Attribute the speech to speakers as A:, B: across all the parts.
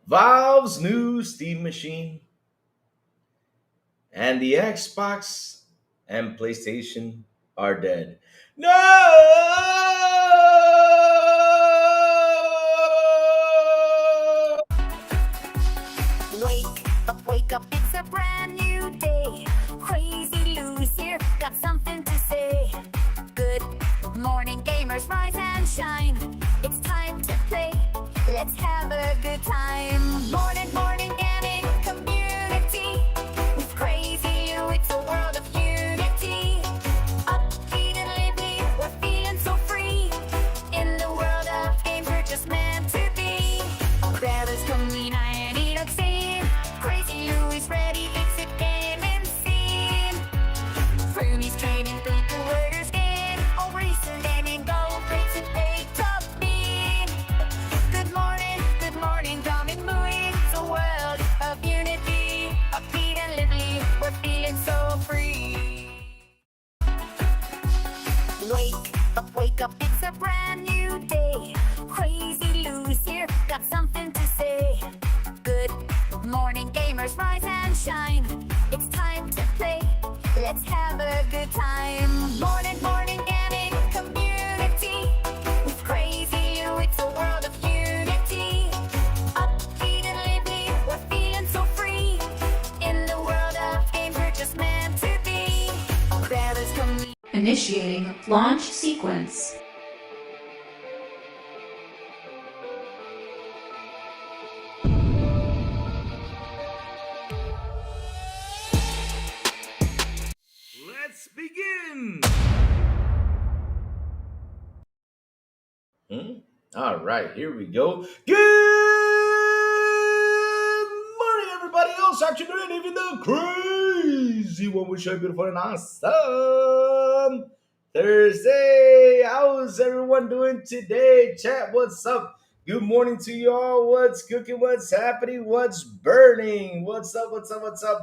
A: Valve's new Steam machine, and the Xbox and PlayStation are dead. No!
B: Wake up, it's a brand new day. Crazy Lou's here, got something to say. Good morning, gamers, rise and shine. It's time to play, let's have a good time. Morning, gaming community. With Crazy Lou, it's a world of unity. Upbeat and lively, we're feeling so free. In the world of games, we're just meant to be. Grab coming, I need a scene. Crazy Lou is ready, it's a gaming scene. Fernie's trading people where there's skin. All recent gaming go, rates and pay top mean. Good morning, coming moving. It's a world of unity. Upbeat and lively, we're feeling so free. Wake up, it's a brand new day. Crazy Lou's here, got something to say. Good morning, gamers, rise and shine. It's time to play, let's have a good time. Morning, gaming community. With Crazy Lou, it's a world of unity. Upbeat and lively, we're feeling so free. In the world of games, we're just meant to be. Grab us coming.
C: Initiating launch sequence.
A: Let's begin. All right, here we go. Good morning, everybody else. Afternoon, even the crazy one will show you beautiful and awesome Thursday. How's everyone doing today? Chat, what's up? Good morning to you all. What's cooking? What's happening? What's burning? What's up,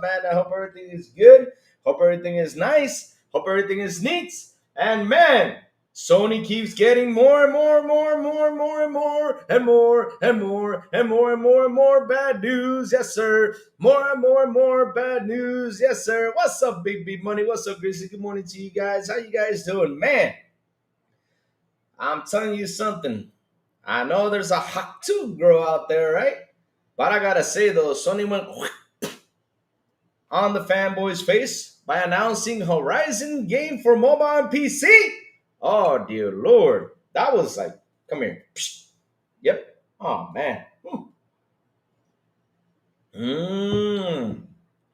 A: man? I hope everything is good. Hope everything is nice. Hope everything is neat. And man, Sony keeps getting more and more and more and more and more and more and more and more and more and more and more bad news. Yes, sir. More and more bad news. Yes, sir. What's up, Big Money? What's up, Gracie? Good morning to you guys. How you guys doing? Man, I'm telling you something. I know there's a hot tube girl out there, right? But I gotta say though, Sony went on the fanboy's face by announcing Horizon game for mobile and PC. Oh dear Lord, that was like, come here. Psh. Yep. Oh man.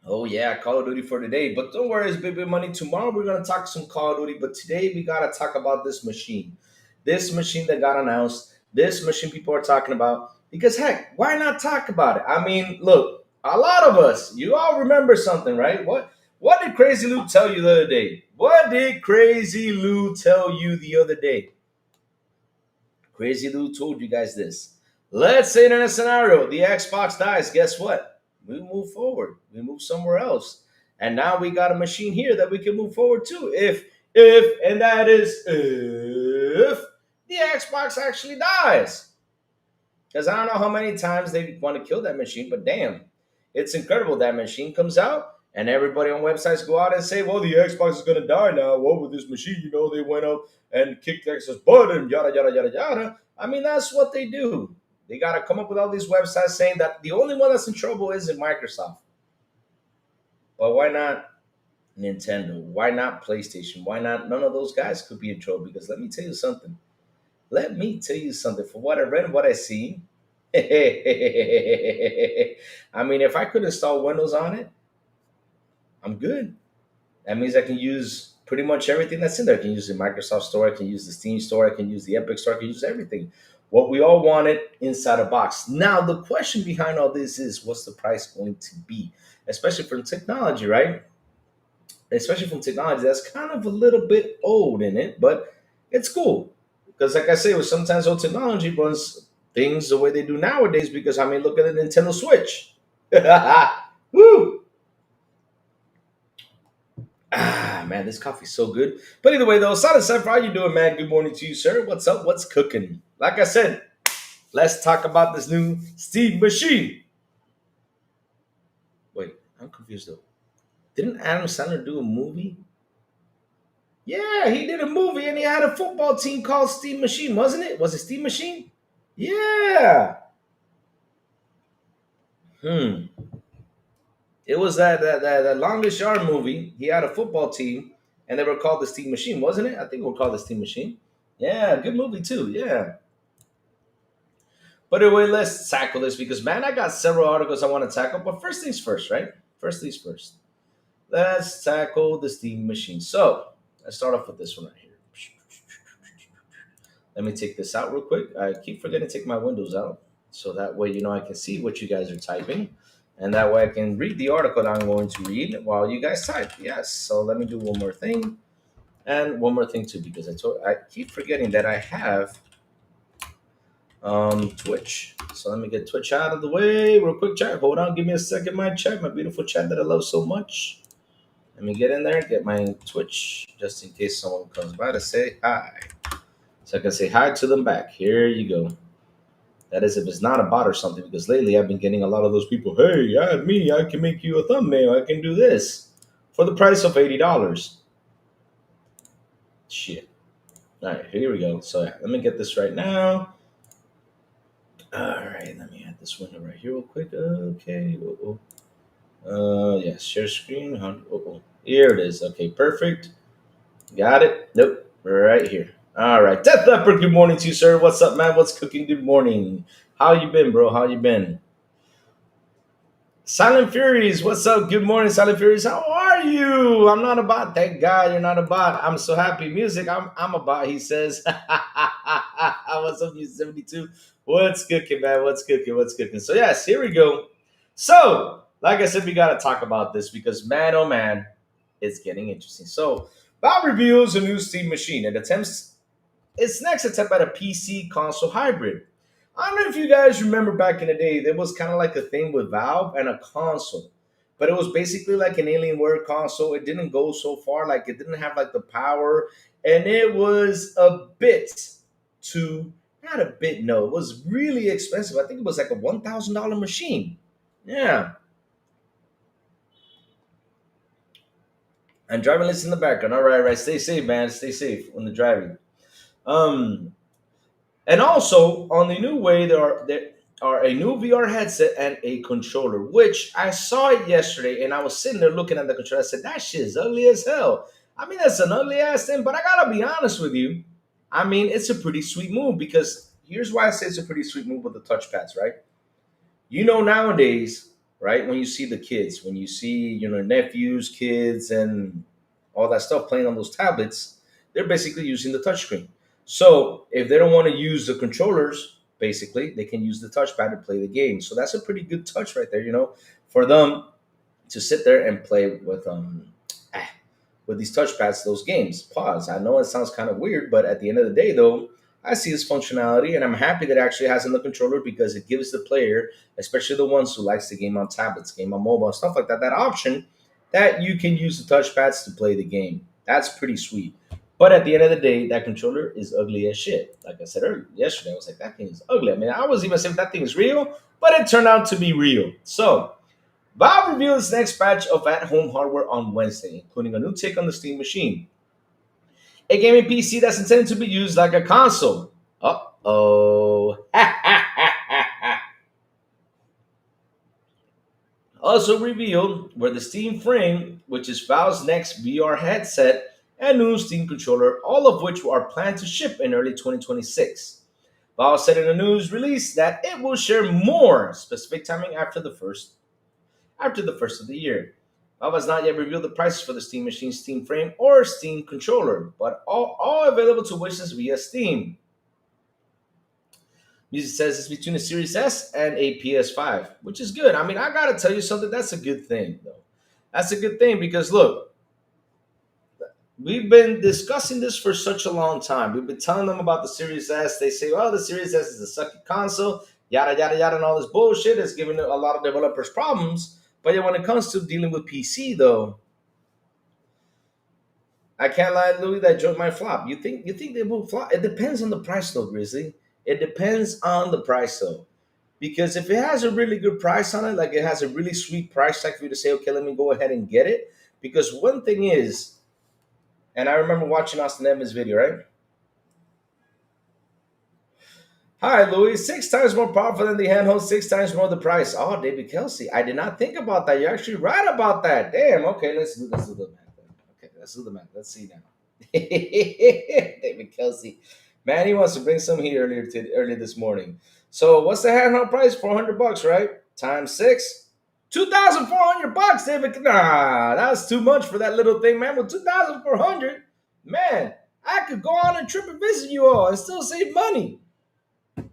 A: Oh yeah, Call of Duty for today. But don't worry, it's Big Money. Tomorrow we're gonna talk some Call of Duty. But today we gotta talk about this machine. This machine that got announced. This machine people are talking about. Because heck, why not talk about it? I mean, look, a lot of us, you all remember something, right? What did Crazy Lou tell you the other day? What did Crazy Lou tell you the other day? Crazy Lou told you guys this. Let's say in a scenario, the Xbox dies. Guess what? We move forward. We move somewhere else. And now we got a machine here that we can move forward to. And that is if the Xbox actually dies. Because I don't know how many times they want to kill that machine, but damn, it's incredible. That machine comes out, and everybody on websites go out and say, well, the Xbox is going to die now. What with this machine? You know, they went up and kicked Xbox's butt and yada, yada, yada, yada. I mean, that's what they do. They got to come up with all these websites saying that the only one that's in trouble isn't Microsoft. But why not Nintendo? Why not PlayStation? Why not? None of those guys could be in trouble because let me tell you something. Let me tell you something. From what I read and what I see, I mean, if I could install Windows on it, I'm good. That means I can use pretty much everything that's in there. I can use the Microsoft Store, I can use the Steam Store, I can use the Epic Store, I can use everything. What we all wanted inside a box. Now, the question behind all this is what's the price going to be? Especially from technology, right? Especially from technology that's kind of a little bit old in it, but it's cool. Because, like I say, with sometimes old technology runs things the way they do nowadays. Because, I mean, look at the Nintendo Switch. Woo! Ah, man, this coffee's so good. But either way, though, Silent Cypher, how you doing, man? Good morning to you, sir. What's up? What's cooking? Like I said, Let's talk about this new Steam machine. Wait, I'm confused though. Didn't Adam Sandler do a movie? Yeah, he did a movie and he had a football team called Steam Machine, wasn't it? Was it Steam Machine? Yeah. Hmm. It was that longest yard movie. He had a football team and they were called the Steam Machine, wasn't it? I think it was called the Steam Machine. Yeah, good movie too. Yeah. But anyway, let's tackle this because man, I got several articles I want to tackle. But first things first, right? First things first. Let's tackle the Steam Machine. So let's start off with this one right here. Let me take this out real quick. I keep forgetting to take my windows out. So that way, I can see what you guys are typing. And that way I can read the article that I'm going to read while you guys type. Yes. So let me do one more thing. And one more thing too, because I keep forgetting that I have Twitch. So let me get Twitch out of the way real quick. Chat. Hold on. Give me a second, my chat, my beautiful chat that I love so much. Let me get in there, get my Twitch, just in case someone comes by to say hi. So I can say hi to them back. Here you go. That is if it's not a bot or something, because lately I've been getting a lot of those people. Hey, add me. I can make you a thumbnail. I can do this for the price of $80. Shit. All right, here we go. So yeah, let me get this right now. All right, let me add this window right here real quick. Okay. Yes, share screen. Here it is. Okay, perfect. Got it. Nope, right here. All right, Death Leopard. Good morning to you, sir. What's up, man? What's cooking? Good morning. How you been, bro? How you been? Silent Furies, what's up? Good morning, Silent Furies. How are you? I'm not a bot. Thank God you're not a bot. I'm so happy. Music, I'm a bot, he says. What's up, you 72? What's cooking, man? What's cooking? What's cooking? So, yes, here we go. So, like I said, we got to talk about this because, man, oh man, it's getting interesting. So, Valve reveals a new Steam machine. It attempts its next attempt at a PC console hybrid. I don't know if you guys remember back in the day, there was kind of like a thing with Valve and a console, but it was basically like an Alienware console. It didn't go so far, like it didn't have like the power, and it was a bit too, not a bit, no, it was really expensive. I think it was like a $1,000 machine. Yeah, and driving lists in the background. All right, all right, stay safe, man. Stay safe when the driving. Um, And also on the new way, there are a new VR headset and a controller, which I saw it yesterday, and I was sitting there looking at the controller. I said, "That shit is ugly as hell." I mean, that's an ugly ass thing, but I gotta be honest with you. I mean, it's a pretty sweet move because here's why I say it's a pretty sweet move with the touchpads, right? Nowadays, right, when you see the kids, when you see, nephews, kids, and all that stuff playing on those tablets, they're basically using the touchscreen. So if they don't want to use the controllers, basically, they can use the touchpad to play the game. So that's a pretty good touch right there, for them to sit there and play ah, with these touchpads, those games. Pause. I know it sounds kind of weird, but at the end of the day, though, I see its functionality, and I'm happy that it actually has in the controller because it gives the player, especially the ones who likes the game on tablets, game on mobile, stuff like that, that option that you can use the touchpads to play the game. That's pretty sweet. But at the end of the day, that controller is ugly as shit. Like I said earlier, yesterday, I was like, that thing is ugly. I mean, I was even saying that thing is real, but it turned out to be real. So Valve revealed its next batch of at-home hardware on Wednesday, including a new take on the Steam machine, a gaming PC that's intended to be used like a console. Uh-oh. Also revealed were the Steam Frame, which is Valve's next VR headset, and new Steam controller, all of which are planned to ship in early 2026. Valve said in a news release that it will share more specific timing after the first of the year. Valve has not yet revealed the prices for the Steam Machine, Steam Frame, or Steam Controller, but all available to wishes via Steam. Music says it's between a Series S and a PS5, which is good. I mean, I gotta tell you something. That's a good thing, though. That's a good thing because look, we've been discussing this for such a long time. We've been telling them about the Series S. They say, "Oh, the Series S is a sucky console," yada yada yada, and all this bullshit is giving a lot of developers problems. But yeah, when it comes to dealing with PC, though, I can't lie, Louis. That joke might flop. You think they will flop? It depends on the price, though, Grizzly. It depends on the price though. Because if it has a really good price on it, like it has a really sweet price tag for you to say, okay, let me go ahead and get it. Because one thing is, and I remember watching Austin Evans' video, right? Hi, Louis. 6 times more powerful than the handheld, 6 times more the price. Oh, David Kelsey. I did not think about that. You're actually right about that. Damn. Okay, let's do the math. Then. Okay, let's do the math. Let's see now. David Kelsey. Man, he wants to bring some heat earlier this morning. So what's the handheld price? $400, right? Times six. 2,400 bucks, David. Nah, that's too much for that little thing, man. With 2,400, man, I could go on a trip and visit you all and still save money.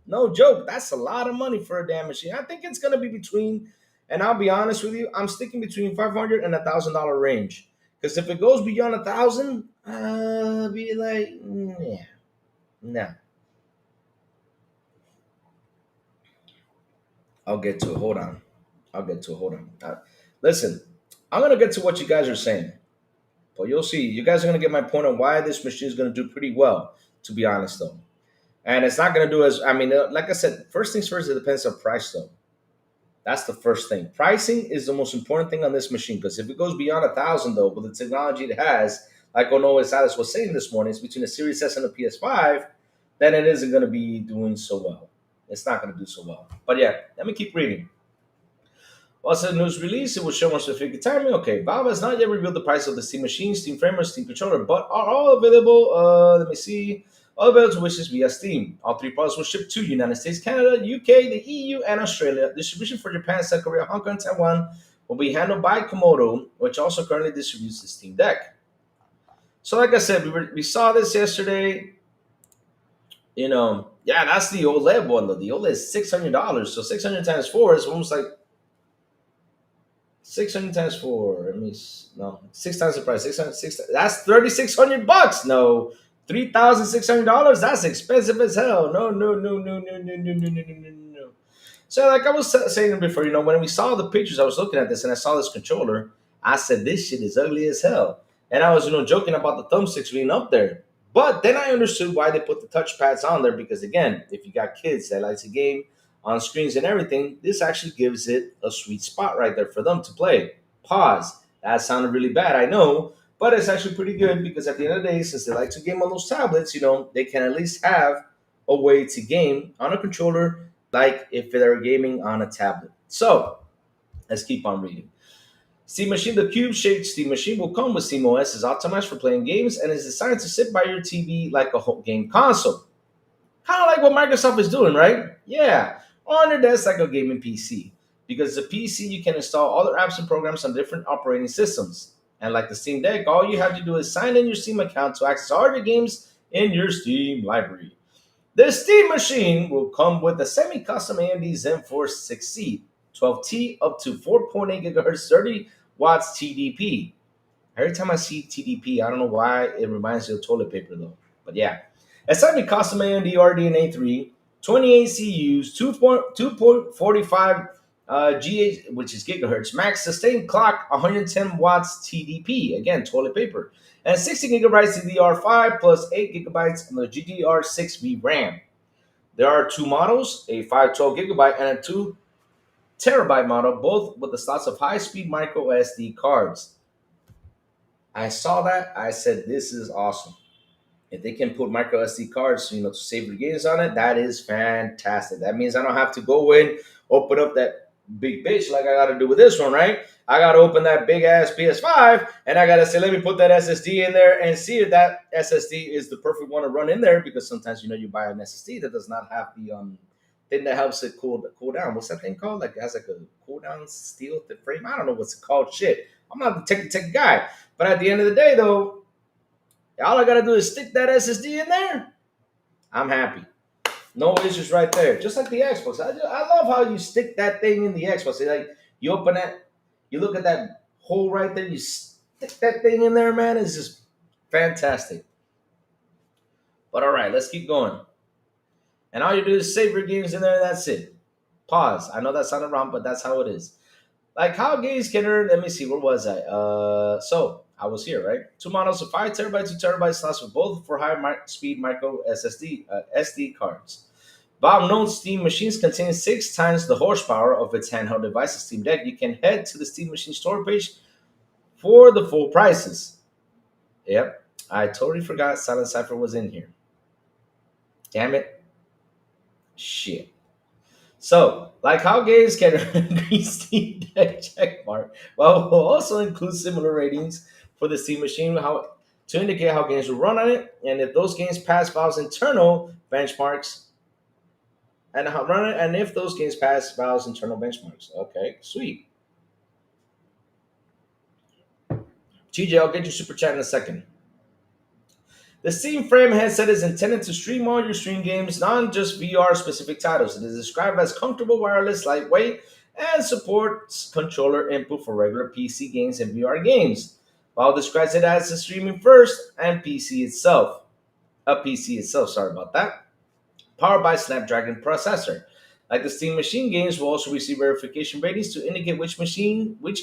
A: No joke. That's a lot of money for a damn machine. I think it's gonna be between, and I'll be honest with you, I'm sticking between 500 and $1,000 range. Because if it goes beyond 1,000, I'll be like, yeah, no. I'll get to it. Hold on. I'll get to it. Hold on. Listen, I'm gonna get to what you guys are saying, but you'll see. You guys are gonna get my point on why this machine is gonna do pretty well. To be honest, though, and it's not gonna do as I mean, like I said, first things first. It depends on price, though. That's the first thing. Pricing is the most important thing on this machine because if it goes beyond 1,000, though, with the technology it has, like Ono Alice was saying this morning, it's between a Series S and a PS5, then it isn't going to be doing so well. It's not going to do so well. But yeah, let me keep reading. Once the news release, it will show more specific timing. Okay, Valve has not yet revealed the price of the Steam machine, Steam Framer, Steam Controller, but are all available. Let me see. All available to wishes via Steam. All three products will ship to United States, Canada, UK, the EU, and Australia. Distribution for Japan, South Korea, Hong Kong, and Taiwan will be handled by Komodo, which also currently distributes the Steam Deck. So, like I said, we saw this yesterday. Yeah, that's the OLED one though. The OLED is $600, so 600 times four is almost like 600 times four. No, 6 times the price. 600, that's $3,600. No, $3,600. That's expensive as hell. No, no, no, no, no, no, no, no, no, no, no, no. So, like I was saying before, when we saw the pictures, I was looking at this and I saw this controller. I said, this shit is ugly as hell. And I was, joking about the thumbsticks being up there. But then I understood why they put the touchpads on there because, again, if you got kids that like to game on screens and everything, this actually gives it a sweet spot right there for them to play. Pause. That sounded really bad, I know, but it's actually pretty good because at the end of the day, since they like to game on those tablets, they can at least have a way to game on a controller like if they're gaming on a tablet. So let's keep on reading. Steam Machine, the cube-shaped Steam Machine will come with SteamOS, is optimized for playing games, and is designed to sit by your TV like a whole game console. Kind of like what Microsoft is doing, right? Yeah, on your desk like a gaming PC. Because the PC, you can install other apps and programs on different operating systems. And like the Steam Deck, all you have to do is sign in your Steam account to access all your games in your Steam library. The Steam Machine will come with a semi-custom AMD Zen 4 6C, 12T up to 4.8 gigahertz, 30 watts TDP. Every time I see TDP, I don't know why it reminds me of toilet paper though. But yeah, a semi-custom AMD RDNA 3, 28 CUs, 2.45 GH, which is gigahertz, max sustained clock, 110 watts TDP. Again, toilet paper. And 60 gigabytes DDR5 plus 8 gigabytes of the GDR6V RAM. There are two models, a 512 gigabyte and a 2 terabyte model, both with the slots of high-speed micro SD cards. I saw that. I said, this is awesome. If they can put micro SD cards, to save your games on it, that is fantastic. That means I don't have to go in, open up that big bitch like I got to do with this one, right? I got to open that big ass PS5 and I got to say, let me put that SSD in there and see if that SSD is the perfect one to run in there because sometimes, you buy an SSD that does not have the thing that helps it cool down. What's that thing called? Like it has like a cool down steel frame. I don't know what's it called. Shit. I'm not the tech guy. But at the end of the day, though, all I gotta do is stick that SSD in there. I'm happy. No issues right there. Just like the Xbox. I love how you stick that thing in the Xbox. Like you open that, you look at that hole right there, you stick that thing in there, man. It's just fantastic. But all right, let's keep going. And all you do is save your games in there, and that's it. Pause. I know that sounded wrong, but that's how it is. Like how games can earn. Let me see. Where was I? So I was here, right? Two models of 5 terabyte, 2 terabyte slots for both for high speed micro SD cards. Valve notes Steam machines contain 6 times the horsepower of its handheld device, Steam Deck. You can head to the Steam Machine store page for the full prices. Yep, I totally forgot Silent Cipher was in here. Damn it. Shit. So, like how games can agree Steam Deck checkmark, well, we'll also include similar ratings for the Steam machine how, to indicate how games will run on it, and if those games pass Valve's internal benchmarks, and how run it, and if those games pass Valve's internal benchmarks. Okay, sweet. TJ, I'll get your super chat in a second. The Steam Frame headset is intended to stream all your stream games, not just VR specific titles. It is described as comfortable, wireless, lightweight, and supports controller input for regular PC games and VR games. Valve describes it as a streaming first and PC itself, sorry about that, powered by Snapdragon processor. Like the Steam Machine games will also receive verification ratings to indicate which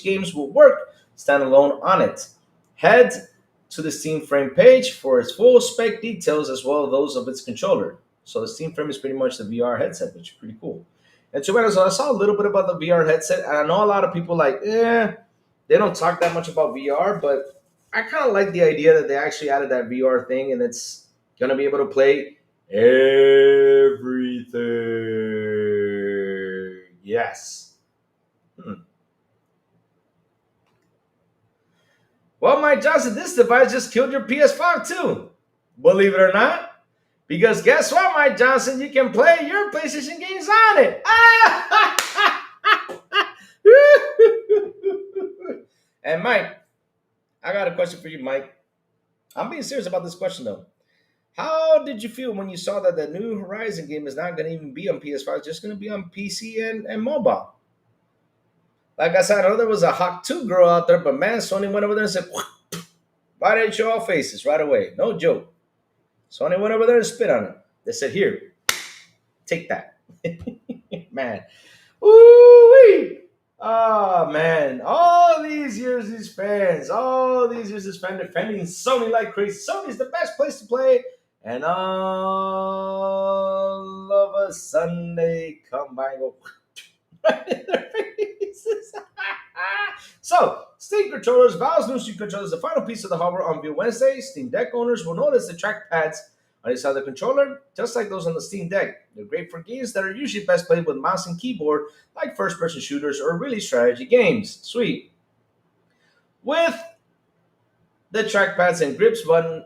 A: games will work standalone on it. Head to the Steam Frame page for its full spec details as well as those of its controller. So the Steam Frame is pretty much the VR headset, which is pretty cool. And to be honest, I saw a little bit about the VR headset, and I know a lot of people like, they don't talk that much about VR, but I kind of like the idea that they actually added that VR thing, and it's gonna be able to play everything. Yes. Hmm. Well, Mike Johnson, this device just killed your PS5 too. Believe it or not. Because guess what, Mike Johnson? You can play your PlayStation games on it. And Mike, I got a question for you, Mike. I'm being serious about this question though. How did you feel when you saw that the new Horizon game is not going to even be on PS5, it's just going to be on PC and mobile? Like I said, I know there was a Hawk 2 girl out there, but man, Sony went over there and said, why didn't show all faces right away? No joke. Sony went over there and spit on it. They said, here, take that. Man. Ooh-wee. Oh, man. All these years, these fans defending Sony like crazy. Sony's the best place to play. And all of a sudden, they come by and go right in their faces. So, Steam controllers, Valve's new Steam controller is the final piece of the hardware on View Wednesday. Steam Deck owners will notice the trackpads on the side of the controller, just like those on the Steam Deck. They're great for games that are usually best played with mouse and keyboard, like first-person shooters or really strategy games. Sweet. With the trackpads and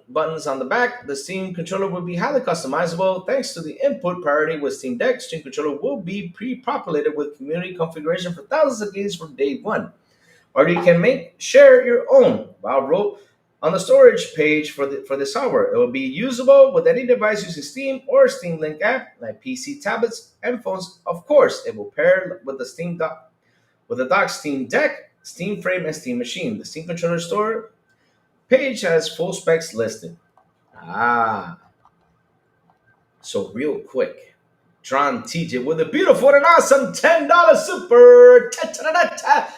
A: buttons on the back, the Steam controller will be highly customizable. Thanks to the input priority with Steam Deck, Steam controller will be pre-populated with community configuration for thousands of games from day one. Or you can share your own. Valve wrote on the storage page for this software. It will be usable with any device using Steam or Steam Link app, like PC, tablets, and phones. Of course, it will pair with the dock Steam Deck, Steam Frame, and Steam Machine. The Steam controller store page has full specs listed. So real quick, Tron TJ with a beautiful and awesome $10 super chat.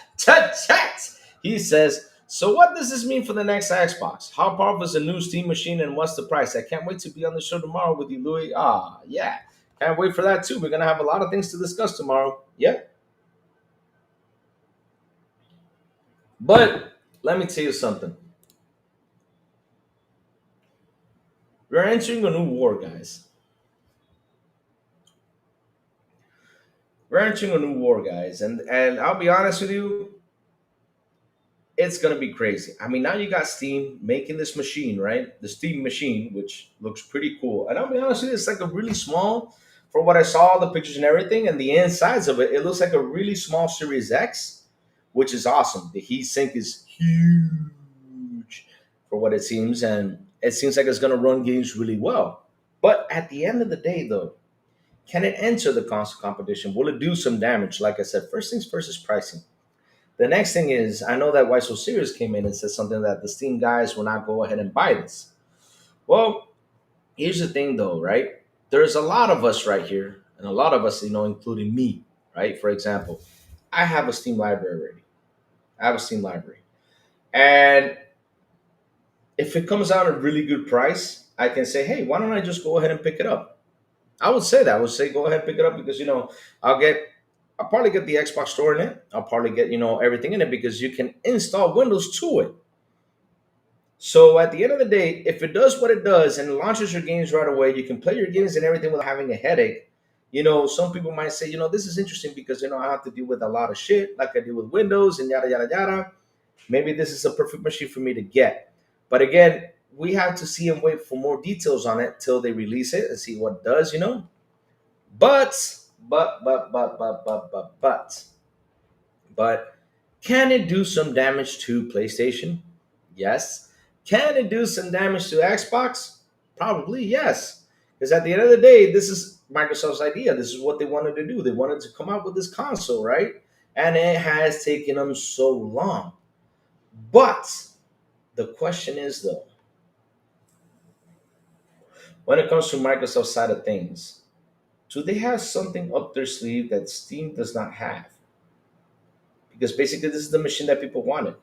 A: He says, so what does this mean for the next Xbox? How powerful is the new Steam machine and what's the price? I can't wait to be on the show tomorrow with you, Louis. Yeah. Can't wait for that too. We're going to have a lot of things to discuss tomorrow. Yeah. But let me tell you something. We're entering a new war, guys. We're entering a new war, guys. And I'll be honest with you, it's gonna be crazy. I mean, now you got Steam making this machine, right? The Steam machine, which looks pretty cool. And I'll be honest with you, it's like a really small, for what I saw, the pictures and everything, and the insides of it, it looks like a really small Series X, which is awesome. The heat sink is huge for what it seems, and it seems like it's gonna run games really well. But at the end of the day, though, can it enter the console competition? Will it do some damage? Like I said, first things first is pricing. The next thing is, I know that Why So Serious came in and said something that the Steam guys will not go ahead and buy this. Well, here's the thing though, right? There's a lot of us right here, and a lot of us, including me, right? For example, I have a Steam library already. I have a Steam library. And if it comes out at a really good price, I can say, hey, why don't I just go ahead and pick it up? I would say that. I would say go ahead pick it up because I'll get I'll probably get the Xbox store in it. I'll probably get everything in it because you can install Windows to it. So at the end of the day, if it does what it does and launches your games right away, you can play your games and everything without having a headache. Some people might say, this is interesting because I have to deal with a lot of shit like I do with Windows and yada yada yada. Maybe this is a perfect machine for me to get. But again, we have to see and wait for more details on it till they release it and see what it does. But but can it do some damage to PlayStation? Yes. Can it do some damage to Xbox? Probably yes. Because at the end of the day, this is Microsoft's idea. This is what they wanted to do. They wanted to come out with this console, right? And it has taken them so long. But the question is, though, when it comes to Microsoft's side of things, do they have something up their sleeve that Steam does not have? Because basically, this is the machine that people wanted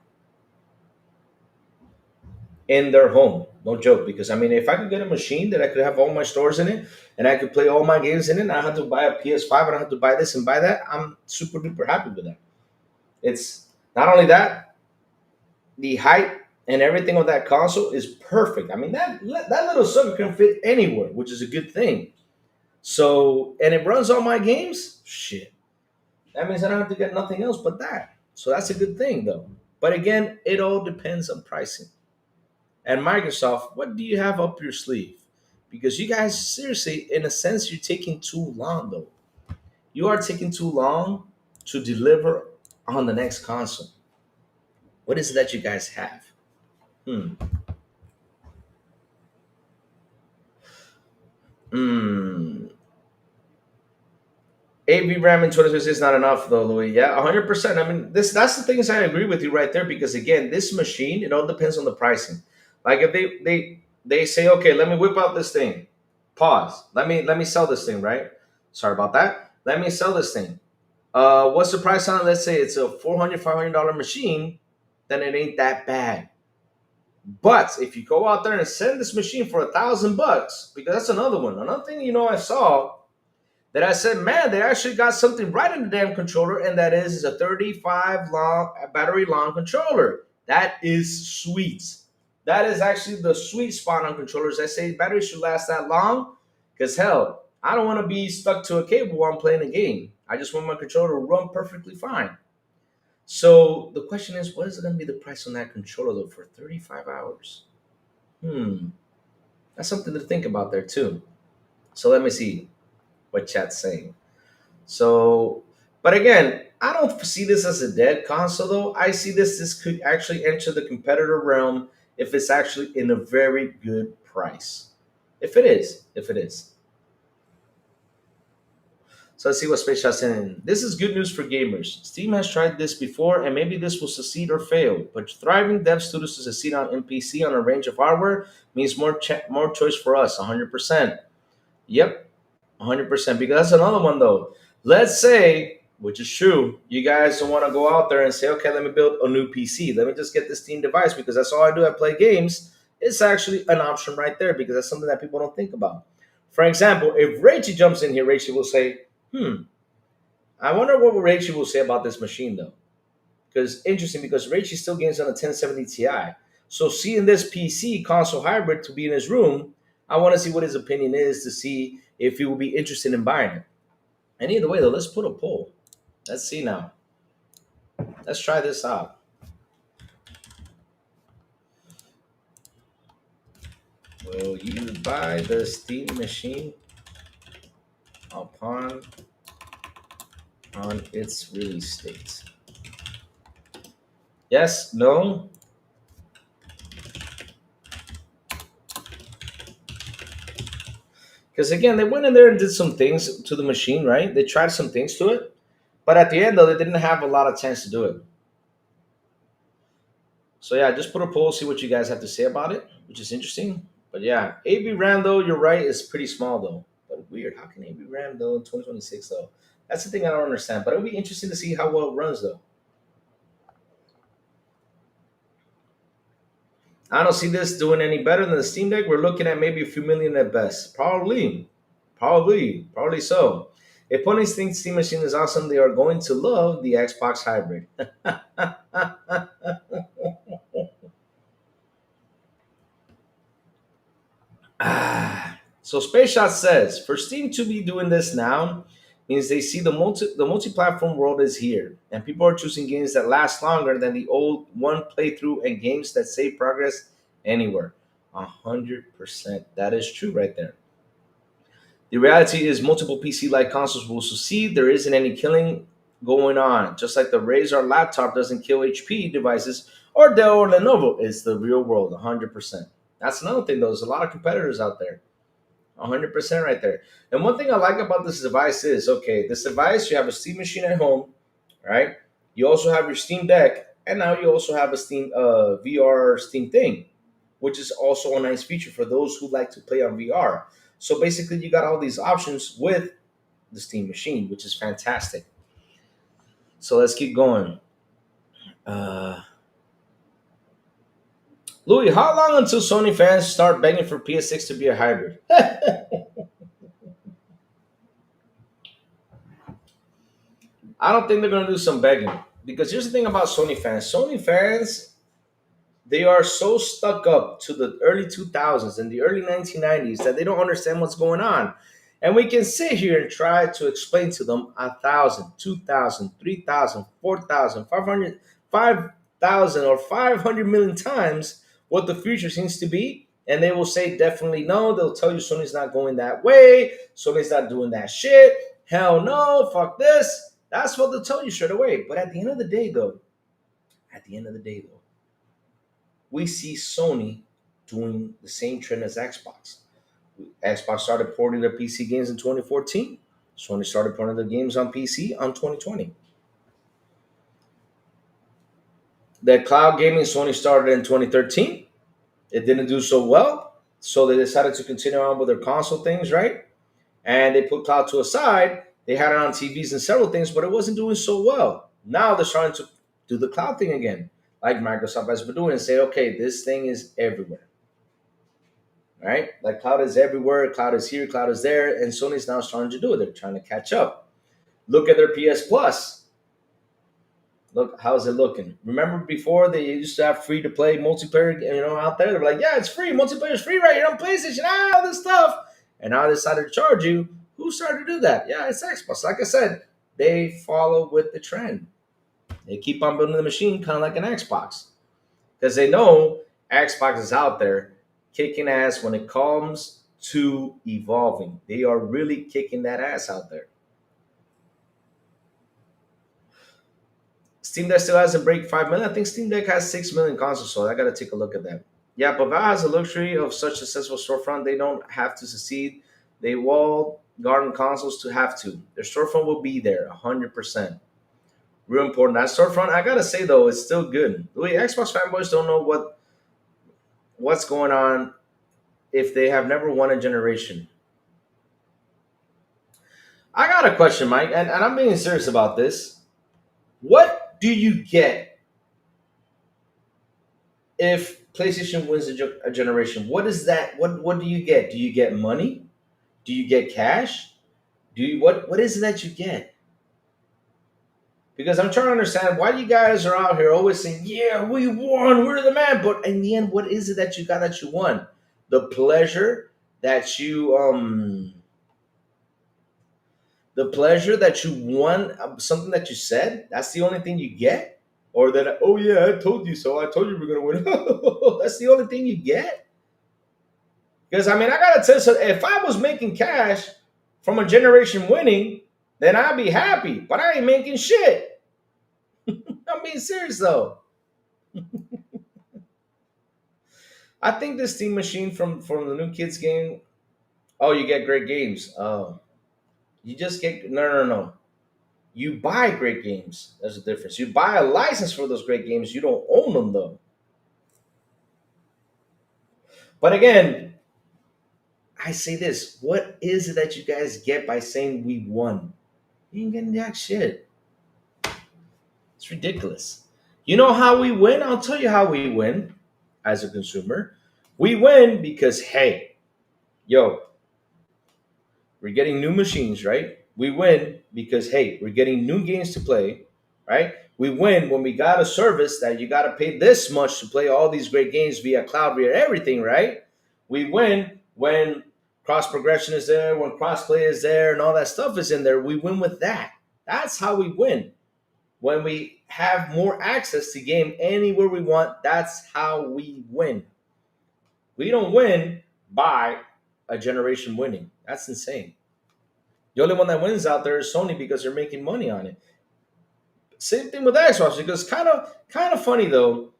A: in their home. No joke. Because I mean, if I could get a machine that I could have all my stores in it and I could play all my games in it, and I had to buy a PS5 and I had to buy this and buy that, I'm super duper happy with that. It's not only that, the height and everything of that console is perfect. I mean, that little sucker can fit anywhere, which is a good thing. So, and it runs all my games. Shit, that means I don't have to get nothing else but that. So that's a good thing, though. But again, it all depends on pricing. And Microsoft, what do you have up your sleeve? Because you guys, seriously, in a sense, you're taking too long, though. You are taking too long to deliver on the next console. What is it that you guys have? Hmm. Hmm. 8 RAM in 2026 is not enough, though, Louis. Yeah, 100%. I mean, that's the things I agree with you right there because again, this machine, it all depends on the pricing. Like if they say, okay, let me whip out this thing. Pause. Let me sell this thing, right? Sorry about that. Let me sell this thing. What's the price on it? Let's say it's a $400 machine, then it ain't that bad. But if you go out there and send this machine for $1,000, because that's another one. Another thing I saw that I said, man, they actually got something right in the damn controller, and that is a 35 long battery long controller. That is sweet. That is actually the sweet spot on controllers. I say battery should last that long, because hell, I don't want to be stuck to a cable while I'm playing a game. I just want my controller to run perfectly fine. So the question is, what is going to be the price on that controller though for 35 hours? Hmm, that's something to think about there too. So let me see what chat's saying. So, but again, I don't see this as a dead console though. I see this could actually enter the competitor realm if it's actually in a very good price. If it is. So let's see what Space Shot's in. This is good news for gamers. Steam has tried this before, and maybe this will succeed or fail. But thriving dev studios to succeed on NPC on a range of hardware means more choice for us. 100%. Yep, 100%. Because that's another one though. Let's say, which is true, you guys don't want to go out there and say, okay, let me build a new PC. Let me just get this Steam device because that's all I do. I play games. It's actually an option right there because that's something that people don't think about. For example, if Rachie jumps in here, Rachie will say, I wonder what Rachie will say about this machine though. Because interesting, because Rachie still games on a 1070 Ti. So seeing this PC console hybrid to be in his room, I want to see what his opinion is to see if he will be interested in buying it. And either way, though, let's put a poll. Let's see now. Let's try this out. Will you buy the Steam machine upon on its release date? Yes, no. Because again, they went in there and did some things to the machine, right? They tried some things to it, but at the end, though, they didn't have a lot of chance to do it. So yeah, just put a poll, see what you guys have to say about it, which is interesting. But yeah, AB RAM though, you're right, is pretty small though. But weird, how can AB RAM though in 2026 though? That's the thing I don't understand. But it'll be interesting to see how well it runs though. I don't see this doing any better than the Steam Deck. We're looking at maybe a few million at best. Probably so. If ponies think Steam Machine is awesome, they are going to love the Xbox Hybrid. So Space Shot says, for Steam to be doing this now means they see the multi-platform world is here, and people are choosing games that last longer than the old one playthrough and games that save progress anywhere. 100%. That is true right there. The reality is multiple PC-like consoles will succeed. There isn't any killing going on. Just like the Razer laptop doesn't kill HP devices or Dell or Lenovo. It's the real world, 100%. That's another thing, though. There's a lot of competitors out there. 100% right there. And one thing I like about this device is, okay, this device, you have a Steam machine at home, right? You also have your Steam Deck, and now you also have a Steam VR Steam thing, which is also a nice feature for those who like to play on VR. So basically, you got all these options with the Steam machine, which is fantastic. So let's keep going. Uh, Louis, how long until Sony fans start begging for PS6 to be a hybrid? I don't think they're going to do some begging because here's the thing about Sony fans. Sony fans, they are so stuck up to the early 2000s and the early 1990s that they don't understand what's going on. And we can sit here and try to explain to them 1,000, 2,000, 3,000, 4,000, 500, 5,000, or 500 million times what the future seems to be. And they will say definitely no. They'll tell you Sony's not going that way. Sony's not doing that shit. Hell no. Fuck this. That's what they'll tell you straight away. But at the end of the day, though, at the end of the day, though, we see Sony doing the same trend as Xbox. Xbox started porting their PC games in 2014. Sony started porting their games on PC on 2020. The cloud gaming Sony started in 2013. It didn't do so well, so they decided to continue on with their console things, right? And they put cloud to a side. They had it on TVs and several things, but it wasn't doing so well. Now they're starting to do the cloud thing again, like Microsoft has been doing, and say, okay, this thing is everywhere. Right? Like cloud is everywhere, cloud is here, cloud is there, and Sony's now starting to do it. They're trying to catch up. Look at their PS Plus. Look, how's it looking? Remember before they used to have free to play multiplayer, out there? They were like, yeah, it's free. Multiplayer is free right here on PlayStation. All this stuff. And now they decided to charge you. Who started to do that? Yeah, it's Xbox. Like I said, they follow with the trend. They keep on building the machine kind of like an Xbox because they know Xbox is out there kicking ass when it comes to evolving. They are really kicking that ass out there. Steam Deck still hasn't break 5 million. I think Steam Deck has 6 million consoles sold. I got to take a look at that. Yeah, but Valve has the luxury of such a successful storefront. They don't have to succeed. They wall garden consoles to have to. Their storefront will be there 100%. Real important. That storefront, I got to say, though, it's still good. The way Xbox fanboys don't know what's going on if they have never won a generation. I got a question, Mike, and I'm being serious about this. What do you get if PlayStation wins a generation? What is that? What do you get? Do you get money? Do you get cash? What is it that you get? Because I'm trying to understand why you guys are out here always saying, "Yeah, we won, we're the man." But in the end, what is it that you got that you won? The pleasure that you won something that you said. That's the only thing you get, or that oh yeah, I told you so. I told you we're gonna win. That's the only thing you get. Because I mean, I gotta tell you, so if I was making cash from a generation winning, then I'd be happy. But I ain't making shit. I'm being serious though. I think this Steam machine from the new kids game. Oh, you get great games. Oh, you just get no. You buy great games. There's a difference. You buy a license for those great games. You don't own them though. But again, I say this: what is it that you guys get by saying we won? You ain't getting that shit. It's ridiculous. You know how we win? I'll tell you how we win as a consumer. We win because, hey, yo, We're getting new machines, right? We win because hey, we're getting new games to play, right? We win when we got a service that you got to pay this much to play all these great games via cloud, via everything, right? We win when cross progression is there, when cross play is there, and all that stuff is in there. We win with that. That's how we win. When we have more access to game anywhere we want, that's how we win. We don't win by a generation winning. That's insane. The only one that wins out there is Sony because they're making money on it. Same thing with Xbox because kind of funny though.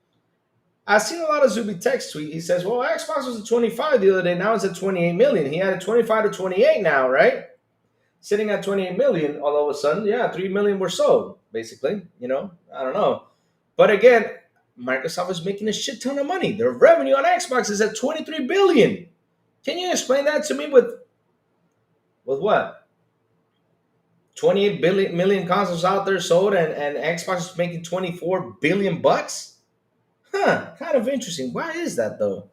A: I've seen a lot of Zuby text tweet. He says, "Well, Xbox was at 25 the other day. Now it's at 28 million. He had a 25 to 28 now, right? Sitting at 28 million. All of a sudden, yeah, 3 million were sold. Basically, I don't know. But again, Microsoft is making a shit ton of money. Their revenue on Xbox is at 23 billion. Can you explain that to me with what? 28 billion million consoles out there sold and Xbox is making 24 billion bucks? Huh, kind of interesting. Why is that though?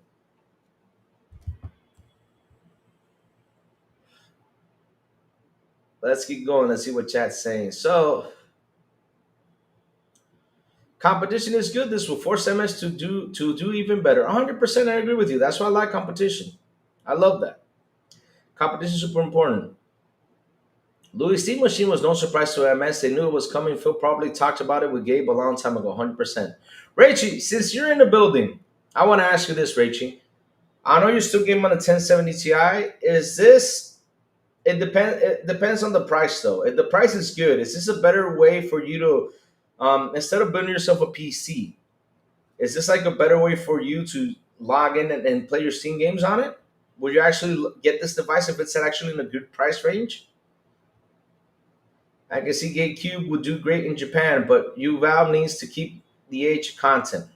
A: Let's keep going. Let's see what chat's saying. So, competition is good. This will force MS to do even better. 100% I agree with you. That's why I like competition. I love that. Competition is super important. Louis Steam Machine was no surprise to MS. They knew it was coming. Phil probably talked about it with Gabe a long time ago. 100%. Rachie, since you're in the building, I want to ask you this, Rachie. I know you're still gaming on a 1070 Ti. Is this? It depends on the price though. If the price is good, is this a better way for you to instead of building yourself a PC? Is this like a better way for you to log in and play your Steam games on it? Would you actually get this device if it's actually in a good price range? I can see GateCube would do great in Japan, but Valve needs to keep the age content.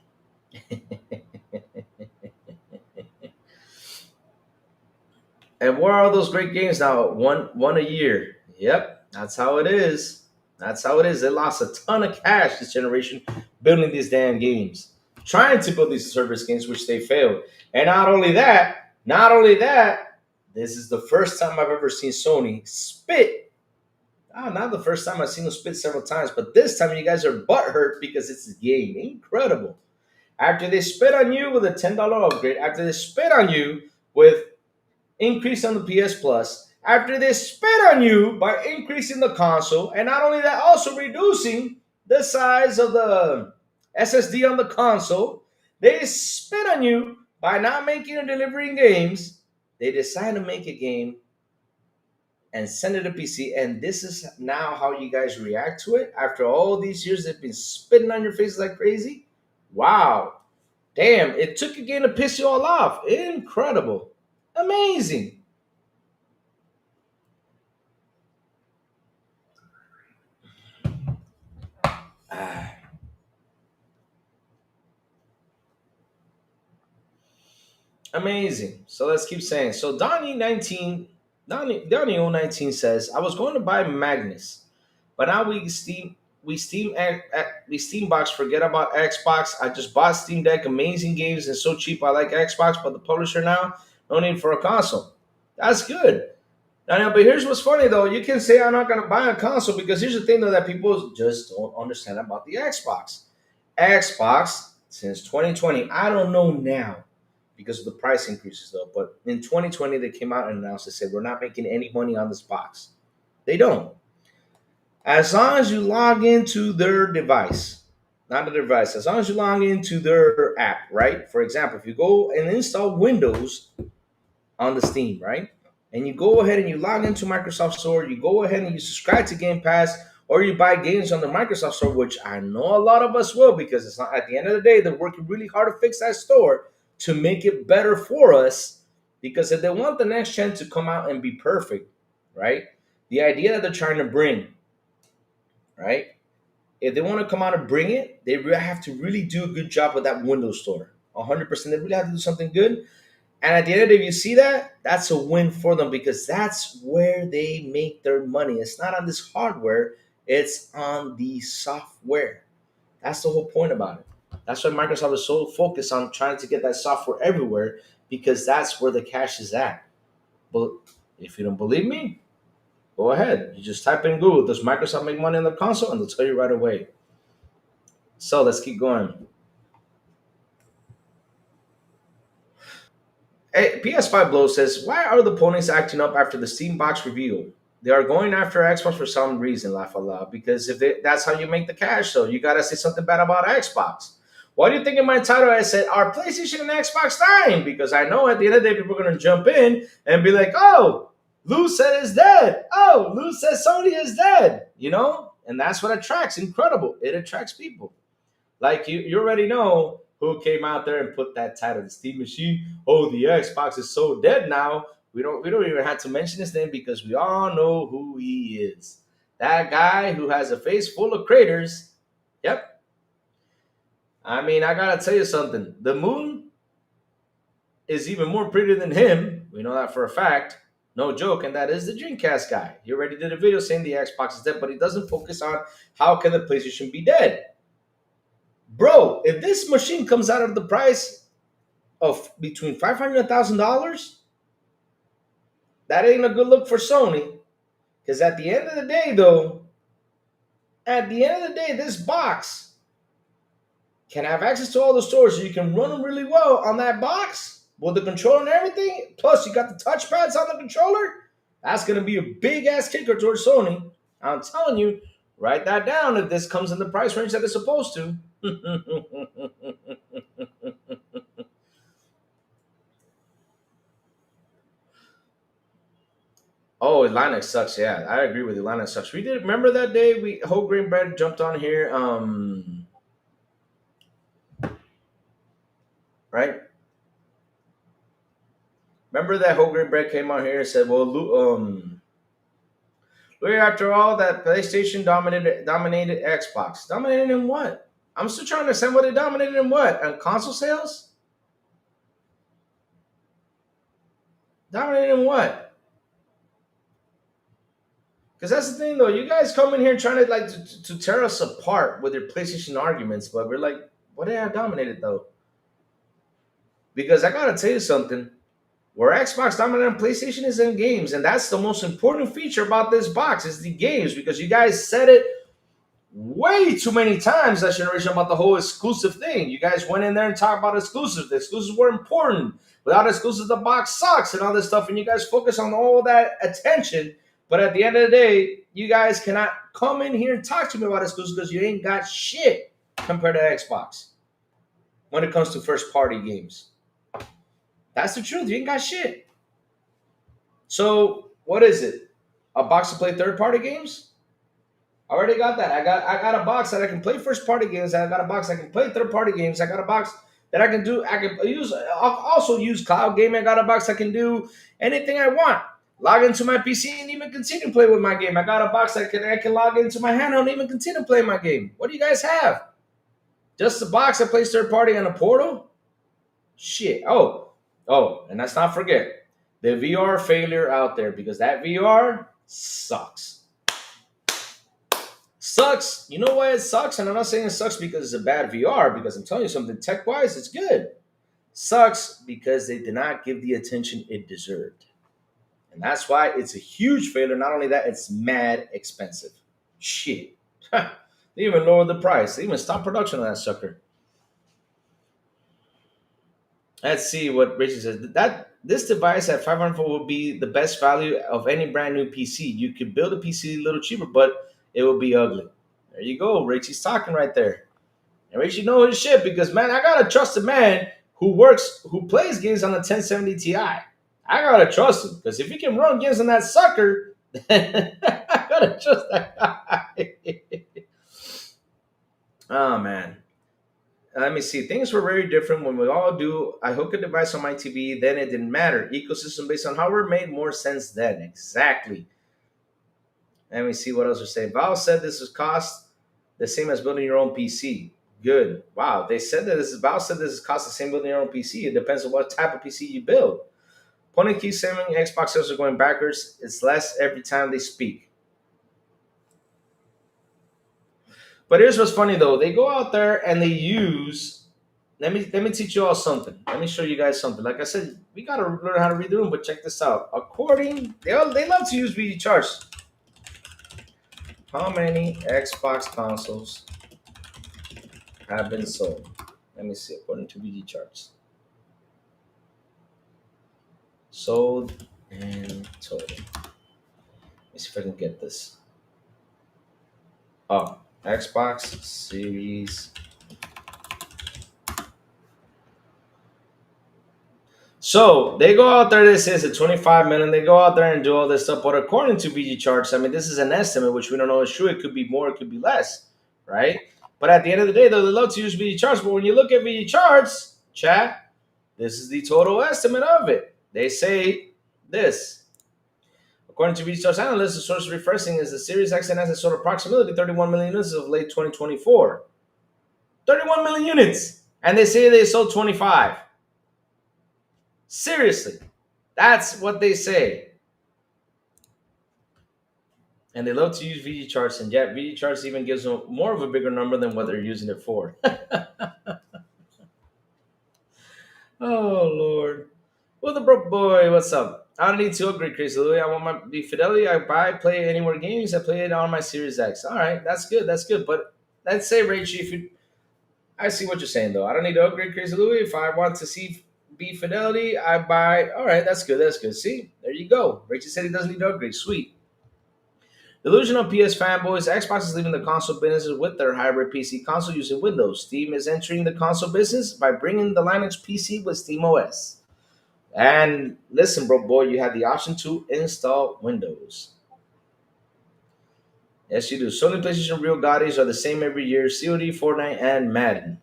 A: And where are those great games now? One a year. Yep, that's how it is. That's how it is. They lost a ton of cash this generation building these damn games, trying to build these service games, which they failed. And not only that, this is the first time I've ever seen Sony spit. Not the first time I've seen them spit several times, but this time you guys are butthurt because it's a game. Incredible. After they spit on you with a $10 upgrade, after they spit on you with increase on the PS Plus, after they spit on you by increasing the console, and not only that, also reducing the size of the SSD on the console, they spit on you by not making or delivering games. They decide to make a game and send it to PC, and this is now how you guys react to it after all these years they've been spitting on your faces like crazy. Wow. Damn, it took a game to piss you all off. Incredible. Amazing. Ah, amazing. So let's keep saying. So Donnie 019 says, I was going to buy Magnus, but now we Steam box. Forget about Xbox. I just bought Steam Deck. Amazing games and so cheap. I like Xbox, but the publisher now no need for a console. That's good. Now, but here's what's funny though. You can say I'm not gonna buy a console because here's the thing though that people just don't understand about the Xbox. Xbox since 2020. I don't know now because of the price increases though. But in 2020 they came out and announced they said we're not making any money on this box. They don't. As long as you log into their device, not the device, as long as you log into their app, right? For example, if you go and install Windows on the Steam, right? And you go ahead and you log into Microsoft Store, you go ahead and you subscribe to Game Pass, or you buy games on the Microsoft Store, which I know a lot of us will because it's not at the end of the day, they're working really hard to fix that store to make it better for us. Because if they want the next gen to come out and be perfect, right? The idea that they're trying to bring, right? If they want to come out and bring it, they really have to really do a good job with that Windows Store. 100%. They really have to do something good. And at the end of the day, if you see that, that's a win for them because that's where they make their money. It's not on this hardware, it's on the software. That's the whole point about it. That's why Microsoft is so focused on trying to get that software everywhere because that's where the cash is at. But if you don't believe me, Go ahead. You just type in Google, does Microsoft make money on the console? And they'll tell you right away. So let's keep going. Hey, PS5 Blow says, why are the ponies acting up after the Steam box reveal? They are going after Xbox for some reason, laugh aloud. Because that's how you make the cash, so you gotta say something bad about Xbox. Why do you think in my title I said our PlayStation and Xbox dying? Because I know at the end of the day people are gonna jump in and be like, oh, Lou said it's dead. Oh, Lou says Sony is dead. And that's what attracts. Incredible. It attracts people. Like you already know who came out there and put that title, the Steam Machine. Oh, the Xbox is so dead now. We don't even have to mention his name because we all know who he is. That guy who has a face full of craters. Yep. I mean, I gotta tell you something. The moon is even more pretty than him. We know that for a fact. No joke, and that is the Dreamcast guy. He already did a video saying the Xbox is dead, but he doesn't focus on how can the PlayStation be dead. Bro, if this machine comes out of the price of between $500 and $1,000, that ain't a good look for Sony. Because at the end of the day, though, this box can have access to all the stores, so you can run them really well on that box with the controller and everything. Plus, you got the touchpads on the controller. That's going to be a big ass kicker towards Sony. I'm telling you, write that down if this comes in the price range that it's supposed to. Oh, Linux sucks. Yeah, I agree with you. Linux sucks. We did remember that day we whole grain bread jumped on here. Right. Remember that whole grain bread came on here and said, "Well, Louis, after all, that PlayStation dominated Xbox. Dominated in what? I'm still trying to understand what it dominated in what? On console sales? Dominated in what? Because that's the thing, though. You guys come in here trying to to tear us apart with your PlayStation arguments, but we're like, what did I dominated though? Because I gotta tell you something. Where Xbox dominated on PlayStation is in games, and that's the most important feature about this box is the games. Because you guys said it way too many times that generation about the whole exclusive thing. You guys went in there and talked about exclusives. The exclusives were important. Without exclusives, the box sucks and all this stuff. And you guys focus on all that attention. But at the end of the day, you guys cannot come in here and talk to me about exclusives because you ain't got shit compared to Xbox when it comes to first party games. That's the truth. You ain't got shit. So what is it? A box to play third party games? I already got that. I got a box that I can play first party games. I got a box I can play third party games. I got a box that I can do. I can use. I'll also use cloud gaming. I got a box I can do anything I want. Log into my PC and even continue to play with my game. I got a box I can log into my handheld and even continue to play my game. What do you guys have? Just a box that plays third party on a portal? Shit. Oh, and let's not forget the VR failure out there because that VR sucks. Sucks. You know why it sucks? And I'm not saying it sucks because it's a bad VR, because I'm telling you something, tech wise, it's good. Sucks because they did not give the attention it deserved. And that's why it's a huge failure. Not only that, it's mad expensive. Shit. They even lowered the price. They even stopped production of that sucker. Let's see what Richard says. That this device at 500 will be the best value of any brand new PC. You could build a PC a little cheaper, but it will be ugly. There you go. Richie's talking right there. And Richie know his shit because, man, I gotta trust a man who plays games on a 1070 Ti. I gotta trust him because if he can run games on that sucker, I gotta trust that guy. Oh man. Let me see. Things were very different when we all do. I hook a device on my TV, then it didn't matter. Ecosystem based on hardware made more sense then. Exactly. Let me see what else we're saying. Val said this is cost the same as building your own PC. Good. Wow. They said that this is Val said this is cost the same building your own PC. It depends on what type of PC you build. Pony keeps saying Xbox sales are going backwards. It's less every time they speak. But here's what's funny though. They go out there and they use. Let me teach you all something. Let me show you guys something. Like I said, we gotta learn how to read the room. But check this out. According, they love to use VG charts. How many Xbox consoles have been sold? Let me see, according to VG charts. Sold and total. Let me see if I can get this. Oh, Xbox Series. So they go out there, this is a 25 million. They go out there and do all this stuff. But according to VG charts, I mean, this is an estimate, which we don't know is true. It could be more, it could be less, right? But at the end of the day, though, they love to use VG charts. But when you look at VG charts, chat, this is the total estimate of it. They say this. According to VG charts analysts, the source refreshing is the Series X and S has sold approximately 31 million units of late 2024. 31 million units. And they say they sold 25. Seriously. That's what they say. And they love to use VG charts, and yet VG charts even gives them more of a bigger number than what they're using it for. Oh, Lord. Well, the broke boy, what's up? I don't need to upgrade Crazy Louie. I want my the fidelity. I buy, play anywhere games. I play it on my Series X. All right, that's good. That's good. But let's say, Rachel, if you, I see what you're saying, though. I don't need to upgrade Crazy Louie. If I want to see B fidelity, I buy. All right, that's good. That's good. See, there you go. Rachel said he doesn't need to upgrade. Sweet. Delusional PS fanboys, Xbox is leaving the console business with their hybrid PC console using Windows. Steam is entering the console business by bringing the Linux PC with Steam OS. And listen, bro, boy, you have the option to install Windows. Yes, you do. Sony PlayStation Real Gottis are the same every year: COD, Fortnite, and Madden.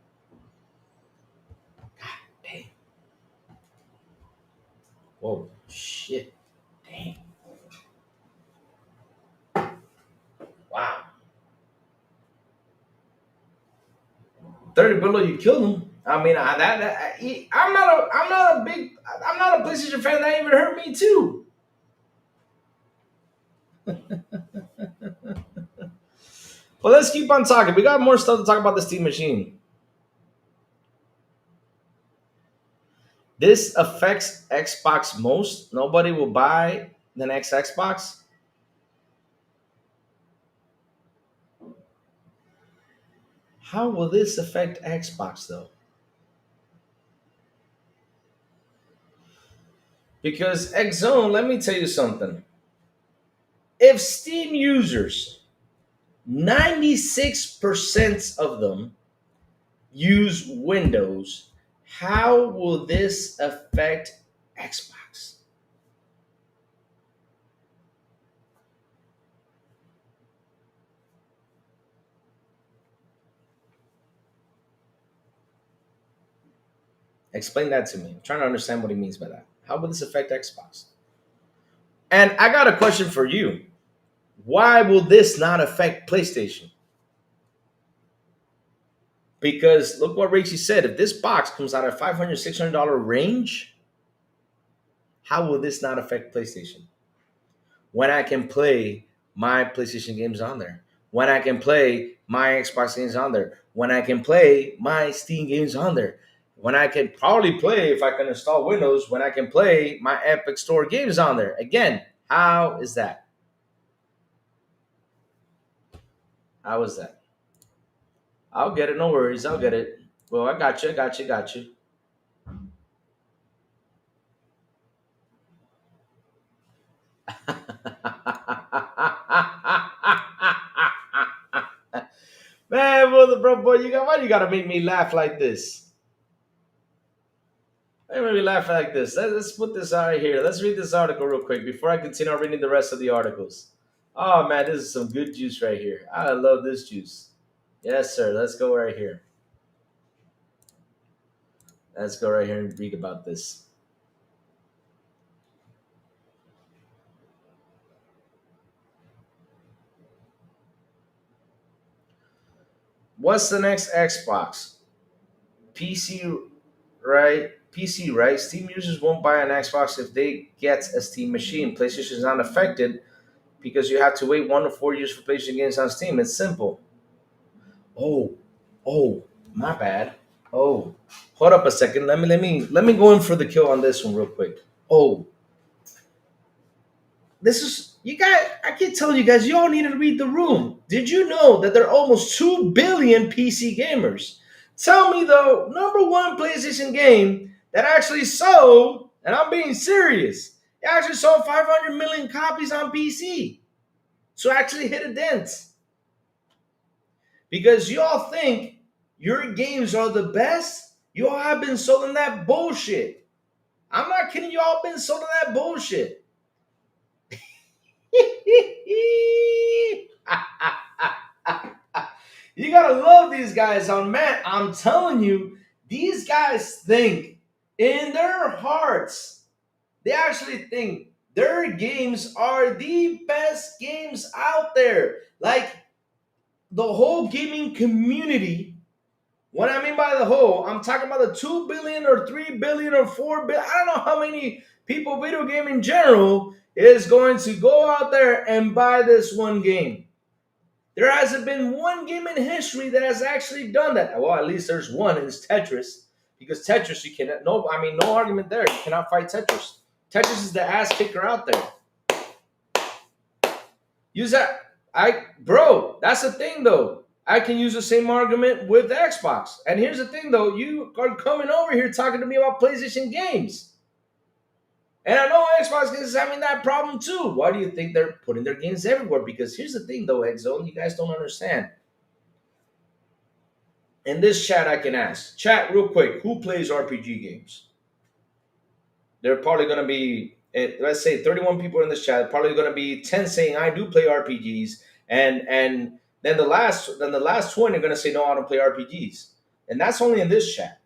A: Dang. Whoa, shit. Dang. Wow. 30 below, you killed him. I mean, I'm not a PlayStation fan. That even hurt me too. But let's keep on talking. We got more stuff to talk about the Steam machine. This affects Xbox most. Nobody will buy the next Xbox. How will this affect Xbox though? Because Xzone, let me tell you something. If Steam users, 96% of them use Windows, how will this affect Xbox? Explain that to me. I'm trying to understand what he means by that. How will this affect Xbox? And I got a question for you. Why will this not affect PlayStation? Because look what Rachie said. If this box comes out at $500, $600 range, how will this not affect PlayStation? When I can play my PlayStation games on there, when I can play my Xbox games on there, when I can play my Steam games on there, when I can probably play, if I can install Windows, when I can play my Epic Store games on there. Again, how is that? How is that? I'll get it. No worries. I'll get it. Well, I got you. I got you. Got you. Man, brother, bro, boy, why you gotta make me laugh like this? Why you make me laugh like this? Let's put this out of here. Let's read this article real quick before I continue reading the rest of the articles. Oh man, this is some good juice right here. I love this juice. Yes, sir. Let's go right here. Let's go right here and read about this. What's the next Xbox? PC, right? PC, right? Steam users won't buy an Xbox if they get a Steam machine. PlayStation is not affected because you have to wait 1 to 4 years for PlayStation games on Steam. It's simple. Oh, oh, my bad. Oh, hold up a second. Let me go in for the kill on this one real quick. Oh, this is you guys. I keep telling you guys, you all need to read the room. Did you know that there are almost 2 billion PC gamers? Tell me the number one PlayStation game that actually sold, and I'm being serious. It actually sold 500 million copies on PC. So actually hit a dent. Because you all think your games are the best. You all have been sold in that bullshit. I'm not kidding. You all been sold in that bullshit. You gotta love these guys on man. I'm telling you, these guys think in their hearts, they actually think their games are the best games out there. Like the whole gaming community. What I mean by the whole, I'm talking about the 2 billion or 3 billion or 4 billion. I don't know how many people video game in general is going to go out there and buy this one game. There hasn't been one game in history that has actually done that. Well, at least there's one, and it's Tetris. Because Tetris, you cannot, no, I mean, no argument there. You cannot fight Tetris. Tetris is the ass kicker out there. Use that. Bro, that's the thing though. I can use the same argument with the Xbox. And here's the thing though, you are coming over here talking to me about PlayStation games. And I know Xbox is having that problem too. Why do you think they're putting their games everywhere? Because here's the thing though, Exo, you guys don't understand. In this chat, I can ask. Chat real quick, who plays RPG games? There are probably going to be, let's say 31 people in this chat, probably going to be 10 saying I do play RPGs, and then the last 20 are going to say no, I don't play RPGs. And that's only in this chat.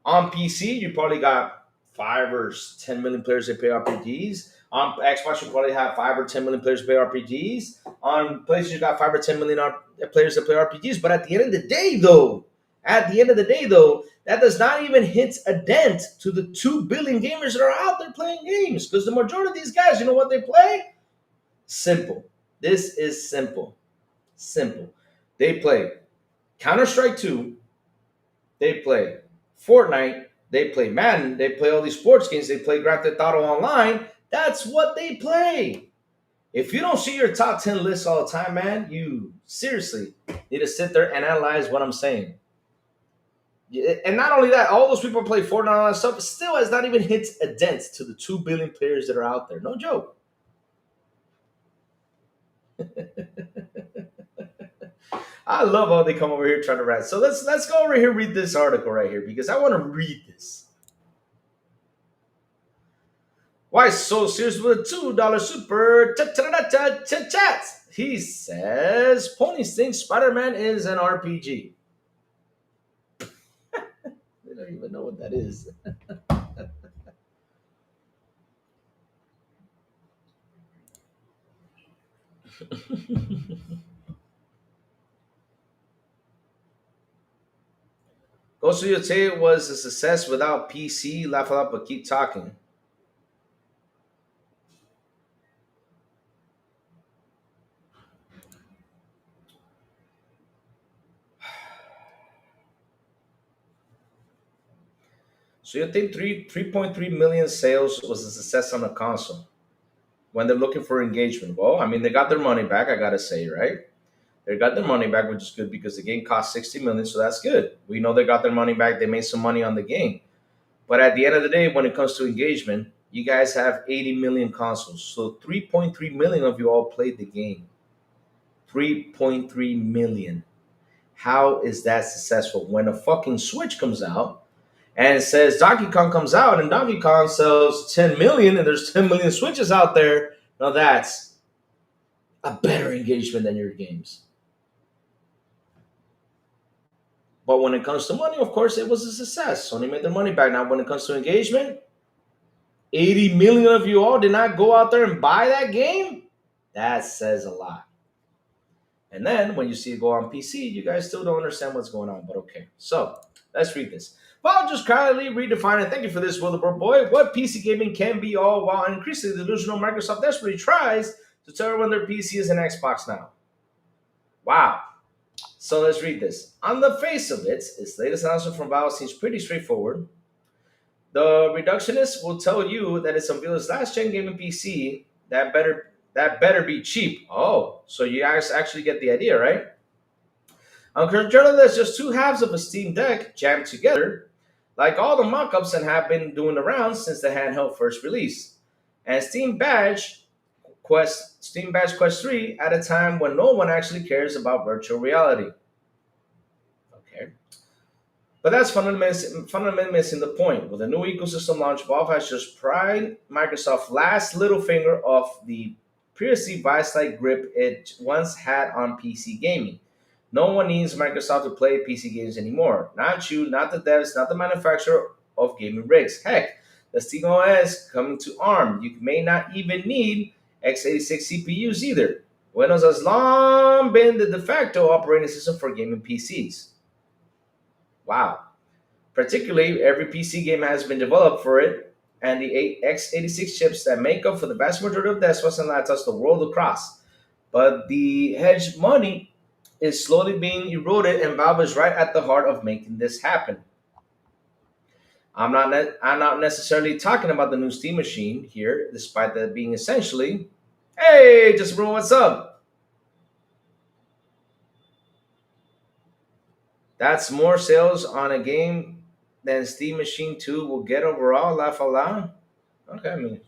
A: On PC, you probably got 5 or 10 million players that play RPGs. On Xbox, you probably have 5 or 10 million players that play RPGs. On PlayStation, you got 5 or 10 million players that play RPGs. But at the end of the day, though, that does not even hit a dent to the 2 billion gamers that are out there playing games. Because the majority of these guys, you know what they play? Simple. This is simple. Simple. They play Counter-Strike 2. They play Fortnite. They play Madden. They play all these sports games. They play Grand Theft Auto Online. That's what they play. If you don't see your top 10 lists all the time, man, you seriously need to sit there and analyze what I'm saying. And not only that, all those people play Fortnite and all that stuff, still has not even hit a dent to the 2 billion players that are out there. No joke. I love how they come over here trying to rant. So let's go over here read this article right here because I want to read this. Why so serious with a $2 super chat? He says Pony thinks Spider-Man is an RPG. They don't even know what that is. Ghost of Yote was a success without PC. Laugh a lot, but keep talking. So you think 3.3 million sales was a success on a console when they're looking for engagement? Well, I mean, they got their money back, I gotta say, right? They got their money back, which is good because the game cost 60 million, so that's good. We know they got their money back, they made some money on the game. But at the end of the day, when it comes to engagement, you guys have 80 million consoles. So 3.3 million of you all played the game. 3.3 million. How is that successful? When a fucking Switch comes out, and it says Donkey Kong comes out and Donkey Kong sells 10 million and there's 10 million Switches out there. Now that's a better engagement than your games. But when it comes to money, of course, it was a success. Sony made their money back. Now, when it comes to engagement, 80 million of you all did not go out there and buy that game. That says a lot. And then when you see it go on PC, you guys still don't understand what's going on. But okay, so let's read this. Well, just kindly redefine and thank you for this, Wilbur boy. What PC gaming can be all while increasingly delusional Microsoft desperately tries to tell everyone their PC is an Xbox now. Wow. So let's read this. On the face of it, its latest announcement from Valve seems pretty straightforward. The reductionist will tell you that it's unveiled its last gen gaming PC That better be cheap. Oh, so you guys actually get the idea, right? On controller, there's just two halves of a Steam Deck jammed together, like all the mock-ups that have been doing the rounds since the handheld first release. And Steam Badge Quest 3 at a time when no one actually cares about virtual reality. Okay. But that's fundamentally missing the point. With the new ecosystem launch, Valve has just pried Microsoft's last little finger off the previously vice-like grip it once had on PC gaming. No one needs Microsoft to play PC games anymore. Not you, not the devs, not the manufacturer of gaming rigs. Heck, the Steam OS coming to ARM. You may not even need x86 CPUs either. Windows has long been the de facto operating system for gaming PCs. Wow. Particularly, every PC game has been developed for it, and the x86 chips that make up for the vast majority of desktops and laptops the world across. But the hedge money is slowly being eroded, and Valve is right at the heart of making this happen. I'm not necessarily talking about the new Steam machine here, despite that being essentially, hey, just bro, what's up? That's more sales on a game than Steam Machine 2 will get overall, laugh aloud. Okay, I mean,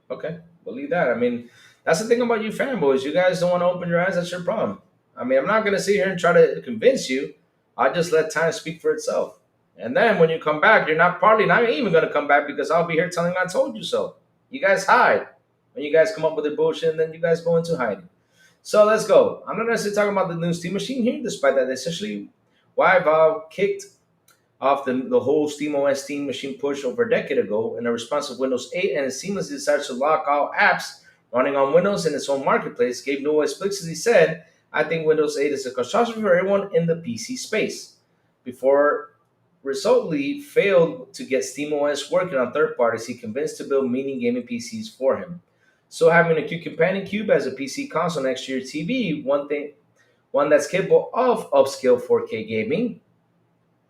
A: okay, believe that. I mean, that's the thing about you fanboys. You guys don't want to open your eyes, that's your problem. I mean, I'm not going to sit here and try to convince you. I'll just let time speak for itself. And then when you come back, you're not probably not even going to come back because I'll be here telling I told you so. You guys hide. When you guys come up with your bullshit, and then you guys go into hiding. So let's go. I'm not necessarily talking about the new Steam machine here, despite that essentially why Valve kicked off the whole SteamOS Steam machine push over a decade ago in a response to Windows 8 and it seamlessly decided to lock all apps running on Windows in its own marketplace. Gabe Newell explicitly said, I think Windows 8 is a catastrophe for everyone in the PC space. Before resultantly failed to get SteamOS working on third parties, he convinced to build mini gaming PCs for him. So having a Q Companion Cube as a PC console next to your TV, one that's capable of upscale 4K gaming,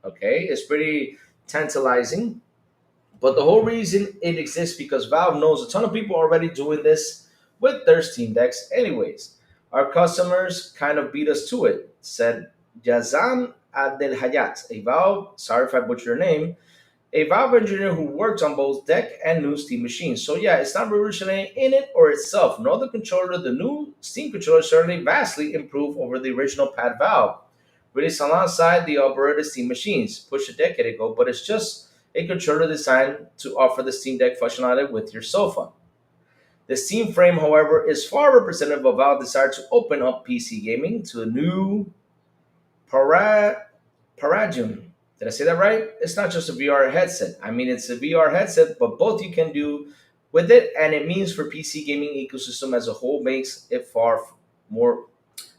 A: okay, is pretty tantalizing. But the whole reason it exists because Valve knows a ton of people are already doing this with their Steam Decks anyways. Our customers kind of beat us to it, said Yazan Adel Hayat, a Valve, sorry if I butcher your name, a Valve engineer who worked on both deck and new Steam machines. So yeah, it's not revolutionary in it or itself. No, the new Steam controller certainly vastly improved over the original pad Valve, released alongside the operated Steam machines, pushed a decade ago, but it's just a controller designed to offer the Steam Deck functionality with your sofa. The Steam frame, however, is far representative of Valve's desire to open up PC gaming to a new para- paradigm. Did I say that right? It's not just a VR headset. I mean, it's a VR headset, but both you can do with it, and it means for PC gaming ecosystem as a whole makes it more,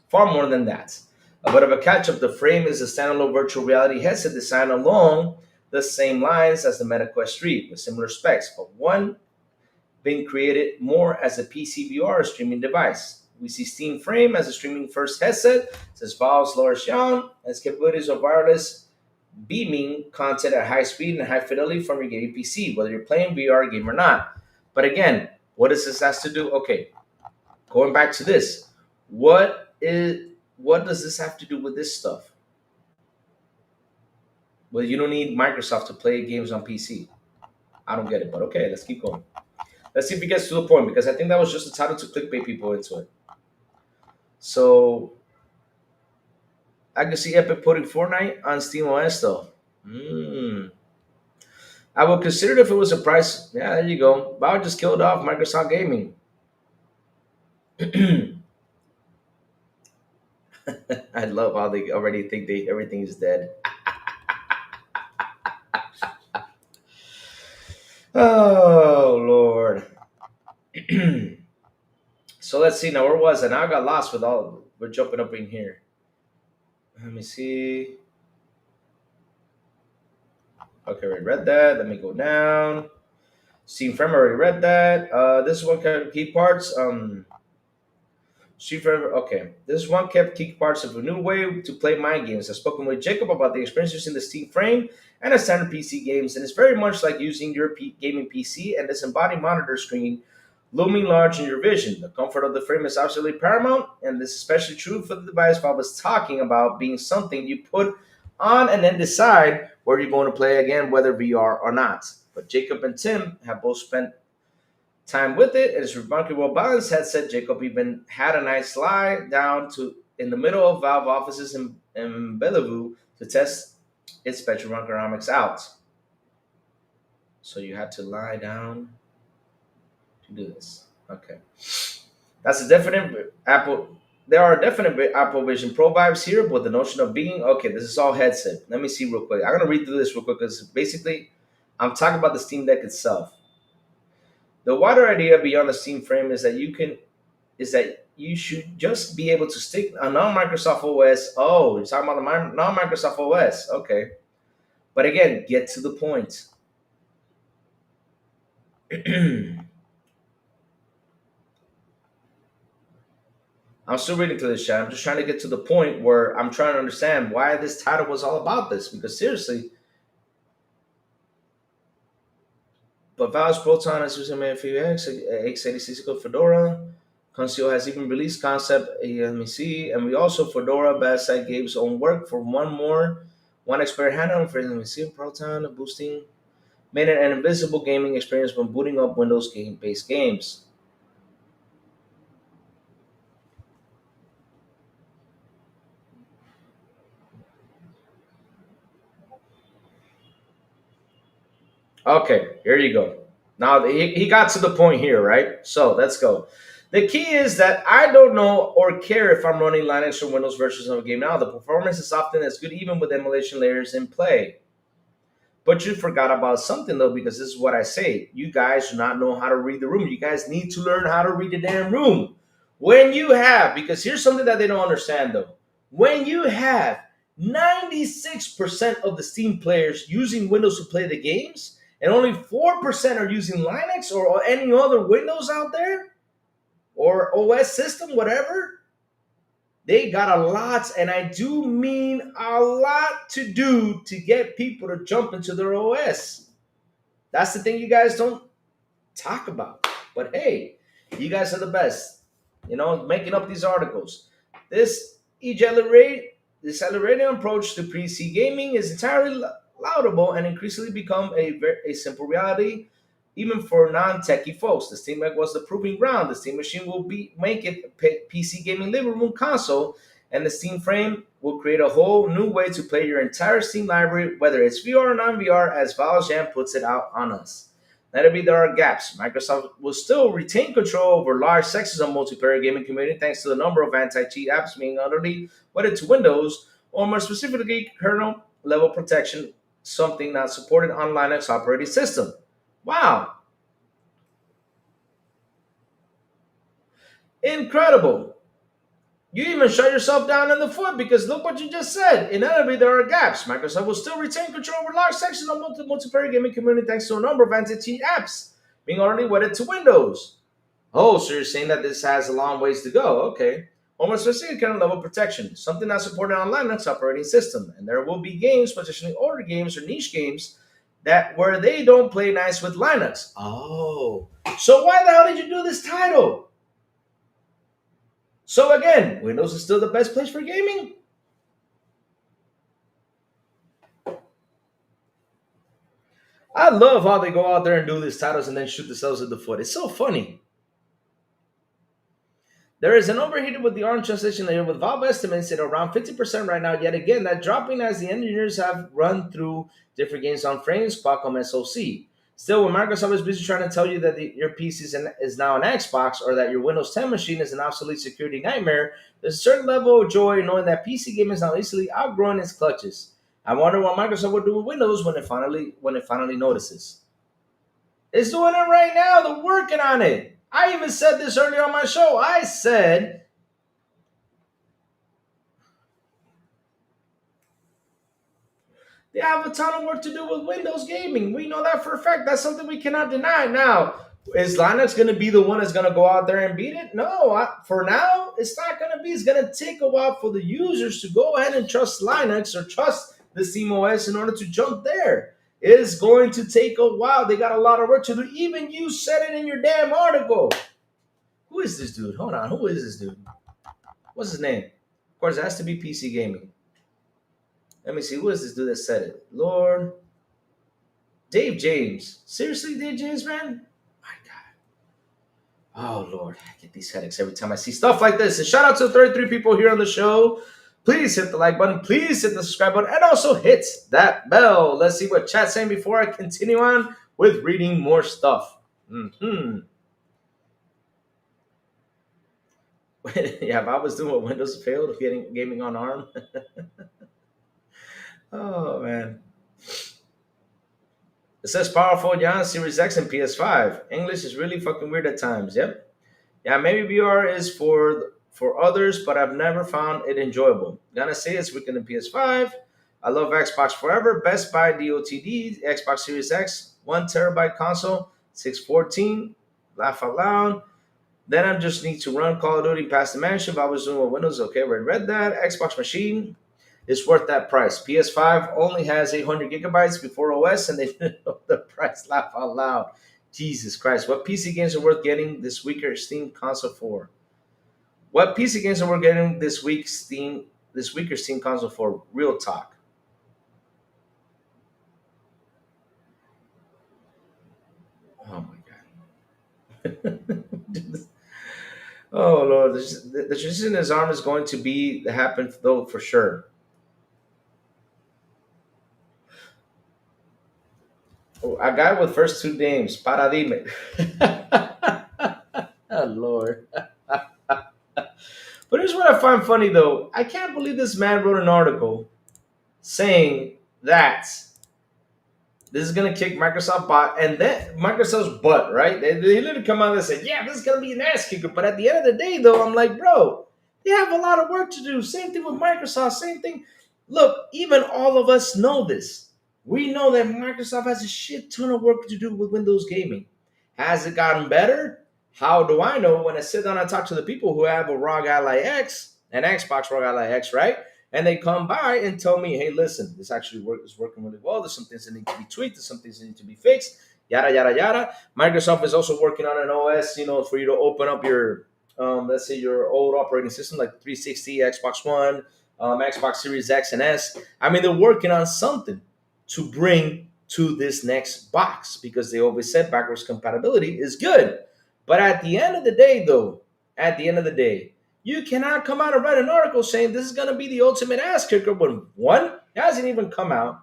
A: far more than that. A bit of a catch up, the frame is a standalone virtual reality headset designed along the same lines as the Meta Quest 3 with similar specs, but one being created more as a PC VR streaming device. We see Steam Frame as a streaming first headset, says Valve's Lawrence Young, and its capabilities of wireless beaming content at high speed and high fidelity from your gaming PC, whether you're playing VR game or not. But again, what does this have to do? Okay, going back to this, what does this have to do with this stuff? Well, you don't need Microsoft to play games on PC. I don't get it, but okay, let's keep going. Let's see if it gets to the point because I think that was just a title to clickbait people into it. So I can see Epic putting Fortnite on SteamOS though. I would consider it if it was a price. Yeah, there you go. Valve just killed off Microsoft Gaming. I love how they already think everything is dead. Oh Lord. So let's see now. Where was I? Now I got lost with all. We're jumping up in here. Let me see. Okay, we read that. Let me go down. Steam Frame already read that. This is one kept key parts. Steam Frame. Okay, this is one kept key parts of a new way to play mind games. I've spoken with Jacob about the experience using the Steam Frame and a standard PC games, and it's very much like using your gaming PC and this embodied monitor screen looming large in your vision. The comfort of the frame is absolutely paramount, and this is especially true for the device Bob was talking about being something you put on and then decide where you're going to play again, whether VR or not. But Jacob and Tim have both spent time with it. It is remarkable balance headset. Jacob even had a nice lie down to in the middle of Valve offices in Bellevue to test its spectrum ergonomics out. So you had to lie down to do this. Okay. That's a definite Apple. There are definite Apple Vision Pro vibes here, but the notion of being okay, this is all headset. Let me see real quick. I'm gonna read through this real quick because basically, I'm talking about the Steam Deck itself. The wider idea beyond the Steam frame is that you should just be able to stick a non-Microsoft OS. Oh, you're talking about the non-Microsoft OS. Okay, but again, get to the point. I'm still reading through this chat. I'm just trying to get to the point where I'm trying to understand why this title was all about this. Because seriously, but Valve's Proton is using MFUX, x86 called Fedora. Conceal has even released concept. Let me see. And we also Fedora Backside Gabe's own work for one expert handle for let me see Proton boosting made it an invisible gaming experience when booting up Windows game-based games. Okay, here you go. Now he got to the point here, right? So let's go. The key is that I don't know or care if I'm running Linux or Windows versions of a game now. The performance is often as good even with emulation layers in play. But you forgot about something though, because this is what I say. You guys do not know how to read the room. You guys need to learn how to read the damn room. When you have, because here's something that they don't understand though. When you have 96% of the Steam players using Windows to play the games, and only 4% are using Linux or any other Windows out there, or OS system, whatever, they got a lot, and I do mean a lot to do to get people to jump into their OS. That's the thing you guys don't talk about. But hey, you guys are the best. Making up these articles. This accelerating approach to PC gaming is entirely laudable and increasingly become a simple reality even for non-techie folks. The Steam Deck was the proving ground. The Steam machine will make it a PC gaming living room console, and the Steam frame will create a whole new way to play your entire Steam library, whether it's VR or non-VR, as Valjean puts it out on us. Let it be there are gaps. Microsoft will still retain control over large sections of multiplayer gaming community thanks to the number of anti-cheat apps being utterly wedded to Windows, or more specifically, kernel level protection, something not supported on Linux operating system. Wow. Incredible. You even shut yourself down in the foot because look what you just said. Inevitably, there are gaps. Microsoft will still retain control over large sections of multiplayer gaming community thanks to a number of anti-cheat apps being already wedded to Windows. Oh, so you're saying that this has a long ways to go. Okay. Almost specific kind of level protection, something not supported on Linux operating system. And there will be games, potentially older games or niche games, that where they don't play nice with Linux. Oh. So why the hell did you do this title? So again, Windows is still the best place for gaming? I love how they go out there and do these titles and then shoot themselves in the foot. It's so funny. There is an overheated with the ARM translation layer with Valve estimates at around 50% right now. Yet again, that dropping as the engineers have run through different games on frames, Qualcomm SoC. Still, when Microsoft is busy trying to tell you that your PC is now an Xbox or that your Windows 10 machine is an obsolete security nightmare, there's a certain level of joy in knowing that PC gaming is now easily outgrowing its clutches. I wonder what Microsoft will do with Windows when it finally notices. It's doing it right now. They're working on it. I even said this earlier on my show. I said they have a ton of work to do with Windows gaming. We know that for a fact. That's something we cannot deny. Now, is Linux going to be the one that's going to go out there and beat it? No, for now, it's not going to be. It's going to take a while for the users to go ahead and trust Linux or trust the SteamOS in order to jump there. It's going to take a while. They got a lot of work to do. Even you said it in your damn article. Who is this dude? Hold on. Who is this dude? What's his name? Of course, it has to be PC Gaming. Let me see. Who is this dude that said it? Lord. Dave James. Seriously, Dave James, man? My God. Oh, Lord. I get these headaches every time I see stuff like this. And shout out to the 33 people here on the show. Please hit the like button. Please hit the subscribe button. And also hit that bell. Let's see what chat's saying before I continue on with reading more stuff. Hmm. Yeah, if I was doing what Windows failed, getting gaming on ARM. Oh, man. It says powerful John Series X and PS5. English is really fucking weird at times. Yep. Yeah, maybe VR is for others, but I've never found it enjoyable. Gonna say it's weaker than PS5. I love Xbox forever. Best Buy DOTD, Xbox Series X, 1 terabyte console, 614. Laugh out loud. Then I just need to run Call of Duty past the mansion. If I was doing with Windows, okay, read that. Xbox machine is worth that price. PS5 only has 800 gigabytes before OS, and they didn't know the price. Laugh out loud. Jesus Christ. What PC games are worth getting this weaker Steam console for? What PC games are worth getting this weaker Steam console for? Real talk. Oh my god. Oh Lord, the transition in his arm is going to be happen though for sure. Oh, a guy with first two names, Paradime. Oh Lord. But here's what I find funny though. I can't believe this man wrote an article saying that this is gonna kick Microsoft butt and then Microsoft's butt, right? They literally come out and say, yeah, this is gonna be an ass kicker. But at the end of the day, though, I'm like, bro, they have a lot of work to do. Same thing with Microsoft, same thing. Look, even all of us know this. We know that Microsoft has a shit ton of work to do with Windows gaming. Has it gotten better? How do I know when I sit down and talk to the people who have a ROG Ally X, an Xbox ROG Ally X, right? And they come by and tell me, hey, listen, this actually is working really well. There's some things that need to be tweaked. There's some things that need to be fixed. Yada yada yada. Microsoft is also working on an OS, for you to open up your, let's say your old operating system like 360, Xbox One, Xbox Series X and S. I mean, they're working on something to bring to this next box because they always said backwards compatibility is good. But at the end of the day, though, at the end of the day, you cannot come out and write an article saying this is going to be the ultimate ass kicker when one, it hasn't even come out.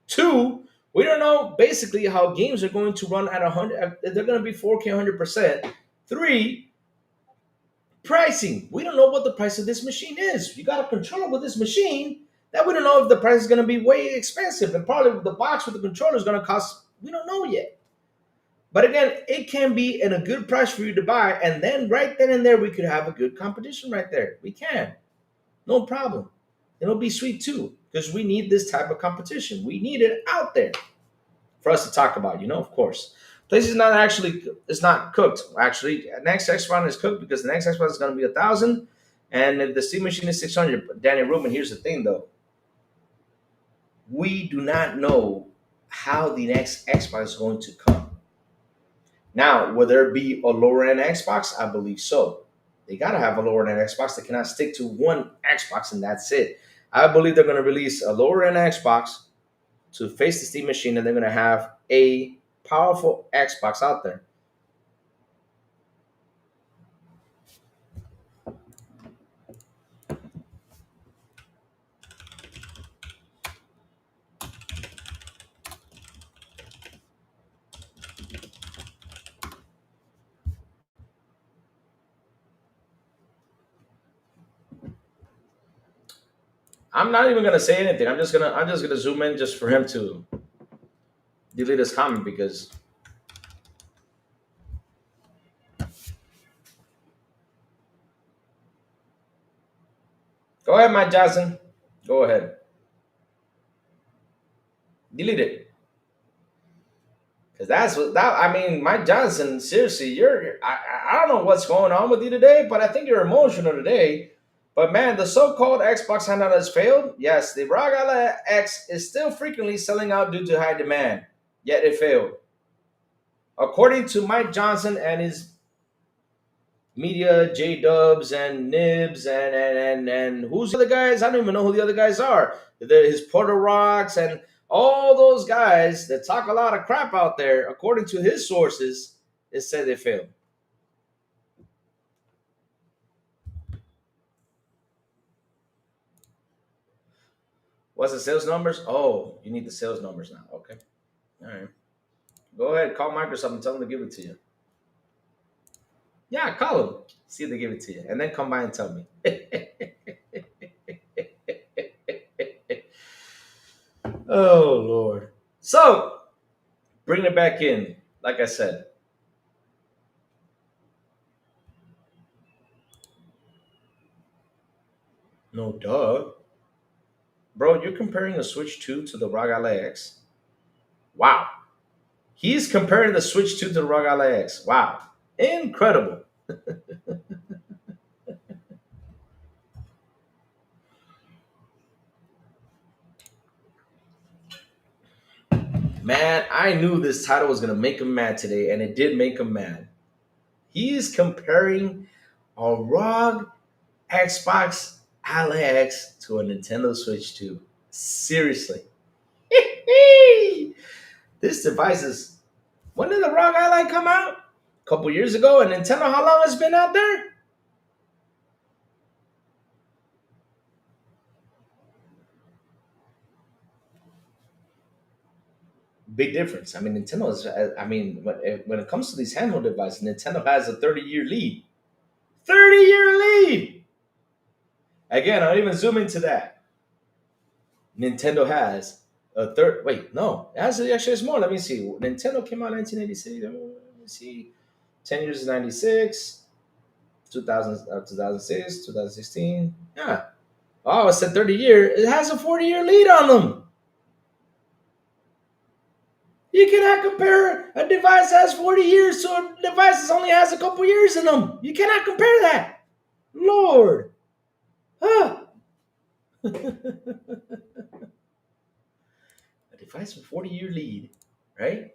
A: Two, we don't know basically how games are going to run at 100. They're going to be 4K 100%. Three, pricing. We don't know what the price of this machine is. You got a controller with this machine that we don't know if the price is going to be way expensive. And probably the box with the controller is going to cost, we don't know yet. But again, it can be in a good price for you to buy, and then right then and there, we could have a good competition right there. We can, no problem. It'll be sweet too, because we need this type of competition. We need it out there for us to talk about. Of course, place is not actually it's not cooked. Actually, next Xbox is cooked because the next Xbox is going to be 1,000, and if the Steam machine is 600. But Danny Rubin, here's the thing though: we do not know how the next Xbox is going to come. Now, will there be a lower end Xbox? I believe so. They gotta have a lower end Xbox. They cannot stick to one Xbox and that's it. I believe they're gonna release a lower end Xbox to face the Steam machine, and they're gonna have a powerful Xbox out there. I'm not even gonna say anything. I'm just gonna zoom in just for him to delete his comment because go ahead, Mike Johnson. Go ahead. Delete it. Because that's what that I mean, Mike Johnson, seriously, I don't know what's going on with you today, but I think you're emotional today. But man, the so-called Xbox handheld has failed. Yes, the ROG Ally X is still frequently selling out due to high demand, yet it failed. According to Mike Johnson and his media, J Dubs and Nibs and who's the other guys? I don't even know who the other guys are. His Porter Rocks and all those guys that talk a lot of crap out there. According to his sources, it said they failed. What's the sales numbers? Oh, you need the sales numbers now. Okay, all right. Go ahead, call Microsoft and tell them to give it to you. Yeah, call them. See if they give it to you, and then come by and tell me. Oh Lord. So bringing it back in, like I said, no duh, bro. You're comparing the Switch 2 to the ROG Ally X. Wow. He's comparing the Switch 2 to the ROG Ally X. Wow. Incredible. Man, I knew this title was gonna make him mad today, and it did make him mad. He's comparing a ROG Xbox Ally X to a Nintendo Switch 2. Seriously. This device is. When did the ROG Ally come out? A couple years ago. And Nintendo, how long has it been out there? Big difference. I mean, Nintendo is. I mean, when it comes to these handheld devices, Nintendo has a 30-year lead. 30-year lead. Again, I'll even zoom into that. Nintendo has a third. Wait, no, actually it's more. Let me see. Nintendo came out in 1986. Let me see. 10 years is 96. 2000, 2006, 2016. Yeah. Oh, it said 30-year. It has a 40-year lead on them. You cannot compare a device that has 40 years to a device that only has a couple years in them. You cannot compare that. Lord. Huh. A device with 40-year lead, right?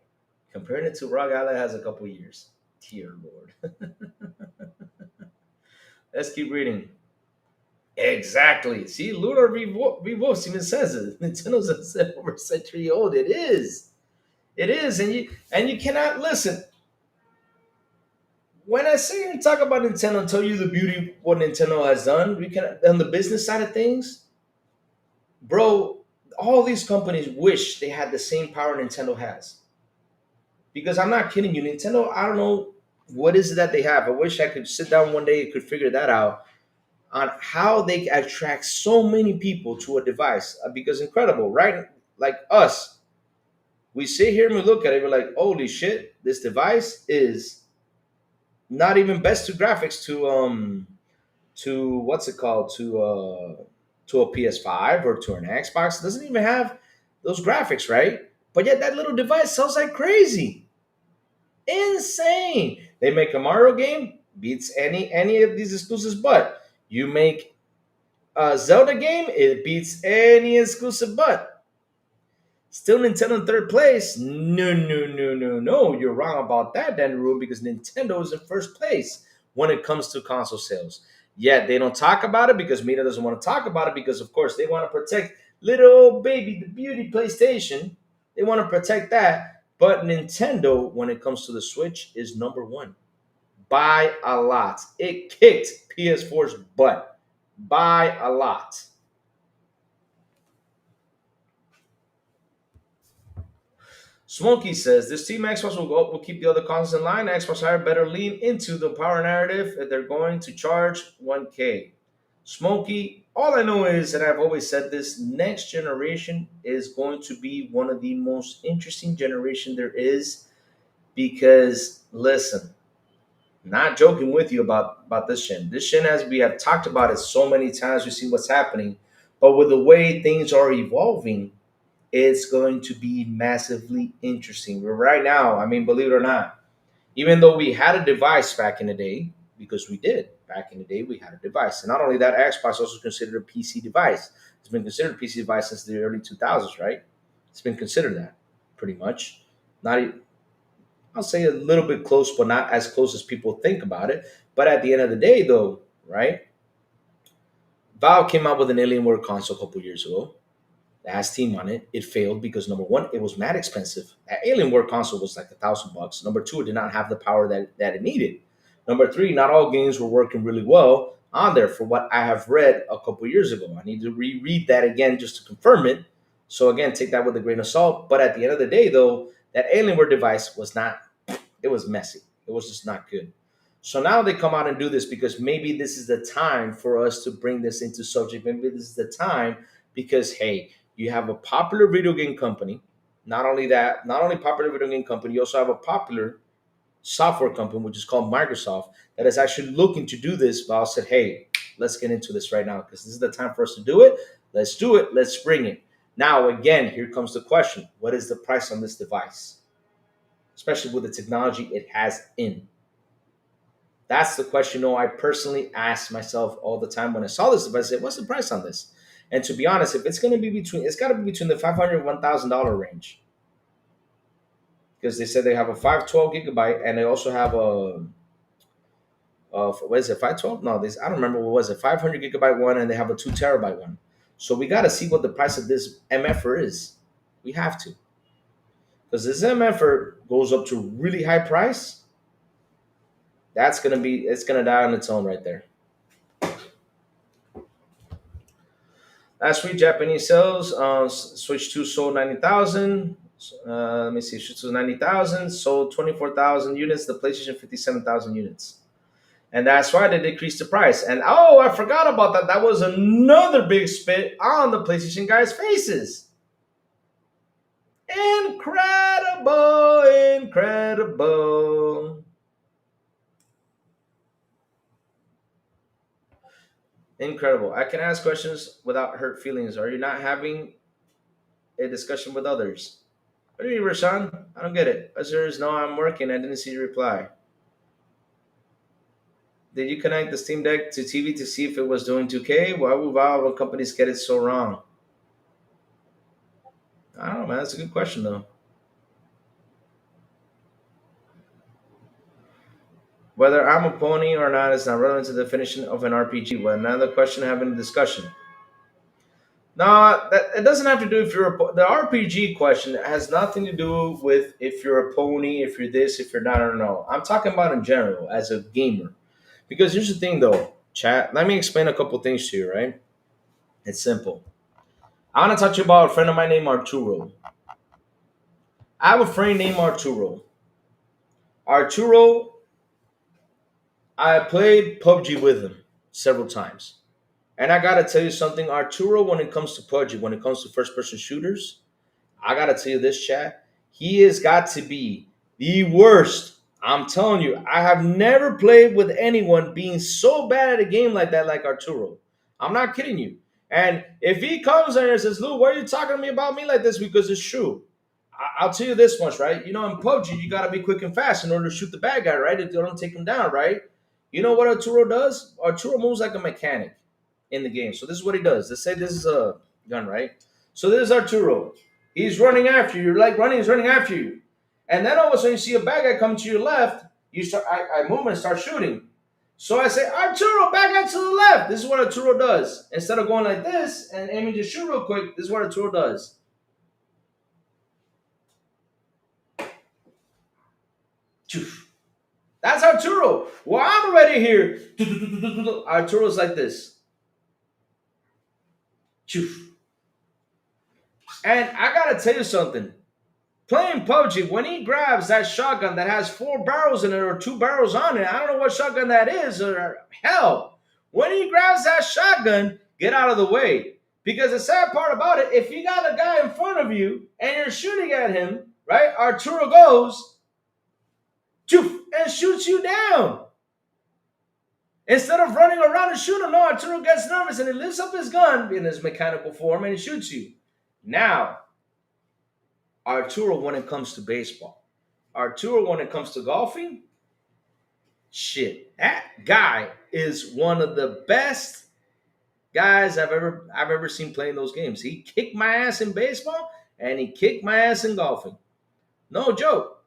A: Comparing it to ROG Ally has a couple years. Dear Lord. Let's keep reading. Exactly. See, Lunar Revokes even says it. Nintendo's over a century old. It is. It is, and you cannot listen. When I sit here and talk about Nintendo and tell you the beauty of what Nintendo has done, we can on the business side of things, bro. All these companies wish they had the same power Nintendo has. Because I'm not kidding you, Nintendo. I don't know what is it that they have. I wish I could sit down one day and could figure that out on how they attract so many people to a device. Because incredible, right? Like us, we sit here and we look at it. We're like, holy shit, this device is not even best to graphics to what's it called to a PS5 or to an Xbox. It doesn't even have those graphics, right? But yet that little device sells like crazy, insane. They make a Mario game beats any of these exclusives, but you make a Zelda game, it beats any exclusive, but still Nintendo in third place. No, no, no, no, no. You're wrong about that, Dan Rube, because Nintendo is in first place when it comes to console sales. Yet they don't talk about it because media doesn't want to talk about it because, of course, they want to protect little old baby, the beauty PlayStation. They want to protect that. But Nintendo, when it comes to the Switch, is number one by a lot. It kicked PS4's butt by a lot. Smokey says this team Xbox will keep the other consoles in line. Xbox higher better lean into the power narrative if they're going to charge 1K. Smokey, all I know is, and I've always said this, next generation is going to be one of the most interesting generation there is because listen, not joking with you about this Shin. This Shin, as we have talked about it so many times, we see what's happening, but with the way things are evolving, it's going to be massively interesting. Right now, I mean, believe it or not, even though we had a device back in the day, because we did. Back in the day, we had a device. And not only that, Xbox also considered a PC device. It's been considered a PC device since the early 2000s, right? It's been considered that, pretty much. Not, I'll say a little bit close, but not as close as people think about it. But at the end of the day, though, right? Valve came out with an Alienware console a couple years ago that has Steam on it. It failed because number one, it was mad expensive. That Alienware console was like $1,000. Number two, it did not have the power that it needed. Number three, not all games were working really well on there for what I have read a couple years ago. I need to reread that again just to confirm it. So again, take that with a grain of salt. But at the end of the day, though, that Alienware device was not, it was messy. It was just not good. So now they come out and do this because maybe this is the time for us to bring this into subject. Maybe this is the time because, hey, you have a popular video game company. Not only that, not only popular video game company, you also have a popular software company, which is called Microsoft, that is actually looking to do this. Val said, hey, let's get into this right now because this is the time for us to do it. Let's do it. Let's bring it. Now, again, here comes the question. What is the price on this device? Especially with the technology it has in. That's the question, I personally ask myself all the time when I saw this device. I said, what's the price on this? And to be honest, if it's going to be between, it's got to be between the $500 and $1,000 range. Because they said they have a 512 gigabyte and they also have what is it, 512? No, I don't remember what was it, 500 gigabyte one, and they have a 2 terabyte one. So we got to see what the price of this MFR is. We have to. Because this MFR goes up to really high price, it's going to die on its own right there. Last week, Japanese sales switched to sold 90,000. Let me see, switched to 90,000, sold 24,000 units. The PlayStation 57,000 units, and that's why they decreased the price. And I forgot about that. That was another big spit on the PlayStation guys' faces. Incredible, incredible. Incredible. I can ask questions without hurt feelings. Are you not having a discussion with others? What do you mean, Rashawn? I don't get it. Answer is no, I'm working. I didn't see your reply. Did you connect the Steam Deck to TV to see if it was doing 2K? Why would Valve companies get it so wrong? I don't know, man. That's a good question, though. Whether I'm a pony or not is not relevant to the definition of an RPG. Well, another question having a discussion. No, it doesn't have to do if you're the RPG question has nothing to do with if you're a pony, if you're this, if you're not. I don't know. I'm talking about in general as a gamer. Because here's the thing, though, chat. Let me explain a couple things to you, right? It's simple. I want to talk to you about a friend of mine named Arturo. I have a friend named Arturo. Arturo, I played PUBG with him several times. And I gotta tell you something, Arturo, when it comes to PUBG, when it comes to first-person shooters, I gotta tell you this, chat. He has got to be the worst. I'm telling you, I have never played with anyone being so bad at a game like that, like Arturo. I'm not kidding you. And if he comes in and says, Lou, why are you talking to me about me like this? Because it's true. I'll tell you this much, right? In PUBG, you gotta be quick and fast in order to shoot the bad guy, right? If you don't take him down, right? You know what Arturo does? Arturo moves like a mechanic in the game. So this is what he does. Let's say this is a gun, right? So this is Arturo. He's running after you. You're like running, he's running after you. And then all of a sudden you see a bad guy coming to your left. I move and start shooting. So I say, Arturo, back out to the left. This is what Arturo does. Instead of going like this and aiming to shoot real quick, this is what Arturo does. That's Arturo. Well, I'm already here. Arturo's like this. And I gotta tell you something. Playing PUBG, when he grabs that shotgun that has 4 barrels in it or 2 barrels on it, I don't know what shotgun that is, or hell, when he grabs that shotgun, get out of the way. Because the sad part about it, if you got a guy in front of you and you're shooting at him, right, Arturo goes and shoots you down. Instead of running around and shooting, no, Arturo gets nervous and he lifts up his gun in his mechanical form and he shoots you. Now, Arturo when it comes to baseball. Arturo when it comes to golfing, Shit, that guy is one of the best guys I've ever seen playing those games. He kicked my ass in baseball and he kicked my ass in golfing. No joke.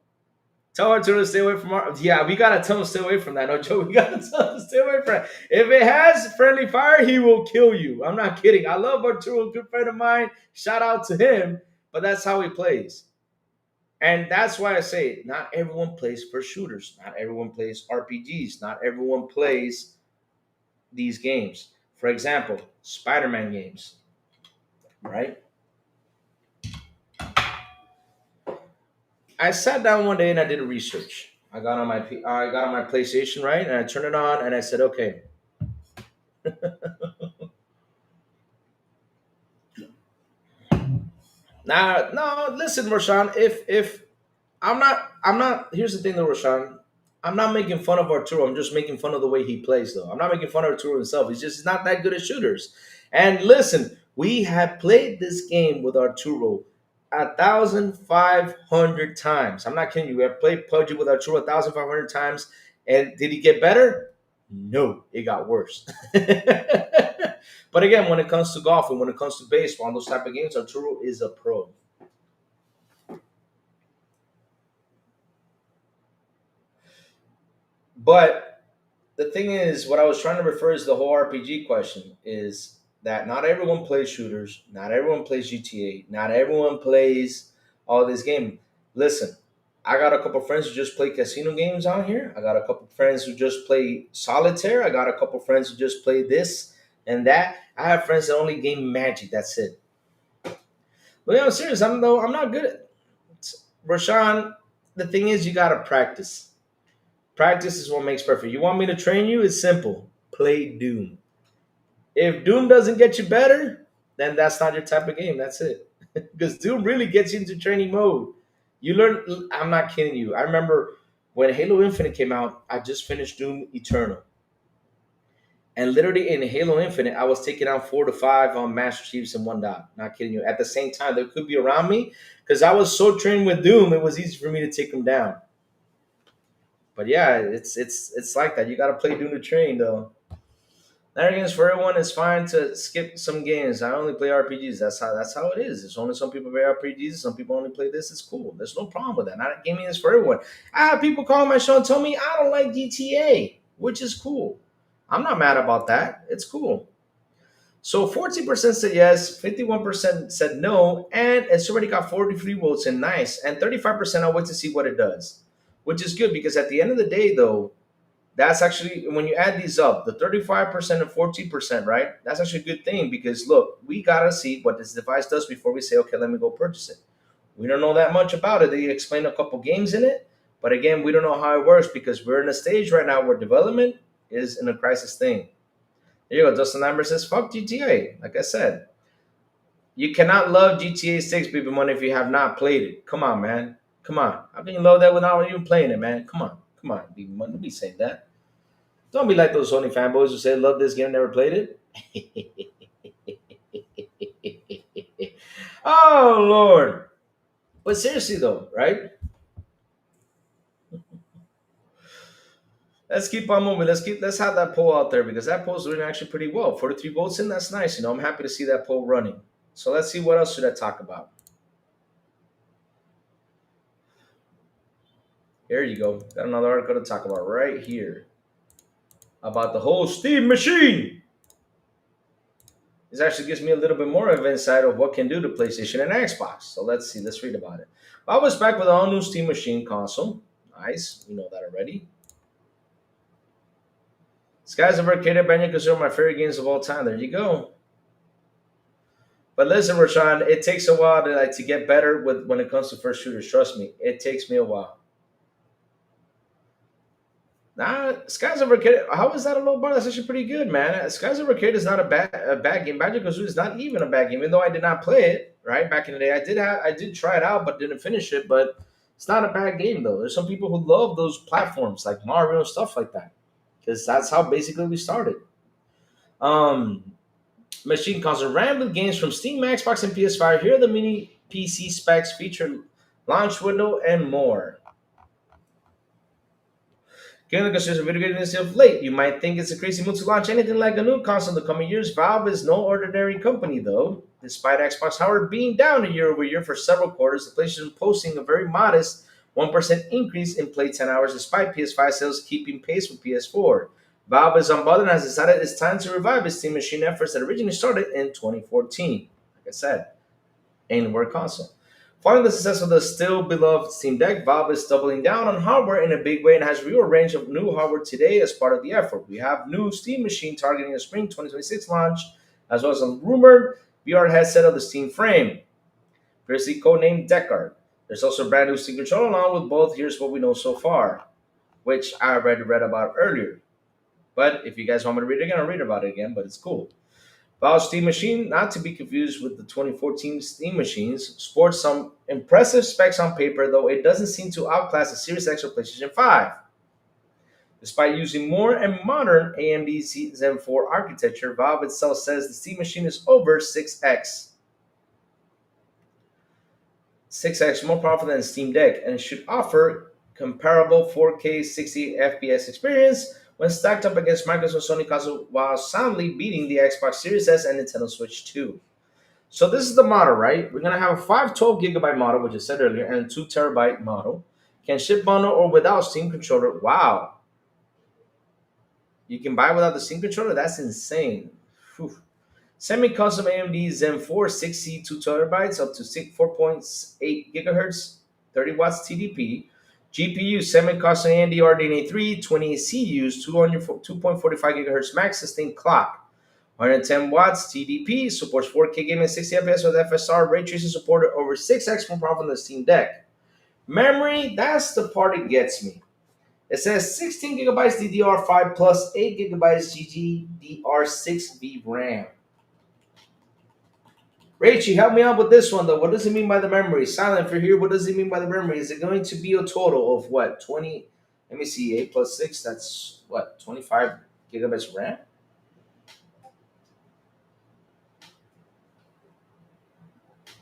A: Tell Arturo to stay away from our. Yeah, we gotta tell him to stay away from that. No joke. We gotta tell him to stay away from that. If it has friendly fire, he will kill you. I'm not kidding. I love Arturo, a good friend of mine. Shout out to him. But that's how he plays. And that's why I say not everyone plays for shooters. Not everyone plays RPGs. Not everyone plays these games. For example, Spider-Man games, right? I sat down one day and I did a research. I got on my PlayStation, right, and I turned it on and I said, okay, now, no, listen, Roshan, if I'm not. Here's the thing, though, Roshan. I'm not making fun of Arturo. I'm just making fun of the way he plays, though. I'm not making fun of Arturo himself. He's just not that good at shooters. And listen, we have played this game with Arturo 1,500 times. I'm not kidding you. We have played PUBG with Arturo 1,500 times. And did he get better? No, it got worse. But again, when it comes to golf and when it comes to baseball and those type of games, Arturo is a pro. But the thing is, what I was trying to refer is the whole RPG question is that not everyone plays shooters, not everyone plays GTA, not everyone plays all this game. Listen, I got a couple friends who just play casino games on here. I got a couple friends who just play solitaire. I got a couple friends who just play this and that. I have friends that only game Magic. That's it. But I'm serious. I'm not good at Rashawn. The thing is, you gotta practice. Practice is what makes perfect. You want me to train you? It's simple. Play Doom. If Doom doesn't get you better, then that's not your type of game. That's it. Because Doom really gets you into training mode. You learn. I'm not kidding you. I remember when Halo Infinite came out. I just finished Doom Eternal, and literally in Halo Infinite, I was taking out 4 to 5 on Master Chiefs and one dot. Not kidding you. At the same time, they could be around me because I was so trained with Doom. It was easy for me to take them down. But yeah, it's like that. You got to play Doom to train though. There games for everyone. It's fine to skip some games. I only play RPGs. That's how it is. It's only some people play RPGs. Some people only play this. It's cool. There's no problem with that. Not gaming is for everyone. I have people call my show and tell me I don't like GTA, which is cool. I'm not mad about that. It's cool. So 14% said yes, 51% said no, and it's already got 43 votes and nice. And 35% I'll wait to see what it does, which is good because at the end of the day, though, that's actually when you add these up, the 35% and 14%, right? That's actually a good thing because look, we gotta see what this device does before we say, okay, let me go purchase it. We don't know that much about it. They explain a couple games in it, but again, we don't know how it works because we're in a stage right now where development is in a crisis thing. There you go. Justin Lambert says, fuck GTA. Like I said, you cannot love GTA 6 Baby Money if you have not played it. Come on, man. Come on. How can you love that without even playing it, man? Come on. Come on, Baby Money. Don't be saying that. Don't be like those Sony fanboys who say, love this game, never played it. Oh, Lord. But seriously, though, right? Let's keep on moving. Let's have that poll out there because that poll's doing actually pretty well. 43 votes in, that's nice. I'm happy to see that poll running. So let's see what else should I talk about. Here you go. Got another article to talk about right here about the whole Steam machine. This actually gives me a little bit more of insight of what can do to PlayStation and Xbox. So let's see. Let's read about it. I was back with an all new Steam machine console. Nice. We know that already. Skies of Arcadia Banjo-Kazooie are my favorite games of all time. There you go. But listen, Rashawn, it takes a while to get better with when it comes to first shooters. Trust me, it takes me a while. Nah, Skies of Arcadia. How is that a low bar? That's actually pretty good, man. Skies of Arcadia is not a bad game. Banjo-Kazooie is not even a bad game, even though I did not play it right back in the day. I did try it out, but didn't finish it. But it's not a bad game though. There's some people who love those platforms like Mario and stuff like that because that's how basically we started. Um, Machine console ran with games from Steam, Xbox, and PS5. Here are the mini PC specs, feature launch window, and more. Given the concerns of video game industry of late, you might think it's a crazy move to launch anything like a new console in the coming years. Valve is no ordinary company, though. Despite Xbox hardware being down year over year for several quarters, the PlayStation posting a very modest 1% increase in play 10 hours despite PS5 sales keeping pace with PS4. Valve is unbothered and has decided it's time to revive its Steam Machine efforts that originally started in 2014. Like I said, Alienware console. Following the success of the still beloved Steam Deck, Valve is doubling down on hardware in a big way and has real range of new hardware today as part of the effort. We have new Steam Machine targeting a spring 2026 launch, as well as a rumored VR headset of the Steam Frame, previously codenamed Deckard. There's also a brand new Steam controller along with both. Here's what we know so far, which I already read about earlier. But if you guys want me to read it again, I'll read about it again, but it's cool. Valve's Steam Machine, not to be confused with the 2014 Steam Machines, sports some impressive specs on paper, though it doesn't seem to outclass the Series X or PlayStation 5. Despite using more and modern AMD Zen 4 architecture, Valve itself says the Steam Machine is over 6x more powerful than Steam Deck and should offer comparable 4K 60 FPS experience when stacked up against Microsoft Sony console while soundly beating the Xbox Series S and Nintendo Switch 2. So this is the model, right? We're gonna have a 512 gigabyte model, which I said earlier, and a 2 terabyte model. Can ship bundle or without Steam controller. Wow. You can buy without the Steam controller? That's insane. Whew. Semi-custom AMD Zen 4 6C 2 terabytes up to 4.8 gigahertz, 30 watts TDP. GPU semi-custom AMD RDNA 3 20 CUs, 2.45 gigahertz max sustained clock, 110 watts TDP, supports 4K gaming 60 FPS with FSR, ray tracing supported over 6x more powerful than the Steam Deck. Memory, that's the part that gets me. It says 16 gigabytes DDR5 plus 8 gigabytes GDDR6 RAM. Rachie, help me out with this one though. What does it mean by the memory? Silent, if you're here, what does it mean by the memory? Is it going to be a total of what? 20? Let me see. 8 plus 6, that's what? 25 gigabytes RAM?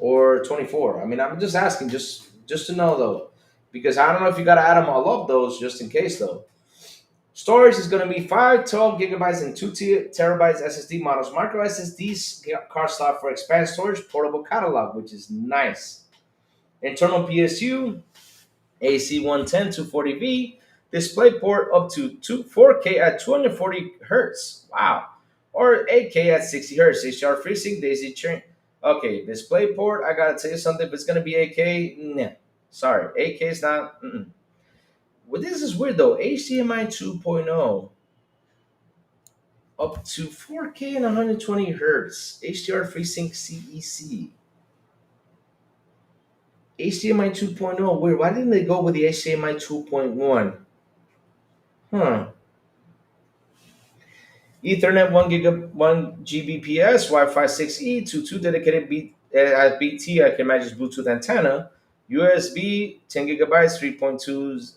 A: Or 24? I mean, I'm just asking, just to know though. Because I don't know if you got to add them all up, those, just in case though. Storage is going to be 512 gigabytes and 2 terabytes SSD models. Micro SSD card slot for expanded storage, portable catalog, which is nice. Internal PSU, AC 110 240V, display port up to 4K at 240 hertz. Wow. Or 8K at 60 hertz. HDR FreeSync, Daisy Chain. Okay, display port, I got to tell you something. If it's going to be 8K, nah. Sorry, 8K is not. Well, this is weird though. HDMI 2.0 up to 4K and 120 hertz. HDR FreeSync CEC. HDMI 2.0. Weird. Why didn't they go with the HDMI 2.1? Huh. Ethernet 1 Gbps, Wi-Fi 6E to 2 dedicated BT. I can imagine Bluetooth antenna. USB 10 gigabytes, 3.2.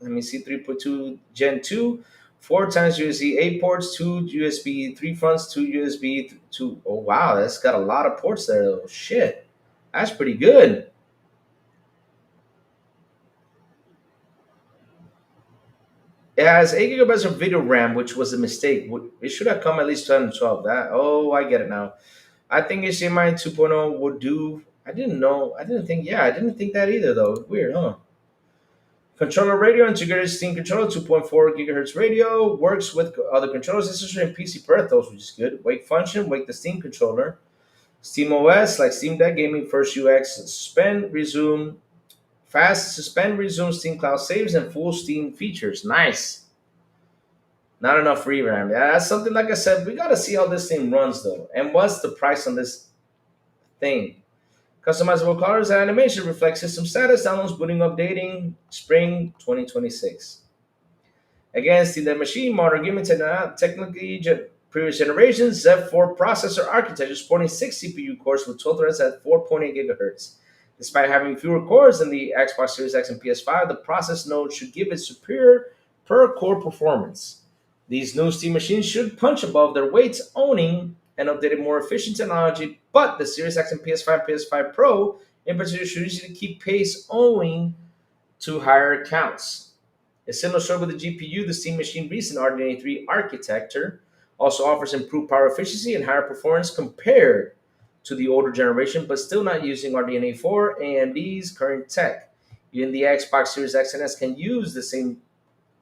A: Let me see, 3.2 Gen 2, 4 times USB A ports, 2 USB 3 fronts, 2 USB 2. Oh, wow, that's got a lot of ports there, though. Shit, that's pretty good. It has 8 gigabytes of video RAM, which was a mistake. It should have come at least 10 and 12. I get it now. I think HDMI 2.0 would do. I didn't know. I didn't think that either, though. Weird, huh? Controller radio, integrated Steam controller, 2.4 gigahertz radio, works with other controllers, especially in PC peripherals, which is good. Wake function, wake the Steam controller. Steam OS, like Steam Deck Gaming, first UX, suspend, resume, fast, suspend, resume, Steam Cloud saves, and full Steam features. Nice. Not enough RAM. Yeah, that's something, like I said, we got to see how this thing runs, though. And what's the price on this thing? Customizable colors and animation reflect system status. Downloads, booting, updating, spring 2026. Again, Steam Deck machine, modern gaming technically previous generations, Z4 processor architecture supporting 6 CPU cores with 12 threads at 4.8 gigahertz. Despite having fewer cores than the Xbox Series X and PS5, the process node should give it superior per core performance. These new Steam machines should punch above their weights, owning and updated more efficient technology, but the Series X and PS5 Pro in particular should usually keep pace owing to higher counts. A similar story with the GPU, the Steam Machine recent RDNA 3 architecture also offers improved power efficiency and higher performance compared to the older generation, but still not using RDNA 4 AMD's current tech. Even the Xbox Series X and S can use the same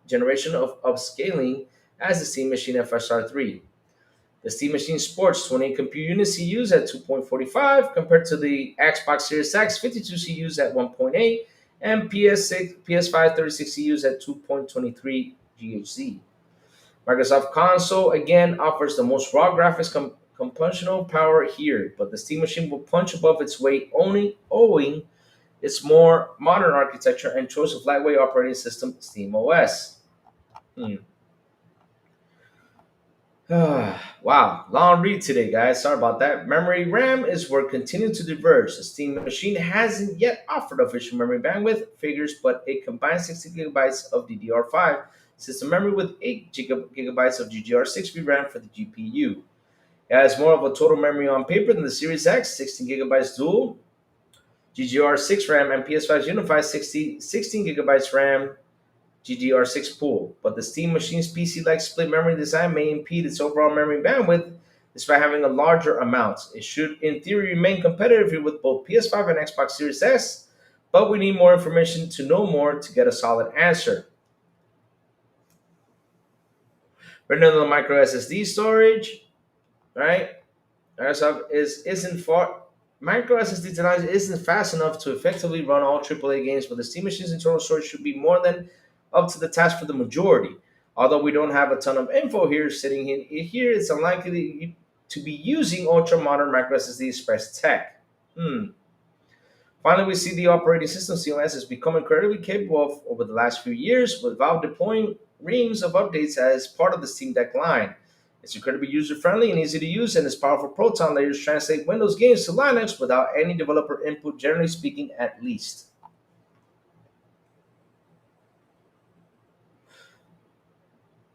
A: generation of upscaling as the Steam Machine FSR3. The Steam Machine sports 28 compute units CUs at 2.45 compared to the Xbox Series X 52 CUs at 1.8 and PS5 36 CUs at 2.23 GHz. Microsoft Console again offers the most raw graphics computational power here, but the Steam Machine will punch above its weight only owing its more modern architecture and choice of lightweight operating system SteamOS. Hmm. Wow, long read today, guys. Sorry about that. Memory RAM is where continue to diverge. The Steam Machine hasn't yet offered official memory bandwidth figures, but it combines 60 gigabytes of DDR5 system memory with 8 gigabytes of GDR6 VRAM for the GPU. It has more of a total memory on paper than the Series X, 16 gigabytes dual GDR6 RAM, and PS5's unified 16 gigabytes RAM GDR6 pool, but the Steam Machine's PC-like split memory design may impede its overall memory bandwidth despite having a larger amount. It should, in theory, remain competitive with both PS5 and Xbox Series S, but we need more information to know more to get a solid answer. Regular micro SSD storage, right? Microsoft isn't far. Micro SSD technology isn't fast enough to effectively run all AAA games, but the Steam Machine's internal storage should be more than up to the task for the majority. Although we don't have a ton of info here, sitting in here, it's unlikely to be using ultra modern micro SSD Express tech. Finally, we see the operating system COS has become incredibly capable of over the last few years, with Valve deploying reams of updates as part of the Steam Deck line. It's incredibly user-friendly and easy to use, and its powerful Proton layers translate Windows games to Linux without any developer input, generally speaking, at least.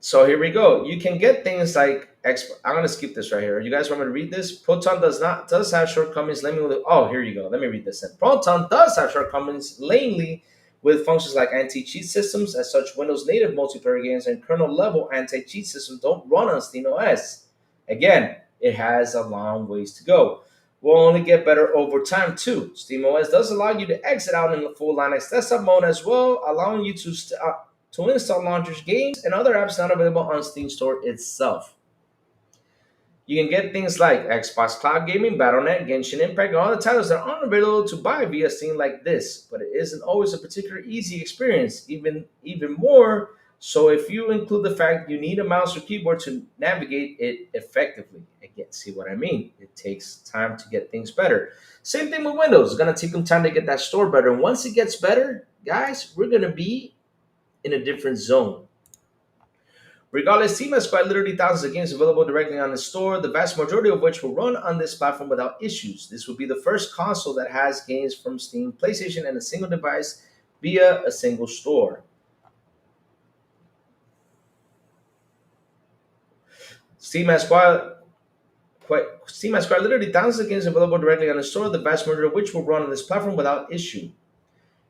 A: So here we go. You can get things like I'm gonna skip this right here. You guys want me to read this? Proton does have shortcomings, lamely with oh here you go. Let me read this. Then. Proton does have shortcomings, lamely with functions like anti-cheat systems. As such, Windows native multiplayer games and kernel level anti-cheat systems don't run on SteamOS. Again, it has a long ways to go. Will only get better over time too. SteamOS does allow you to exit out in the full Linux desktop mode as well, allowing you to install launchers, games, and other apps not available on Steam Store itself. You can get things like Xbox Cloud Gaming, Battle.net, Genshin Impact, and other titles that aren't available to buy via Steam like this, but it isn't always a particularly easy experience, even more so if you include the fact you need a mouse or keyboard to navigate it effectively. Again, see what I mean? It takes time to get things better. Same thing with Windows. It's going to take them time to get that store better. And once it gets better, guys, we're going to be in a different zone. Regardless, Steam has quite literally thousands of games available directly on the store, the vast majority of which will run on this platform without issues. This will be the first console that has games from Steam, PlayStation, and a single device via a single store. Steam has quite literally thousands of games available directly on the store, the vast majority of which will run on this platform without issue.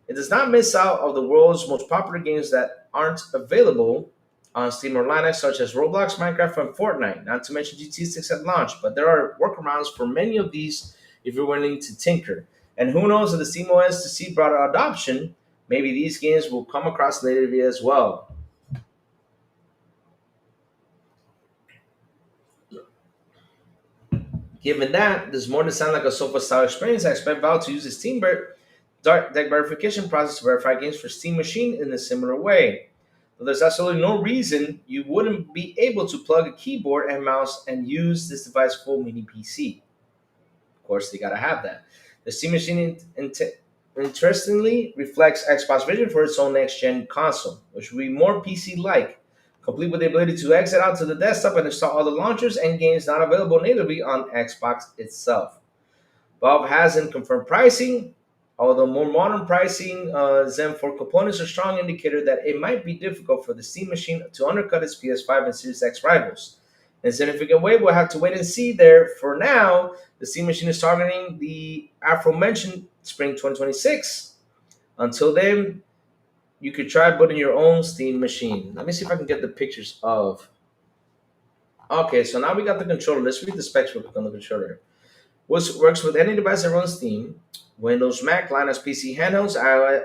A: It does not miss out on the world's most popular games that aren't available on Steam or Linux, such as Roblox, Minecraft, and Fortnite, not to mention GTA 6 at launch, but there are workarounds for many of these if you're willing to tinker. And who knows, if the SteamOS to see broader adoption, maybe these games will come across natively as well. Given that, there's more to sound like a sofa-style experience, I expect Valve to use the Steam Deck verification process to verify games for Steam Machine in a similar way. But there's absolutely no reason you wouldn't be able to plug a keyboard and mouse and use this device full mini PC. Of course, they gotta have that. The Steam Machine interestingly reflects Xbox vision for its own next-gen console, which will be more PC-like, complete with the ability to exit out to the desktop and install other launchers and games not available natively on Xbox itself. Valve hasn't confirmed pricing, although more modern pricing Zen for components are a strong indicator that it might be difficult for the Steam Machine to undercut its PS5 and Series X rivals. In a significant way, we'll have to wait and see there. For now, the Steam Machine is targeting the aforementioned spring 2026. Until then, you could try putting your own Steam machine. Let me see if I can get the pictures of. Okay, so now we got the controller. Let's read the specs real quick on the controller. Works with any device that runs Steam, Windows, Mac, Linux, PC, handhelds,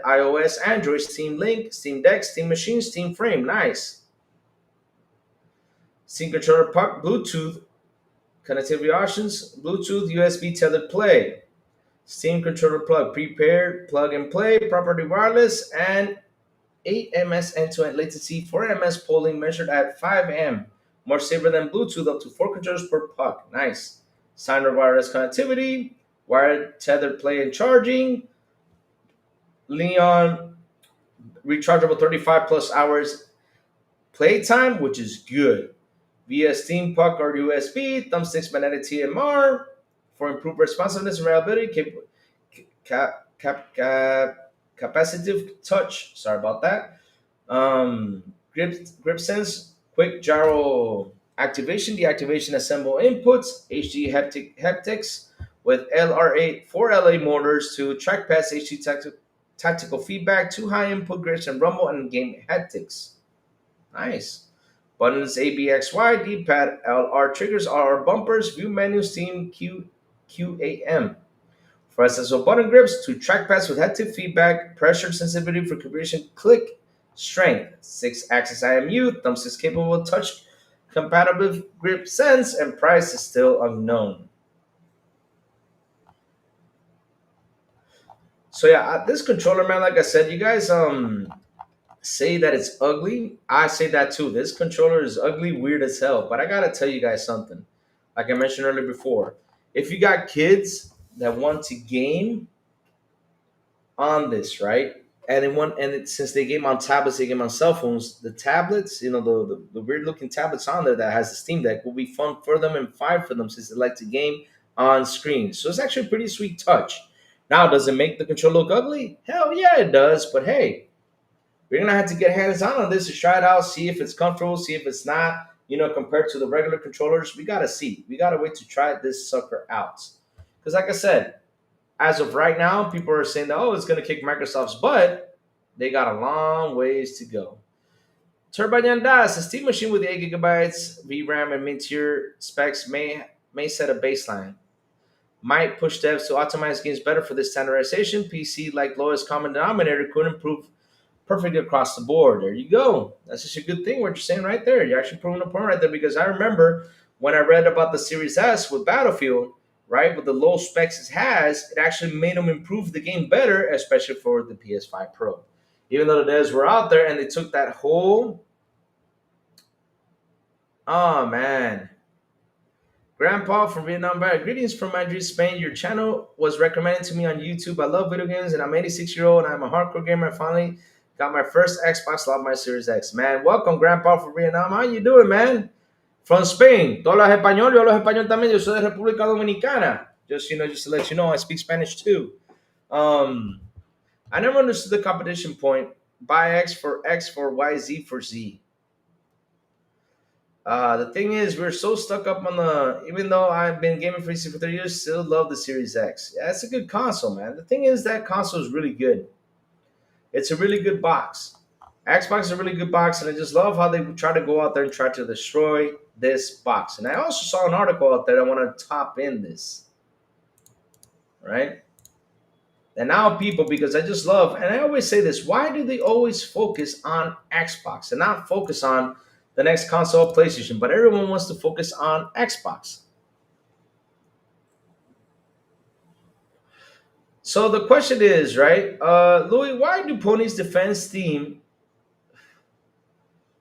A: iOS, Android, Steam Link, Steam Deck, Steam Machine, Steam Frame. Nice. Steam controller puck, Bluetooth, connectivity options, Bluetooth, USB tethered play. Steam controller plug, prepared, plug and play, property wireless, and 8 ms end-to-end latency, 4 ms polling measured at 5 m. More safer than Bluetooth, up to 4 controllers per puck. Nice. Standard wireless connectivity, wired tethered play and charging, Leon rechargeable 35 plus hours playtime, which is good. Via Steam Puck or USB, thumbsticks magnetic TMR for improved responsiveness and reliability, capacitive touch. Sorry about that. Grip sense, quick gyro activation, deactivation, assemble inputs, HD haptics with LR8, 4LA motors to trackpads, HD tactical feedback, two high input grips and rumble and game haptics. Nice. Buttons ABXY, D-pad, LR triggers, RR bumpers, view menu, Steam QAM. For SSO button grips, two trackpads with haptic feedback, pressure sensitivity for calibration, click strength, 6-axis IMU, thumbsticks capable of touch compatible grip sense, and price is still unknown. So yeah, this controller, man, like I said, you guys say that it's ugly. I say that too. This controller is ugly, weird as hell. But I gotta tell you guys something. Like I mentioned earlier before, if you got kids that want to game on this, right? Since they game on tablets, they game on cell phones. The tablets, the weird looking tablets on there that has the Steam Deck will be fun for them and fine for them since they like to game on screen. So it's actually a pretty sweet touch. Now, does it make the controller look ugly? Hell yeah, it does. But hey, we're gonna have to get hands on this to try it out, see if it's comfortable, see if it's not. Compared to the regular controllers, we gotta see. We gotta wait to try this sucker out. Because, like I said, as of right now, people are saying that, oh, it's going to kick Microsoft's butt. They got a long ways to go. Turbayan Das, a Steam machine with 8 gigabytes VRAM and mid-tier specs may set a baseline. Might push devs to optimize games better for this standardization. PC, like lowest common denominator, could improve perfectly across the board. There you go. That's just a good thing what you're saying right there. You're actually proving a point right there because I remember when I read about the Series S with Battlefield, right, with the low specs it has, it actually made them improve the game better, especially for the PS5 Pro. Even though the devs were out there and they took that whole, oh man, Grandpa from Vietnam, Bar. Greetings from Madrid, Spain. Your channel was recommended to me on YouTube. I love video games and I'm 86-year-old and I'm a hardcore gamer. I finally got my first Xbox, love my Series X. Man, welcome, Grandpa from Vietnam. How you doing, man? From Spain. Todos los español, yo hablo español también. Yo soy de República Dominicana. Just to let you know, I speak Spanish too. I never understood the competition point. Buy X for Y, Z for Z. The thing is, we're so stuck up on even though I've been gaming for PC for 30 years, still love the Series X. Yeah, it's a good console, man. The thing is, that console is really good. It's a really good box. Xbox is a really good box, and I just love how they try to go out there and try to destroy this box. And I also saw an article out there that I want to top in this, right? And now people, because I just love, and I always say this, why do they always focus on Xbox and not focus on the next console, PlayStation? But everyone wants to focus on Xbox. So the question is, right, Louis, why do ponies defend Steam?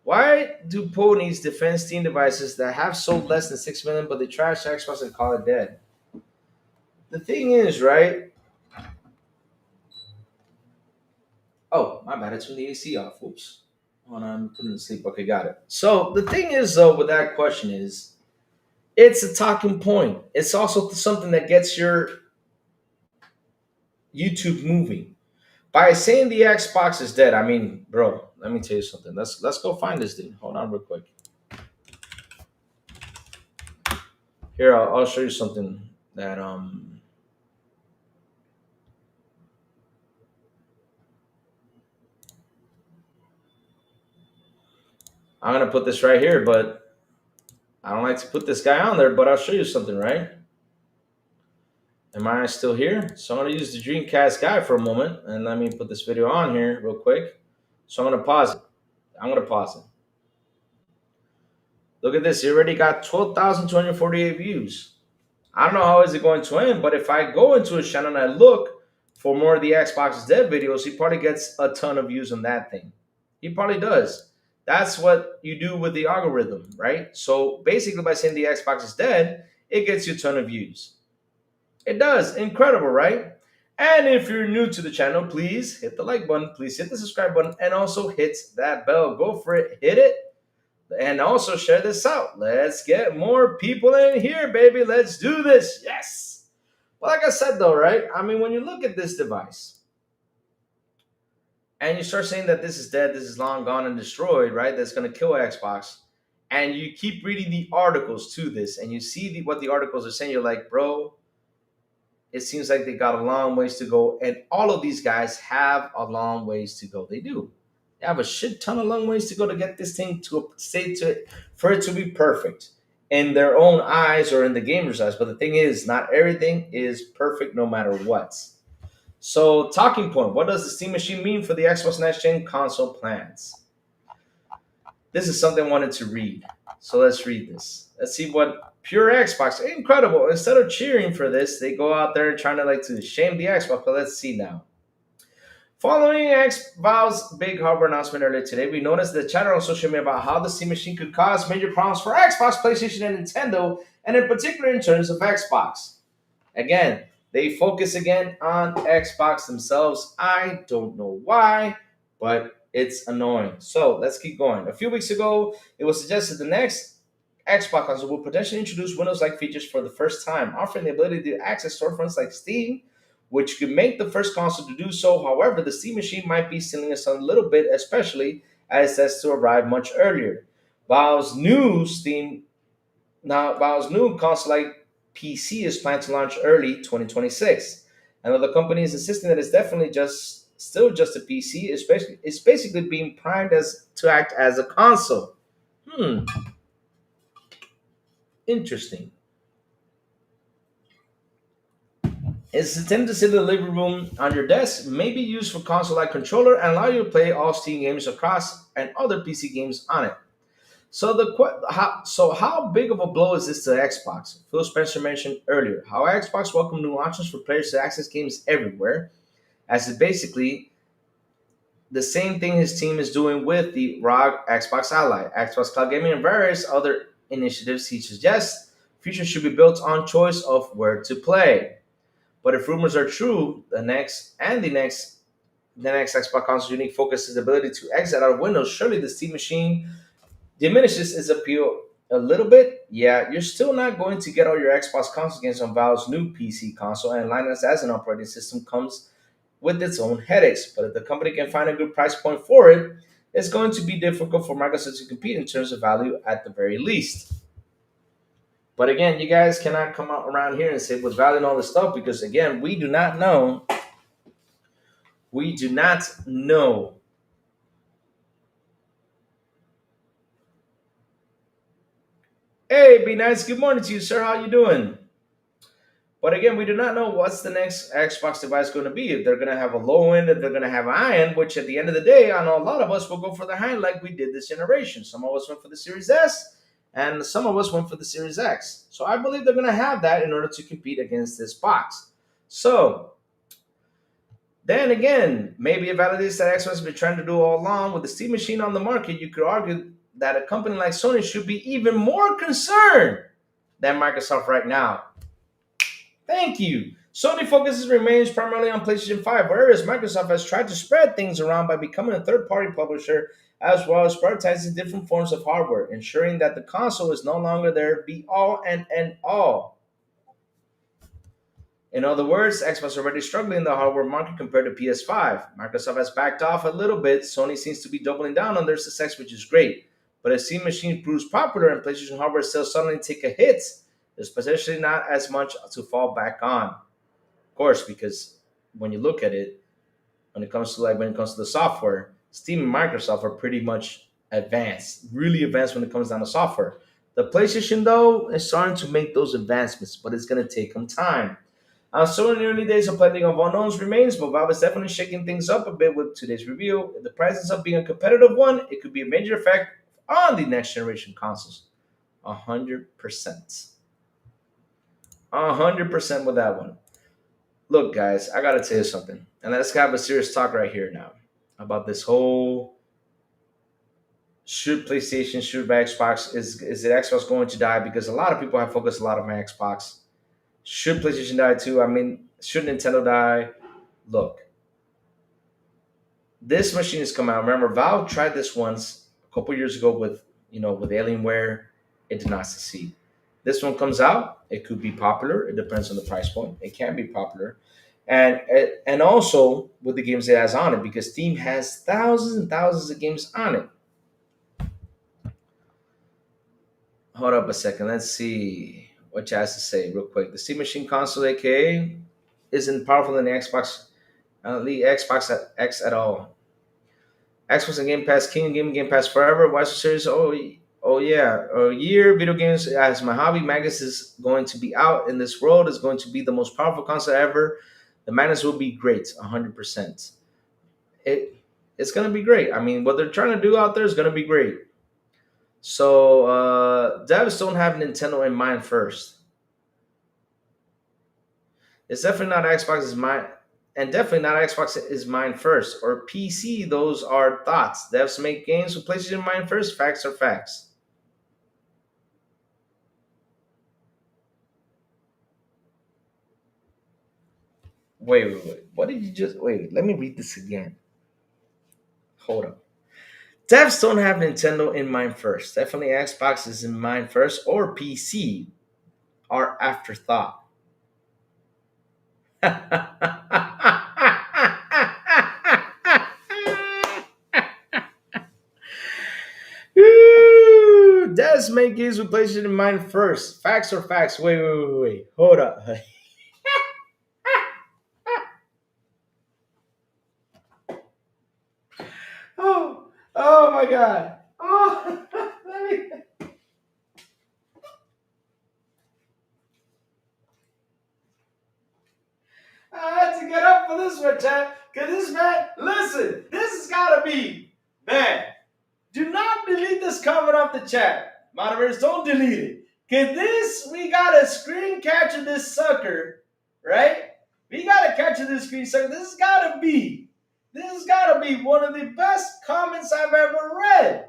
A: Why do ponies defend Steam devices that have sold less than 6 million, but they trash Xbox and call it dead? The thing is, right? Oh, my bad. I turned the AC off. Oops. Hold on, I'm putting it to sleep. Okay, got it. So the thing is, though, with that question is, it's a talking point. It's also something that gets your YouTube moving. By saying the Xbox is dead, I mean, bro, let me tell you something. Let's go find this thing. Hold on real quick. Here, I'll show you something that I'm gonna put this right here, but I don't like to put this guy on there, but I'll show you something, right? Am I still here? So I'm gonna use the Dreamcast guy for a moment, and let me put this video on here real quick. So I'm gonna pause it. I'm gonna pause it. Look at this. It already got 12,248 views. I don't know how is it going to end, but if I go into his channel and I look for more of the Xbox is Dead videos, he probably gets a ton of views on that thing. He probably does. That's what you do with the algorithm, right? So basically, by saying the Xbox is dead, it gets you a ton of views. It does. Incredible, right? And if you're new to the channel, please hit the like button, please hit the subscribe button, and also hit that bell. Go for it, hit it, and also share this out. Let's get more people in here, baby. Let's do this. Yes. Well, like I said, though, right? I mean, when you look at this device and you start saying that this is dead, this is long gone and destroyed, right? That's going to kill Xbox. And you keep reading the articles to this and you see what the articles are saying, you're like, bro, it seems like they got a long ways to go. And all of these guys have a long ways to go. They do. They have a shit ton of long ways to go to get this thing to a state to for it to be perfect in their own eyes or in the gamer's eyes. But the thing is, not everything is perfect no matter what. So, talking point, what does the Steam Machine mean for the Xbox Next Gen console plans? This is something I wanted to read. So let's read this. Let's see what pure Xbox. Incredible. Instead of cheering for this, they go out there and trying to like to shame the Xbox. But let's see now. Following Valve's big hardware announcement earlier today, we noticed the chatter on social media about how the Steam Machine could cause major problems for Xbox, PlayStation, and Nintendo, and in particular in terms of Xbox. Again, they focus again on Xbox themselves. I don't know why, but it's annoying. So let's keep going. A few weeks ago, it was suggested the next Xbox console will potentially introduce Windows-like features for the first time, offering the ability to access storefronts like Steam, which could make the first console to do so. However, the Steam Machine might be stealing us a little bit, especially as it says to arrive much earlier. Valve's new console-like PC is planned to launch early 2026. And though the company is insisting that it's definitely still just a PC, it's basically being primed as to act as a console. Interesting. It's intended to sit in the living room on your desk, may be used for console-like controller, and allow you to play all Steam games across and other PC games on it. So how big of a blow is this to Xbox? Phil Spencer mentioned earlier how Xbox welcomed new options for players to access games everywhere, as it basically the same thing his team is doing with the ROG Xbox Ally, Xbox Cloud Gaming, and various other initiatives he suggests features should be built on choice of where to play. But if rumors are true, the next Xbox console's unique focus is the ability to exit out of Windows. Surely the Steam Machine diminishes its appeal a little bit. Yeah, you're still not going to get all your Xbox console games on Valve's new PC console, and Linux as an operating system comes with its own headaches. But if the company can find a good price point for it, it's going to be difficult for Microsoft to compete in terms of value at the very least. But again, you guys cannot come out around here and say with value and all this stuff because again, we do not know. We do not know. Hey, be nice. Good morning to you, sir. How you doing? But again, we do not know what's the next Xbox device going to be. If they're going to have a low end, if they're going to have a high end, which at the end of the day, I know a lot of us will go for the high end like we did this generation. Some of us went for the Series S, and some of us went for the Series X. So I believe they're going to have that in order to compete against this box. So then again, maybe it validates that Xbox has been trying to do all along. With the Steam Machine on the market, you could argue that a company like Sony should be even more concerned than Microsoft right now. Thank you. Sony focuses remains primarily on PlayStation 5, whereas Microsoft has tried to spread things around by becoming a third-party publisher as well as prioritizing different forms of hardware, ensuring that the console is no longer their be-all and end-all. In other words, Xbox is already struggling in the hardware market compared to PS5. Microsoft has backed off a little bit. Sony seems to be doubling down on their success, which is great. But as Steam Machine proves popular and PlayStation hardware sales suddenly take a hit, there's potentially not as much to fall back on. Of course, because when you look at it, when it comes to the software, Steam and Microsoft are pretty much advanced, really advanced when it comes down to software. The PlayStation though is starting to make those advancements, but it's gonna take them time. So in the early days of Plenty of Unknowns remains, but Valve is definitely shaking things up a bit with today's review. If the price ends up being a competitive one, it could be a major effect on the next generation consoles. 100%. 100% with that one. Look, guys, I gotta tell you something. And let's have a serious talk right here now about this whole should PlayStation, should Xbox, is it Xbox going to die? Because a lot of people have focused a lot on my Xbox. Should PlayStation die too? I mean, should Nintendo die? Look, this machine has come out. Remember, Valve tried this once a couple years ago with with Alienware. It did not succeed. This one comes out. It could be popular. It depends on the price point. It can be popular, and also with the games it has on it, because Steam has thousands and thousands of games on it. Hold up a second. Let's see what you has to say real quick. The Steam Machine console, aka, isn't powerful than the Xbox X at all. Xbox and Game Pass King, Game Pass forever. Watch the series. Oh yeah. A year video games as my hobby. Magus is going to be out in this world. Is going to be the most powerful console ever. The madness will be great, 100%. It it's gonna be great. I mean, what they're trying to do out there is gonna be great. So devs don't have Nintendo in mind first. It's definitely not Xbox's mind, and definitely not Xbox is mine first or PC. Those are thoughts. Devs make games with PlayStation in mind first. Facts are facts. Wait. What did you just wait? Let me read this again. Hold up. Devs don't have Nintendo in mind first. Definitely Xbox is in mind first or PC are afterthought. Ooh, Devs make games with PlayStation in mind first. Facts are facts. Wait. Hold up. Oh my God. Oh, let me. I had to get up for this one, chat. Cause this man, listen, this has gotta be, man. Do not delete this comment off the chat. Moderators, don't delete it. Cause this, we gotta screen capture this sucker, right? We gotta capture this screen sucker. This has gotta be one of the best comments I've ever read.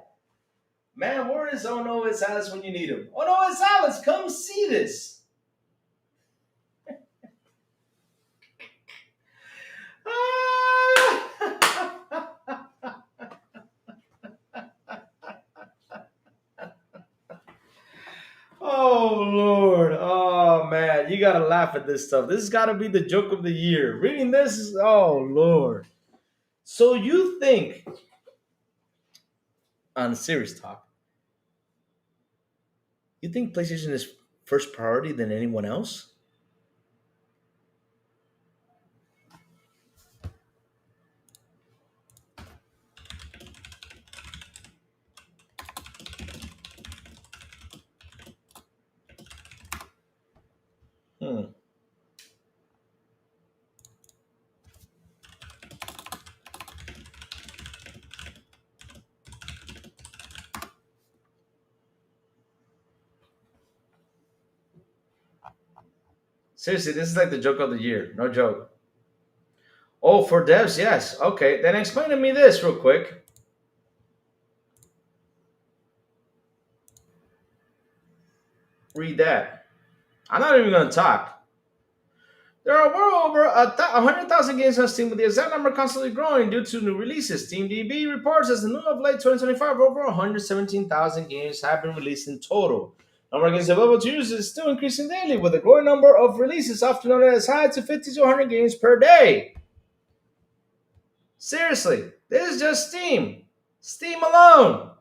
A: Man, where is Oh No It's Alice when you need him? Oh No It's Alice, come see this. Oh Lord. Oh man. You gotta laugh at this stuff. This has gotta be the joke of the year. Reading this is oh Lord. So you think, on serious talk, you think PlayStation is first priority than anyone else? Hmm. Seriously, this is like the joke of the year. No joke. Oh, for devs, yes. Okay, then explain to me this real quick. Read that. I'm not even gonna talk. There are well over 100,000 games on Steam, with the exact number constantly growing due to new releases. SteamDB reports as the new of late 2025, over 117,000 games have been released in total. Number of games available to users is still increasing daily, with a growing number of releases often noted as high to 50 to 100 games per day. Seriously, this is just Steam. Steam alone.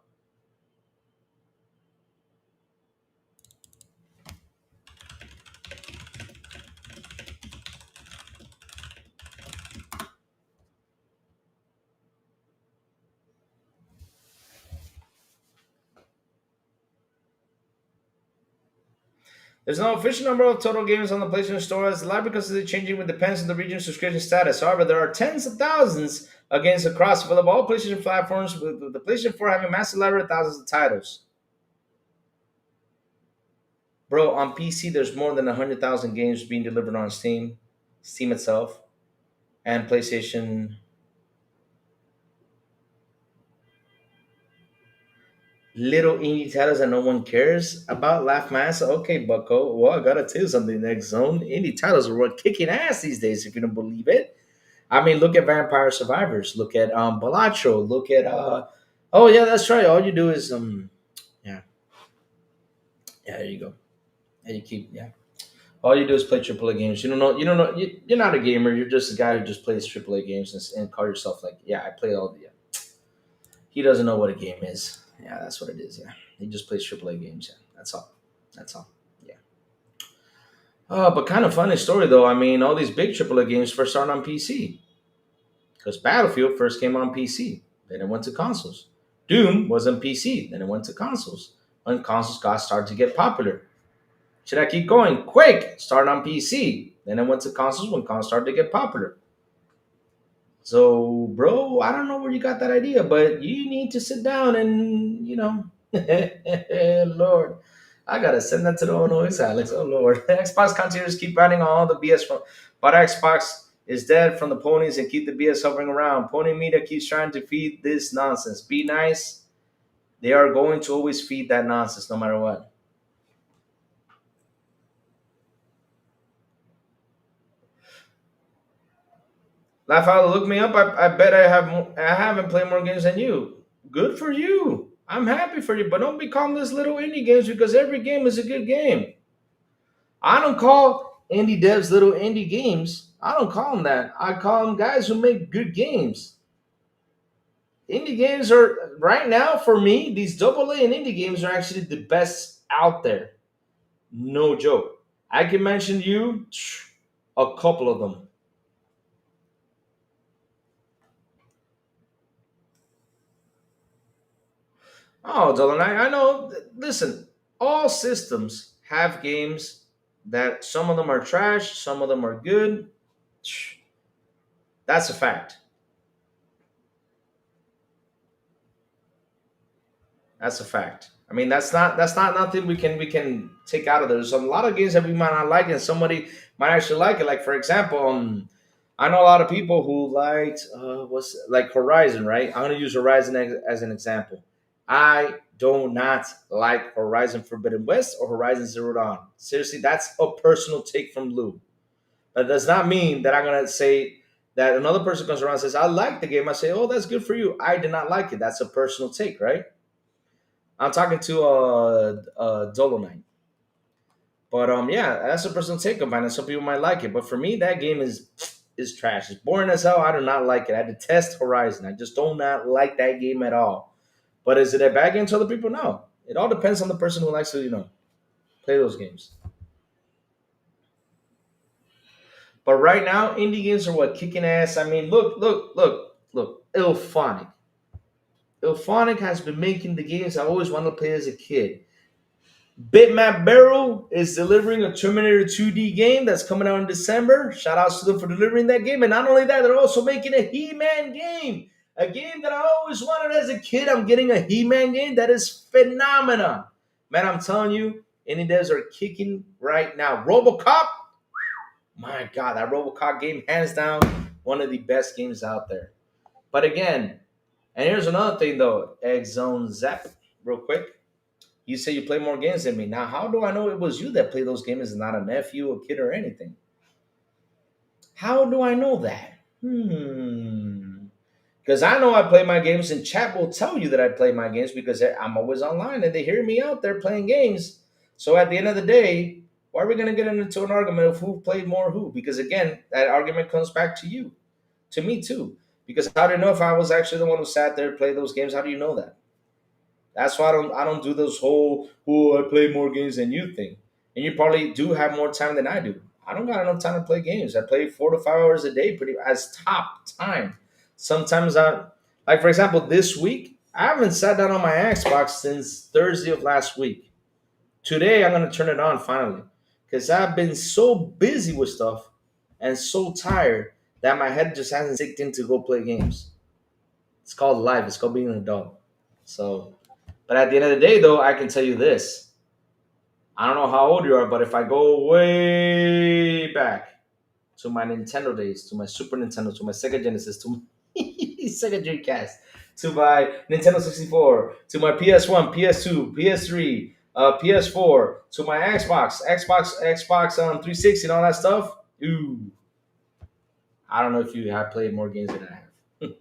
A: There's no official number of total games on the PlayStation Store as the library constantly changing with depends on the region's subscription status. However, there are tens of thousands of games across available all PlayStation platforms, with the PlayStation 4 having a massive library of thousands of titles. Bro, on PC, there's more than 100,000 games being delivered on Steam, Steam itself, and PlayStation. Little indie titles that no one cares about. Laugh my ass. Okay, Bucko. Well, I gotta tell you something. Next zone, indie titles are what kicking ass these days. If you don't believe it, I mean, look at Vampire Survivors. Look at Balatro. Look at Oh yeah, that's right. All you do is yeah, yeah. There you go. And you keep yeah. All you do is play AAA games. You don't know. You don't know. You're not a gamer. You're just a guy who just plays AAA games and call yourself like, yeah, I play all the. Yeah. He doesn't know what a game is. Yeah, that's what it is. Yeah, he just plays AAA games. Yeah, that's all. That's all. Yeah. But kind of funny story though. I mean, all these big AAA games first started on PC because Battlefield first came on PC. Then it went to consoles. Doom was on PC. Then it went to consoles. When consoles got started to get popular. Should I keep going? Quake started on PC. Then it went to consoles when consoles started to get popular. So, bro, I don't know where you got that idea, but you need to sit down and, Lord, I gotta send that to the Illinois Alex. Oh Lord, Xbox continues keep writing all the BS from, but Xbox is dead from the ponies and keep the BS hovering around. Pony media keeps trying to feed this nonsense. Be nice. They are going to always feed that nonsense, no matter what. Lafayette, look me up. I bet I have. I haven't played more games than you. Good for you. I'm happy for you, but don't be calling this little indie games because every game is a good game. I don't call indie devs little indie games. I don't call them that. I call them guys who make good games. Indie games are right now for me. These double A and indie games are actually the best out there. No joke. I can mention you a couple of them. Oh, Dylan, I know. Listen, all systems have games that some of them are trash, some of them are good. That's a fact. That's a fact. I mean, that's not nothing we can take out of there. There's a lot of games that we might not like, and somebody might actually like it. Like for example, I know a lot of people who liked what's like Horizon, right? I'm gonna use Horizon as an example. I do not like Horizon Forbidden West or Horizon Zero Dawn. Seriously, that's a personal take from Lou. That does not mean that I'm gonna say that another person comes around and says, I like the game. I say, oh, that's good for you. I did not like it. That's a personal take, right? I'm talking to Dolomite. But yeah, that's a personal take of mine, and some people might like it. But for me, that game is trash. It's boring as hell. I do not like it. I detest Horizon. I just do not like that game at all. But is it a bad game to other people? No. It all depends on the person who likes to, play those games. But right now, indie games are what kicking ass. I mean, look. Ilphonic. Ilphonic has been making the games I always wanted to play as a kid. Bitmap Barrel is delivering a Terminator 2D game that's coming out in December. Shout outs to them for delivering that game. And not only that, they're also making a He Man game. A game that I always wanted as a kid. I'm getting a He Man game that is phenomenal. Man, I'm telling you, indie devs are kicking right now. Robocop, my God, that Robocop game, hands down, one of the best games out there. But again, and here's another thing though, Egg Zone Zap, real quick. You say you play more games than me. Now, how do I know it was you that played those games and not a nephew, a kid, or anything? How do I know that? Because I know I play my games, and chat will tell you that I play my games because I'm always online and they hear me out there playing games. So at the end of the day, why are we going to get into an argument of who played more who? Because again, that argument comes back to you, to me too. Because how do you know if I was actually the one who sat there and played those games? How do you know that? That's why I don't do those whole "oh I play more games than you" thing. And you probably do have more time than I do. I don't got enough time to play games. I play 4 to 5 hours a day, pretty as top time. Sometimes like for example, this week I haven't sat down on my Xbox since Thursday of last week. Today I'm gonna turn it on finally. because I've been so busy with stuff and so tired that my head just hasn't sinked in to go play games. It's called life. It's called being an adult. So, but at the end of the day, though, I can tell you this. I don't know how old you are, but if I go way back to my Nintendo days, to my Super Nintendo, to my Sega Genesis, to my Sega Dreamcast, to my Nintendo 64, to my PS1, PS2, PS3, PS4, to my Xbox 360, and all that stuff. Ooh, I don't know if you have played more games than I have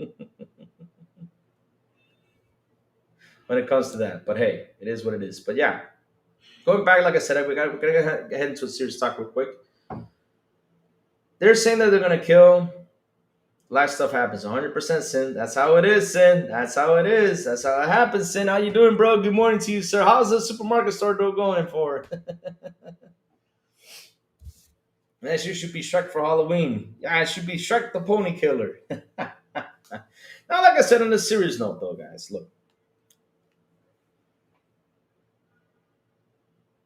A: when it comes to that. But hey, it is what it is. But yeah, going back, like I said, we gotta get into a serious talk real quick. They're saying that they're gonna kill. Life stuff happens. 100% sin. That's how it is, sin. That's how it is. That's how it happens, sin. How you doing, bro? Good morning to you, sir. How's the supermarket store door going for? Man, you should be Shrek for Halloween. Yeah, I should be Shrek the Pony Killer. Now, like I said on a serious note, though, guys, look.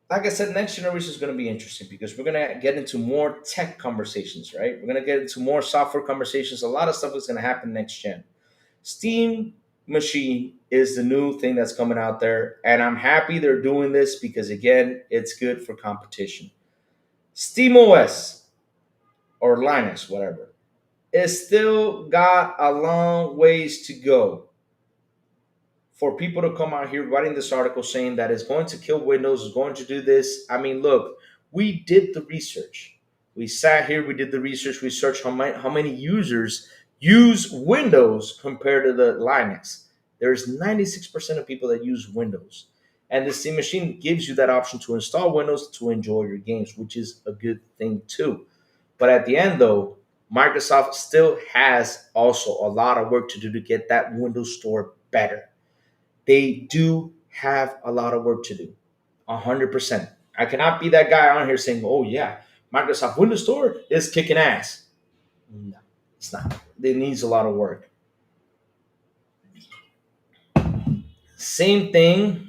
A: Like I said, next generation is going to be interesting because we're going to get into more tech conversations, right? We're going to get into more software conversations. A lot of stuff is going to happen next gen. Steam machine is the new thing that's coming out there, and I'm happy they're doing this because again, it's good for competition. Steam OS or Linux, whatever, it's still got a long ways to go for people to come out here writing this article saying that it's going to kill Windows, is going to do this. I mean, look, we did the research. We sat here, we did the research, we searched how many users use Windows compared to the Linux. There's 96% of people that use Windows. And the Steam machine gives you that option to install Windows to enjoy your games, which is a good thing too. But at the end, though, Microsoft still has also a lot of work to do to get that Windows Store better. They do have a lot of work to do. 100%. I cannot be that guy on here saying, oh, yeah, Microsoft Windows Store is kicking ass. No, it's not. It needs a lot of work. Same thing.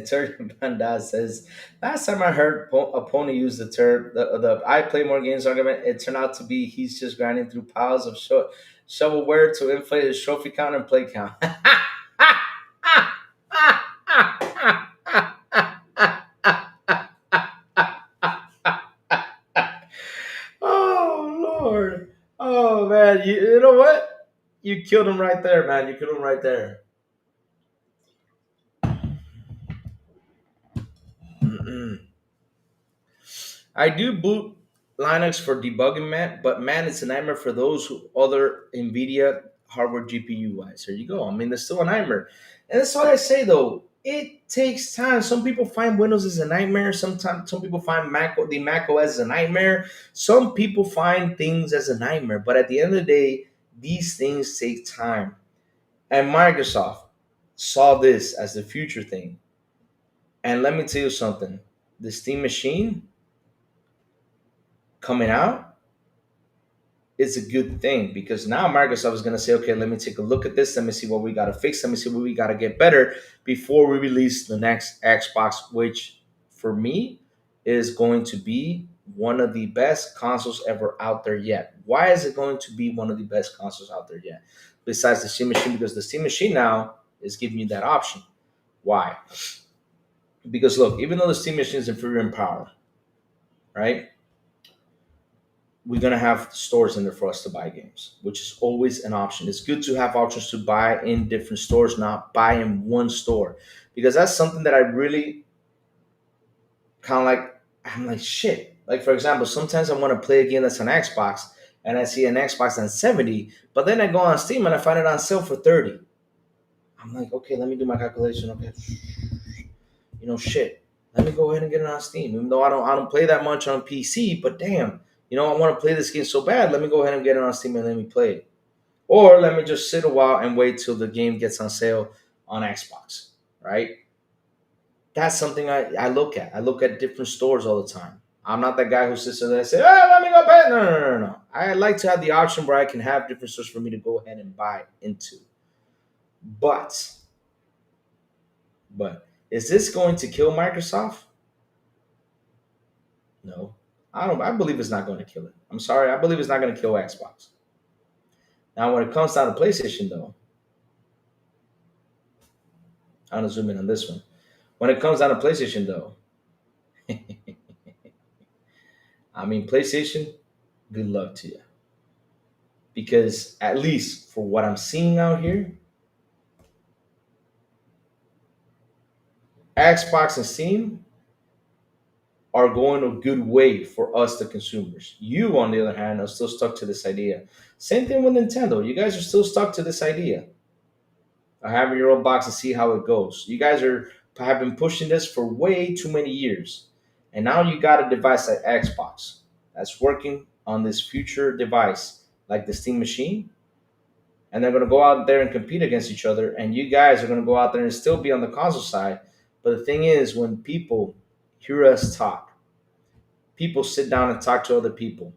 A: Turkey Panda says, last time I heard a pony use the term, the I play more games argument, it turned out to be he's just grinding through piles of shovelware to inflate his trophy count and play count. Oh, Lord. Oh, man. You know what? You killed him right there, man. You killed him right there. Mm-mm. I do boot Linux for debugging, man, but man, it's a nightmare for those who other NVIDIA hardware GPU wise. There you go. I mean, it's still a nightmare, and that's what I say though. It takes time. Some people find Windows as a nightmare. Sometimes some people find the Mac OS as a nightmare. Some people find things as a nightmare. But at the end of the day, these things take time. And Microsoft saw this as the future thing. And let me tell you something: the Steam machine coming out is a good thing because now Microsoft is going to say, okay, let me take a look at this. Let me see what we got to fix. Let me see what we got to get better before we release the next Xbox, which for me is going to be one of the best consoles ever out there yet. Why is it going to be one of the best consoles out there yet? Besides the Steam machine, because the Steam machine now is giving you that option. Why? Because look, even though the Steam machine is inferior in power, right? We're gonna have stores in there for us to buy games, which is always an option. It's good to have options to buy in different stores, not buy in one store, because that's something that I really kind of like. I'm like shit. Like for example, sometimes I want to play a game that's on Xbox, and I see an Xbox on 70, but then I go on Steam and I find it on sale for 30. I'm like, okay, let me do my calculation. Okay, shit. Let me go ahead and get it on Steam, even though I don't play that much on PC. But damn, I want to play this game so bad. Let me go ahead and get it on Steam and let me play it. Or let me just sit a while and wait till the game gets on sale on Xbox, right? That's something I look at. I look at different stores all the time. I'm not that guy who sits there and say, oh, let me go pay. No, no, no, no, no. I like to have the option where I can have different stores for me to go ahead and buy into. But But is this going to kill Microsoft? No. I don't. I believe it's not going to kill it. I'm sorry. I believe it's not going to kill Xbox. Now, when it comes down to PlayStation, though, I'm gonna zoom in on this one. When it comes down to PlayStation, though, I mean, PlayStation, good luck to you. Because at least for what I'm seeing out here, Xbox and Steam are going a good way for us, the consumers. You, on the other hand, are still stuck to this idea. Same thing with Nintendo. You guys are still stuck to this idea of having your own box and see how it goes. You guys are have been pushing this for way too many years, and now you got a device like Xbox that's working on this future device like the Steam machine, and they're going to go out there and compete against each other, and you guys are going to go out there and still be on the console side. But the thing is, when people hear us talk, people sit down and talk to other people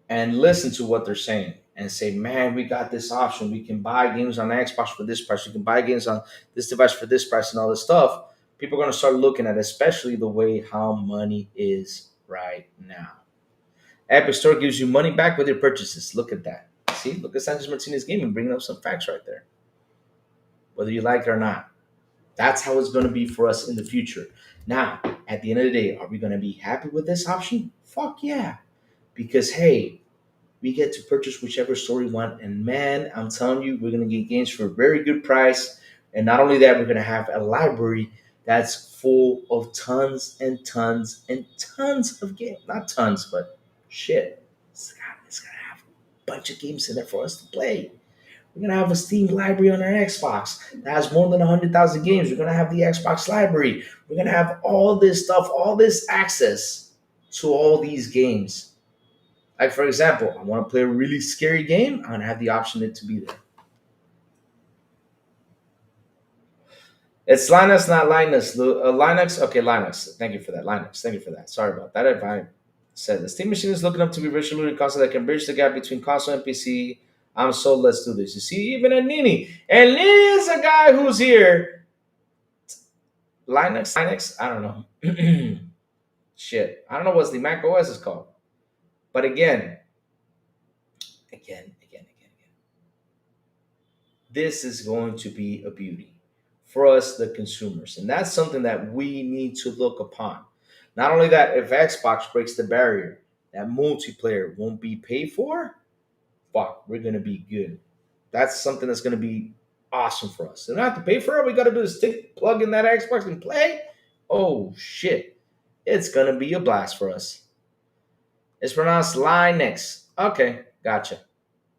A: and listen to what they're saying and say, man, we got this option. We can buy games on Xbox for this price. We can buy games on this device for this price and all this stuff. People are going to start looking at, especially the way how money is right now. Epic Store gives you money back with your purchases. Look at that. See, look at Sanchez Martinez Gaming bringing up some facts right there. Whether you like it or not, that's how it's going to be for us in the future. Now, at the end of the day, are we going to be happy with this option? Fuck yeah. Because, hey, we get to purchase whichever store we want. And man, I'm telling you, we're going to get games for a very good price. And not only that, we're going to have a library that's full of tons and tons and tons of games. Not tons, but shit. It's going to have a bunch of games in there for us to play. We're going to have a Steam library on our Xbox that has more than 100,000 games. We're going to have the Xbox library. We're going to have all this stuff, all this access to all these games. Like, for example, I want to play a really scary game. I'm going to have the option to be there. It's Linux, not Linus. Linux? Okay, Linux. Thank you for that. Linux. Thank you for that. Sorry about that. If I said the Steam machine is looking up to be virtually console that can bridge the gap between console and PC. I'm sold. Let's do this. You see, even a Nini. And Nini is a guy who's here. Linux? I don't know. Shit. I don't know what the Mac OS is called. But again. This is going to be a beauty for us, the consumers. And that's something that we need to look upon. Not only that, if Xbox breaks the barrier, that multiplayer won't be paid for, fuck, we're going to be good. That's something that's going to be awesome for us. And not have to pay for it. We got to do is stick, plug in that Xbox and play. Oh, shit. It's going to be a blast for us. It's pronounced Linux. Okay, gotcha.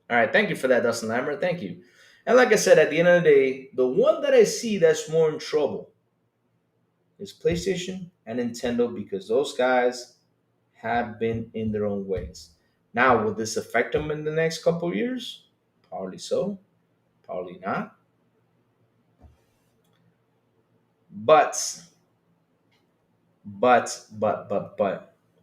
A: All right, thank you for that, Dustin Lambert. Thank you. And like I said, at the end of the day, the one that I see that's more in trouble is PlayStation and Nintendo because those guys have been in their own ways. Now, will this affect them in the next couple of years? Probably so, probably not. But, but,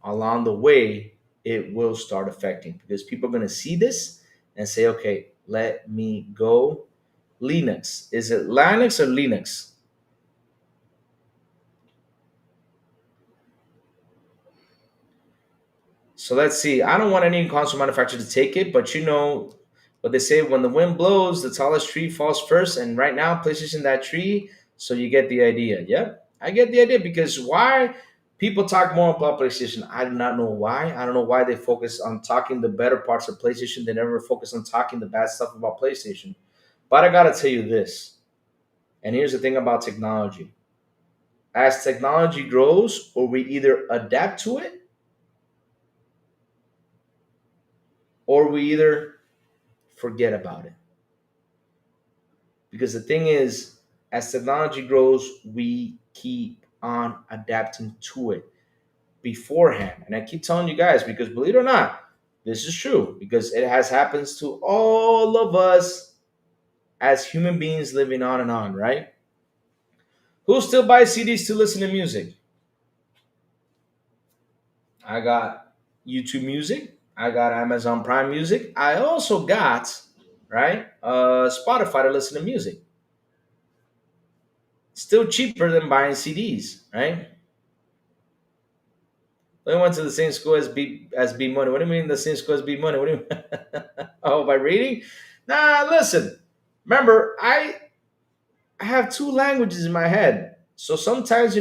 A: along the way, it will start affecting because people are going to see this and say, okay, let me go. Linux. Is it Linux or Linux? So let's see. I don't want any console manufacturer to take it, but you know what they say: when the wind blows, the tallest tree falls first. And right now, PlayStation that tree. So you get the idea. Yep, I get the idea because why people talk more about PlayStation? I do not know why. I don't know why they focus on talking the better parts of PlayStation. They never focus on talking the bad stuff about PlayStation. But I gotta tell you this. And here's the thing about technology: as technology grows, or we either adapt to it or we either forget about it. Because the thing is, as technology grows, we keep on adapting to it beforehand. And I keep telling you guys, because believe it or not, this is true, because it has happens to all of us as human beings living on and on, right? Who still buys CDs to listen to music? I got YouTube Music. I got Amazon Prime Music. I also got right Spotify to listen to music. Still cheaper than buying CDs, right? They went to the same school as B Money. What do you mean the same school as B Money? What do you mean? Oh, by reading? Nah, listen. Remember, I have two languages in my head. So sometimes,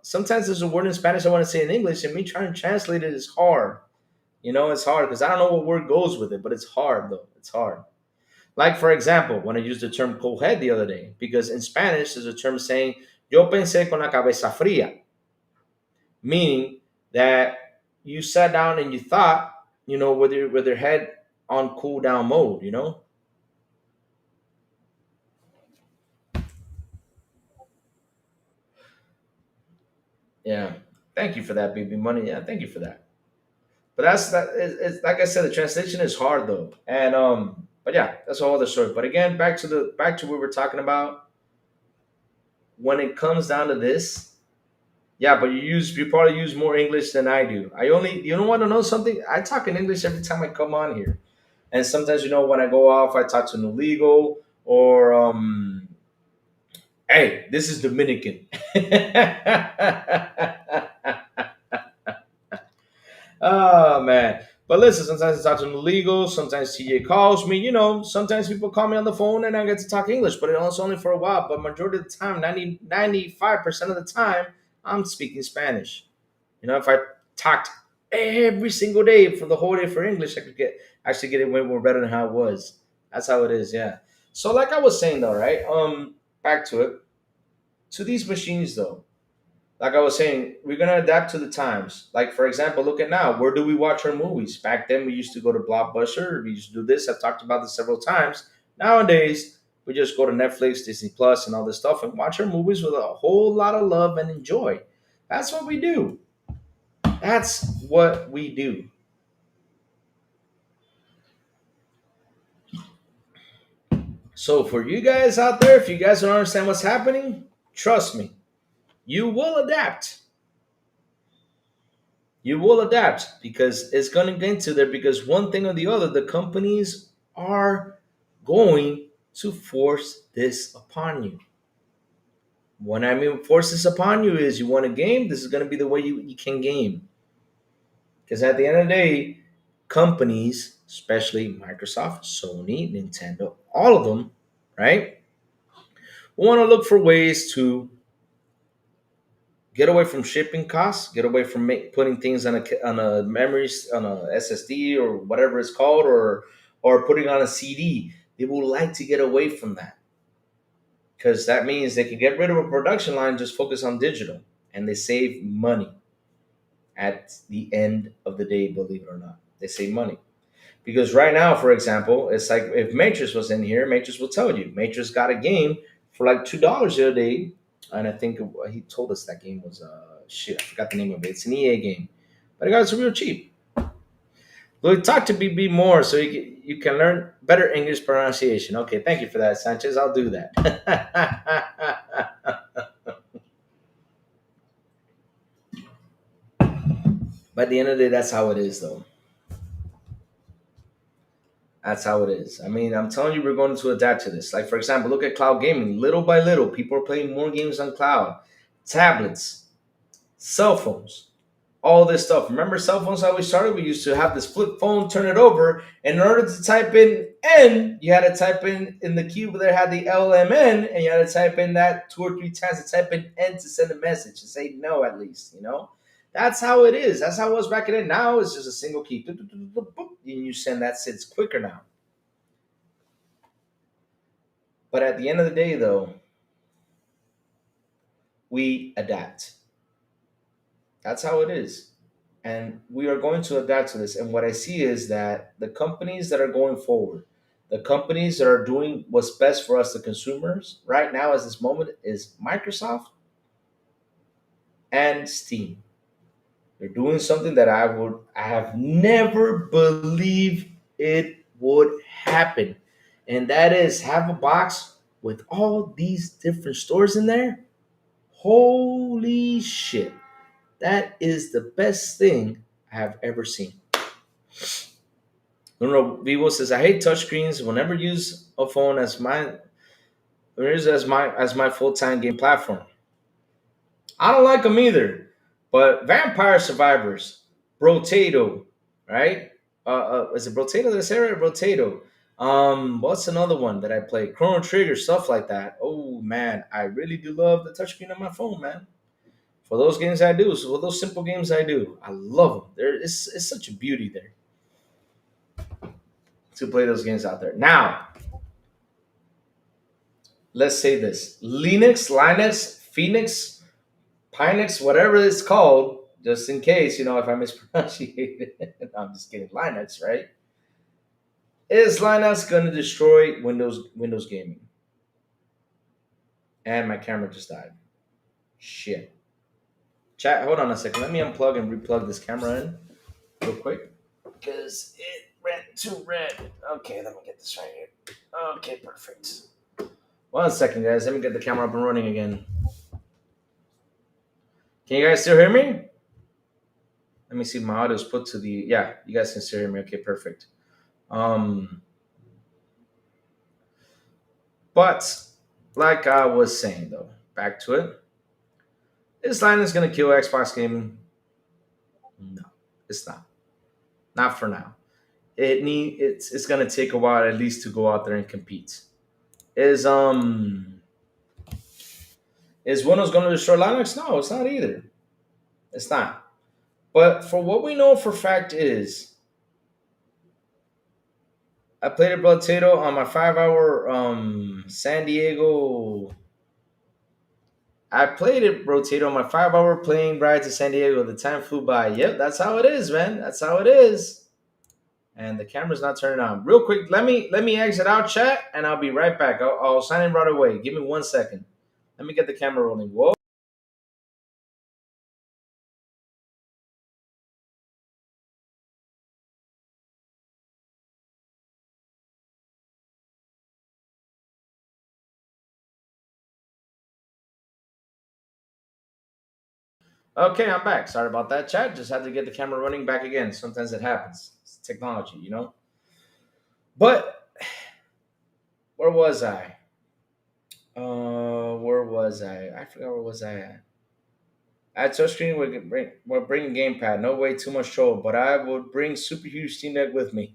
A: sometimes there's a word in Spanish I want to say in English, and me trying to translate it is hard. It's hard because I don't know what word goes with it, but it's hard though. It's hard. Like, for example, when I used the term cold head the other day, because in Spanish there's a term saying, yo pensé con la cabeza fría, meaning that you sat down and you thought, with your head on cool down mode. Yeah. Thank you for that, baby money. Yeah, thank you for that. But that's that. It's like I said, the translation is hard though, and but yeah, that's a whole other story. But again, back to what we're talking about. When it comes down to this, yeah, but you probably use more English than I do. You don't want to know something. I talk in English every time I come on here, and sometimes when I go off, I talk to an illegal or hey, this is Dominican. Oh man. But listen, sometimes it's talking illegal, sometimes TJ calls me, sometimes people call me on the phone and I get to talk English, but it's only for a while. But majority of the time, 95% of the time, I'm speaking Spanish. If I talked every single day for the whole day for English, I could actually get it way more better than how it was. That's how it is, yeah. So like I was saying though, right? Back to it. To these machines though, like I was saying, we're gonna adapt to the times. Like for example, look at now. Where do we watch our movies? Back then, we used to go to Blockbuster. We used to do this. I've talked about this several times. Nowadays, we just go to Netflix, Disney Plus, and all this stuff, and watch our movies with a whole lot of love and enjoy. That's what we do. That's what we do. So for you guys out there, if you guys don't understand what's happening, trust me, you will adapt. You will adapt because it's going to get into there because one thing or the other, the companies are going to force this upon you. When I mean force this upon you is you want a game, this is going to be the way you can game. Because at the end of the day, companies, especially Microsoft, Sony, Nintendo, all of them, right, want to look for ways to get away from shipping costs, get away from putting things on a memories on a SSD or whatever it's called, or putting on a CD. They would like to get away from that because that means they can get rid of a production line, just focus on digital, and they save money. At the end of the day, believe it or not, they save money. Because right now, for example, it's like if Matrix was in here, Matrix will tell you. Matrix got a game for like $2 the other day, and I think he told us that game was shit. I forgot the name of it. It's an EA game, but it got it's real cheap. We'll talk to BB more so you can learn better English pronunciation. Okay, thank you for that, Sanchez. I'll do that. By the end of the day, that's how it is, though. That's how it is. I mean, I'm telling you, we're going to adapt to this. Like, for example, look at cloud gaming. Little by little, people are playing more games on cloud. Tablets, cell phones, all this stuff. Remember cell phones how we started? We used to have this flip phone, turn it over, and in order to type in N, you had to type in the key there had the LMN, and you had to type in that two or three times to type in N to send a message, to say no at least. That's how it is. That's how it was back then. Now it's just a single key. And you send that it's quicker now. But at the end of the day, though, we adapt. That's how it is. And we are going to adapt to this. And what I see is that the companies that are going forward, the companies that are doing what's best for us, the consumers, right now, at this moment, is Microsoft and Steam. They're doing something that I have never believed it would happen. And that is have a box with all these different stores in there. Holy shit. That is the best thing I have ever seen. No, no, Vivo says, I hate touchscreens. Will never use a phone as mine. Use it as my full time game platform. I don't like them either, but Vampire Survivors, Brotato, right? Is it Brotato this area? Brotato. What's another one that I play? Chrono Trigger, stuff like that. Oh man, I really do love the touchscreen on my phone, man. For those games I do, so for those simple games I do, I love them. It's such a beauty there to play those games out there. Now, let's say this: Linux, Phoenix, Pinex, whatever it's called, just in case, if I mispronounce it. I'm just kidding. Linux, right? Is Linux going to destroy Windows Gaming? And my camera just died. Shit. Chat, hold on a second. Let me unplug and replug this camera in real quick because it went to red. Okay, let me get this right here. Okay, perfect. 1 second, guys. Let me get the camera up and running again. Can you guys still hear me? Let me see if my audio is put to the. Yeah, you guys can still hear me. Okay, perfect. Um, but like I was saying though, back to it. Is Linux gonna kill Xbox gaming? No, it's not. Not for now. It's gonna take a while at least to go out there and compete. Is is Windows gonna destroy Linux? No, it's not either. It's not. But for what we know for fact is I played a Blood Tato on my 5 hour San Diego. I played it Rotato on my 5 hour plane ride to San Diego. The time flew by. Yep, that's how it is, man. That's how it is. And the camera's not turning on. Real quick, let me exit out chat and I'll be right back. I'll sign in right away. Give me 1 second. Let me get the camera rolling. Whoa. Okay, I'm back. Sorry about that, chat. Just had to get the camera running back again. Sometimes it happens. It's technology. But where was I? Where was I? I forgot where was I at. At touchscreen, we're bringing gamepad. No way, too much trouble. But I would bring super huge Steam Deck with me.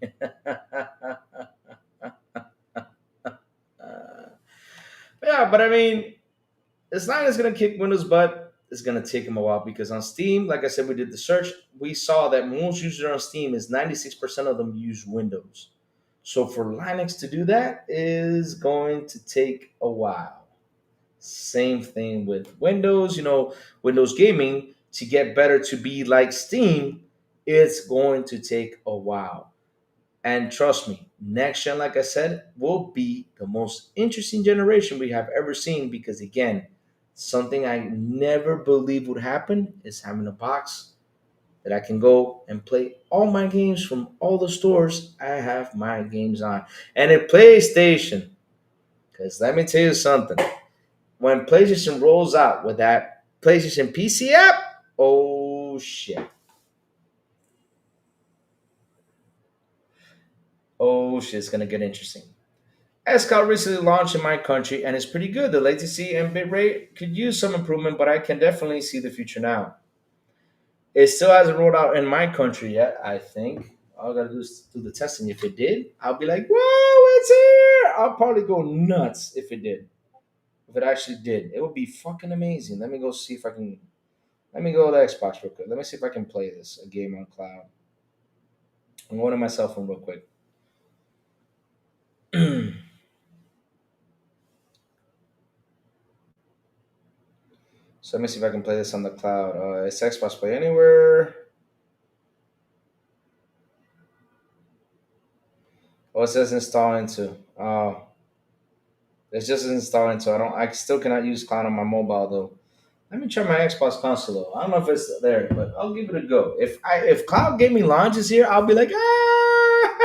A: Yeah, but I mean, it's not as gonna kick Windows butt. It's gonna take them a while because on Steam, like I said, we did the search. We saw that most users on Steam is 96% of them use Windows. So for Linux to do that is going to take a while. Same thing with Windows. Windows gaming to get better to be like Steam, it's going to take a while. And trust me, next gen, like I said, will be the most interesting generation we have ever seen because, again, something I never believed would happen is having a box that I can go and play all my games from all the stores I have my games on. And a PlayStation, because let me tell you something, when PlayStation rolls out with that PlayStation PC app, oh shit. Oh shit, it's gonna get interesting. SCAL recently launched in my country and it's pretty good. The latency and bitrate could use some improvement, but I can definitely see the future now. It still hasn't rolled out in my country yet, I think. All I gotta do is do the testing. If it did, I'll be like, whoa, it's here! I'll probably go nuts if it did. If it actually did. It would be fucking amazing. Let me go see if I can. Let me go to the Xbox real quick. Let me see if I can play this, a game on cloud. I'm going to my cell phone real quick. So let me see if I can play this on the cloud. It's Xbox Play Anywhere. Oh, it says install into. It's just install into. I still cannot use cloud on my mobile though. Let me try my Xbox console though. I don't know if it's there, but I'll give it a go. If cloud gaming launches here, I'll be like, ah!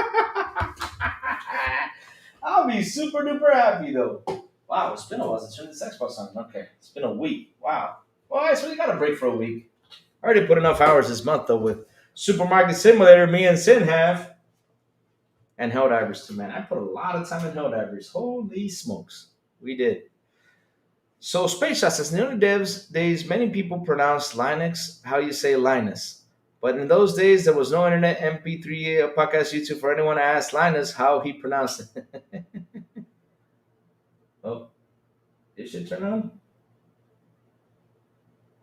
A: I'll be super duper happy though. Wow, it's been a while since I turned this Xbox on. Okay, it's been a week. Wow. Well, I actually got a break for a week. I already put enough hours this month though with Supermarket Simulator. Me and Sin have, and Helldivers too. Man, I put a lot of time in Helldivers. Holy smokes, We did. So Space Shot says, in the early days, many people pronounce Linux how you say Linus. But in those days, there was no internet, MP3, podcast, YouTube for anyone to ask Linus how he pronounced it. Oh, it should turn on.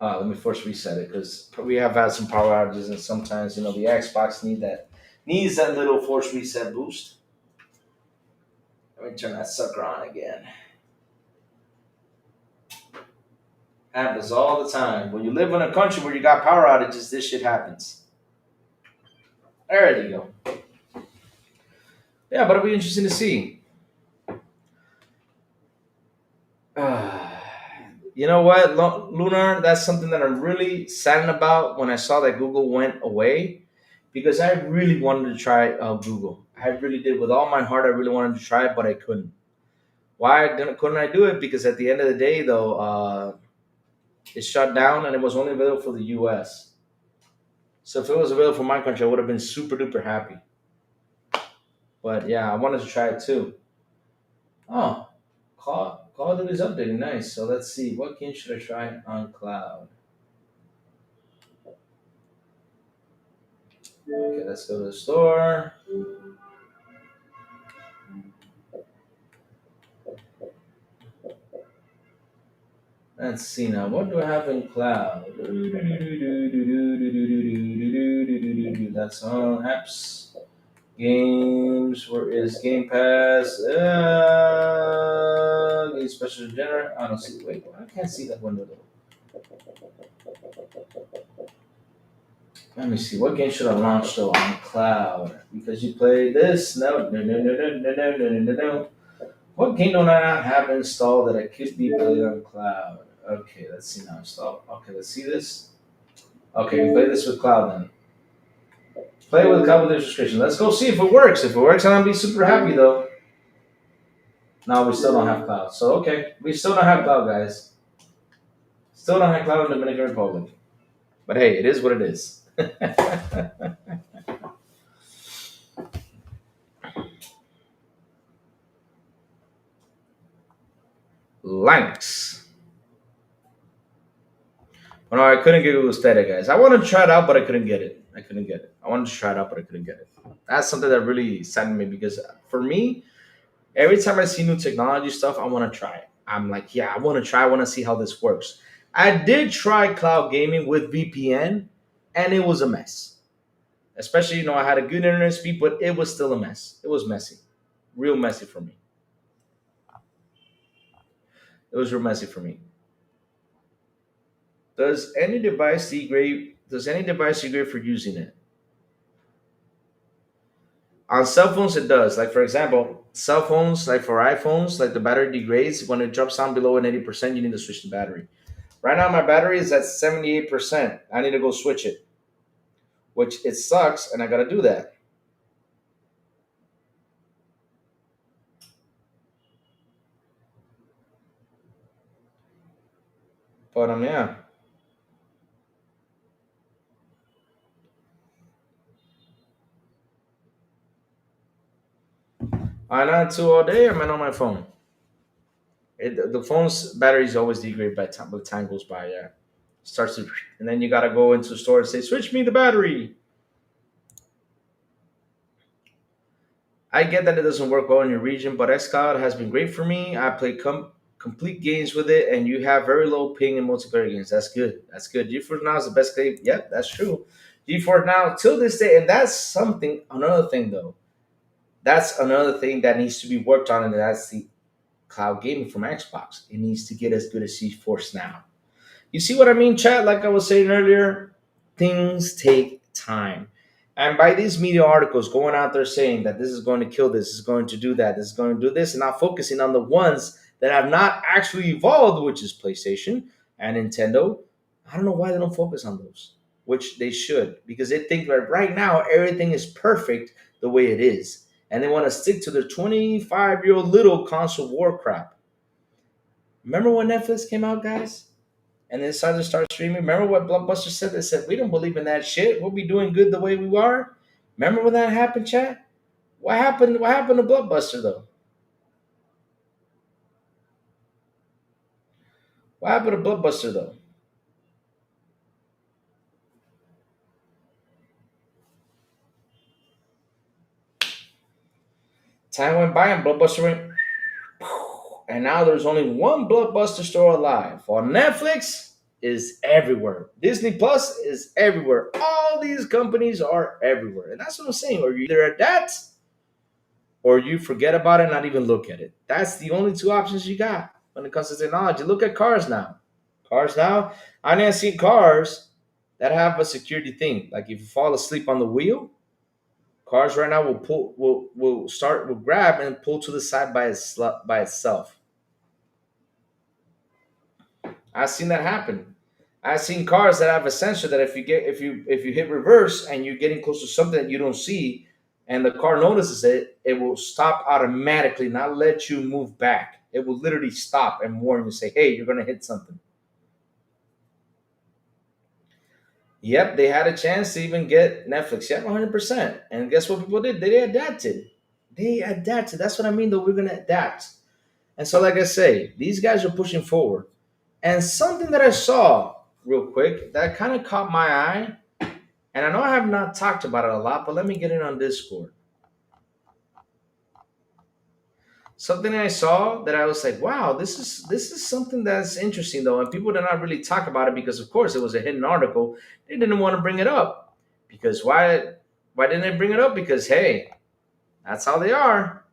A: Let me first reset it because we have had some power outages, and sometimes the Xbox needs that little force reset boost. Let me turn that sucker on again. Happens all the time. When you live in a country where you got power outages, this shit happens. There you go. Yeah, but it'll be interesting to see. You know what, Lunar? That's something that I'm really saddened about when I saw that Google went away because I really wanted to try Google. I really did. With all my heart, I really wanted to try it, but I couldn't. Why couldn't I do it? Because at the end of the day, though, it shut down and it was only available for the US. So if it was available for my country, I would have been super duper happy. But yeah, I wanted to try it too. Oh, Call of Duty is updating. Nice. So let's see. What game should I try on cloud? Okay, let's go to the store. Let's see now. What do I have in cloud? That's on apps. Games. Where is Game Pass? Game special generator. I don't see. Wait, I can't see that window though. Let me see. What game should I launch though on cloud? Because you play this? No, no, no, no, no, no, no, no, no, no. What game do I not have installed that I could be played on cloud? Okay, let's see now. Install. Okay, let's see this. Okay, play this with cloud then. Play with cloud with subscription. Let's go see if it works. If it works, I'm gonna be super happy though. No, we still don't have cloud. So okay, we still don't have cloud, guys. Still don't have cloud in the Dominican Republic. But hey, it is what it is. Linux. Oh, no, I couldn't get Google Stadia, guys. I wanted to try it out, but I couldn't get it. I couldn't get it. I wanted to try it out, but I couldn't get it. That's something that really saddened me because for me, every time I see new technology stuff, I want to try it. I'm like, yeah, I want to try. I want to see how this works. I did try cloud gaming with VPN, and it was a mess. Especially, I had a good internet speed, but it was still a mess. It was messy, real messy for me. It was real messy for me. Does any device degrade for using it? On cell phones, it does. Like for example, cell phones, like for iPhones, like the battery degrades when it drops down below an 80%. You need to switch the battery. Right now, my battery is at 78%. I need to go switch it, which it sucks, and I got to do that. But yeah, I'm not two all day. I'm on my phone. The phone's batteries always degrade by time, but time goes by. Yeah, starts to, and then you got to go into the store and say, "Switch me the battery." I get that it doesn't work well in your region, but xCloud has been great for me. I play complete games with it, and you have very low ping in multiplayer games. That's good. That's good. GeForce Now is the best game. Yep, that's true. GeForce Now till this day, and that's something. Another thing though, that's another thing that needs to be worked on, and that's the cloud gaming from Xbox. It needs to get as good as GeForce Now. You see what I mean, chat? Like I was saying earlier, things take time. And by these media articles going out there saying that this is going to kill this is going to do that, this is going to do this, and not focusing on the ones that have not actually evolved, which is PlayStation and Nintendo, I don't know why they don't focus on those, which they should, because they think that right now everything is perfect the way it is. And they want to stick to their 25-year-old little console war crap. Remember when Netflix came out, guys? And they decided to start streaming. Remember what Blockbuster said? They said, we don't believe in that shit. We'll be doing good the way we are. Remember when that happened, chat? What happened? What happened to Blockbuster though? What happened to Blockbuster though? Time went by and Blockbuster went, and now there's only one Blockbuster store alive. While Netflix is everywhere, Disney Plus is everywhere. All these companies are everywhere, and that's what I'm saying. Or you either adapt, or you forget about it, and not even look at it. That's the only two options you got when it comes to technology. Look at cars now. Cars now, I never seen cars that have a security thing. Like if you fall asleep on the wheel, cars right now will grab and pull to the side by itself. I've seen that happen. I've seen cars that have a sensor that if you hit reverse and you're getting close to something that you don't see, and the car notices it, it will stop automatically, not let you move back. It will literally stop and warn you, say, "Hey, you're gonna hit something." Yep, they had a chance to even get Netflix. Yep, 100%. And guess what people did? They adapted. They adapted. That's what I mean, though. We're gonna adapt. And so, like I say, these guys are pushing forward. And something that I saw real quick that kind of caught my eye, and I know I have not talked about it a lot, but let me get it on Discord. Something I saw that I was like, wow, this is something that's interesting though, and people did not really talk about it because of course it was a hidden article. They didn't want to bring it up. Because why didn't they bring it up? Because hey, that's how they are.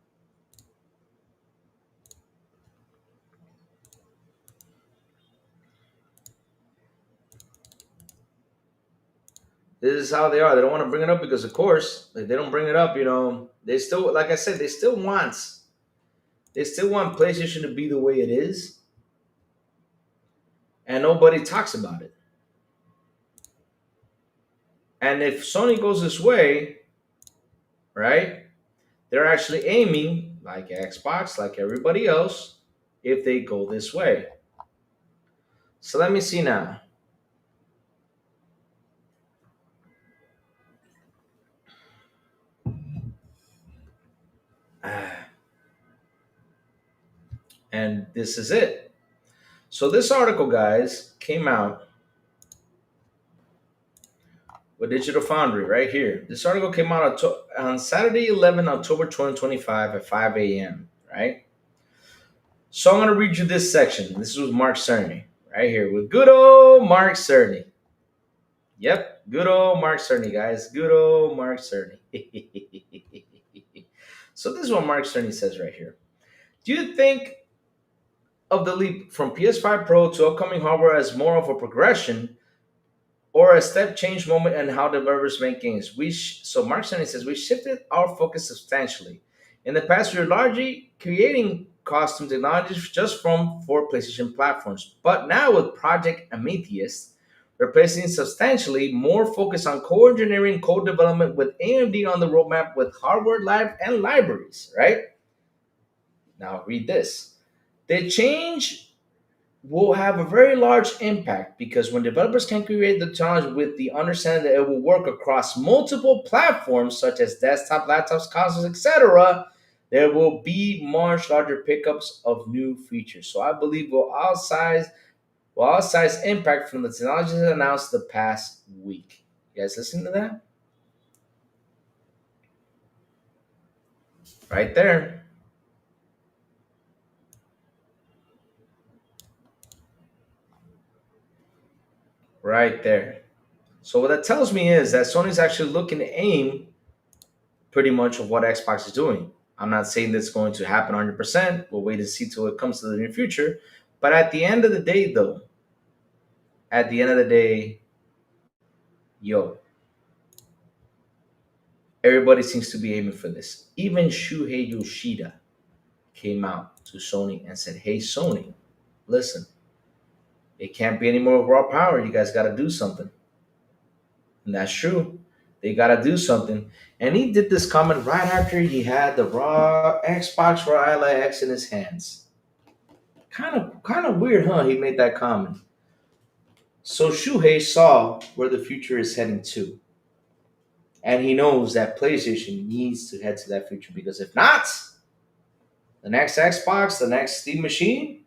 A: This is how they are. They don't want to bring it up because of course, if they don't bring it up, they still, like I said, they still want PlayStation to be the way it is, and nobody talks about it. And if Sony goes this way, right, they're actually aiming like Xbox, like everybody else, if they go this way. So let me see now. And this is it. So this article, guys, came out with Digital Foundry right here. This article came out on Saturday, 11 October 2025 at 5 a.m., right? So I'm going to read you this section. This is with Mark Cerny, right here, with good old Mark Cerny. Yep, good old Mark Cerny, guys. Good old Mark Cerny. So this is what Mark Cerny says right here. Do you think of the leap from PS5 Pro to upcoming hardware as more of a progression or a step change moment in how developers make games? So Mark Cerny says we shifted our focus substantially. In the past, we were largely creating custom technologies just from for PlayStation platforms, but now with Project Amethyst, we're placing substantially more focus on co-engineering, co-development with AMD on the roadmap with hardware lab and libraries. Right now, read this. The change will have a very large impact because when developers can create the challenge with the understanding that it will work across multiple platforms such as desktop, laptops, consoles, etc., there will be much larger pickups of new features. So I believe will outsize impact from the technologies announced the past week. You guys listen to that? Right there. Right there. So what that tells me is that Sony's actually looking to aim pretty much of what Xbox is doing. I'm not saying that's going to happen 100%. We'll wait and see till it comes to the near future. But at the end of the day, though, at the end of the day, yo, everybody seems to be aiming for this. Even Shuhei Yoshida came out to Sony and said, "Hey, Sony, listen, it can't be any more raw power. You guys got to do something." And that's true. They got to do something. And he did this comment right after he had the raw Xbox Raw Ally X in his hands. Kind of weird, huh? He made that comment. So Shuhei saw where the future is heading to. And he knows that PlayStation needs to head to that future because if not, the next Xbox, the next Steam machine,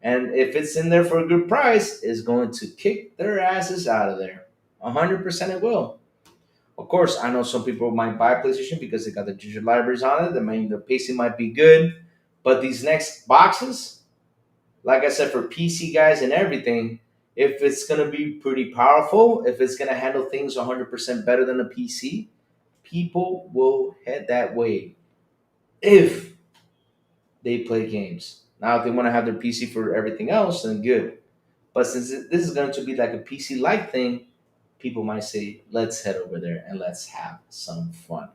A: And if it's in there for a good price, it's going to kick their asses out of there. 100% it will. Of course, I know some people might buy PlayStation because they got the digital libraries on it. The pacing might be good. But these next boxes, like I said, for PC guys and everything, if it's going to be pretty powerful, if it's going to handle things 100% better than a PC, people will head that way if they play games. Now, if they want to have their PC for everything else, then good. But since this is going to be like a PC like thing, people might say, let's head over there and let's have some fun.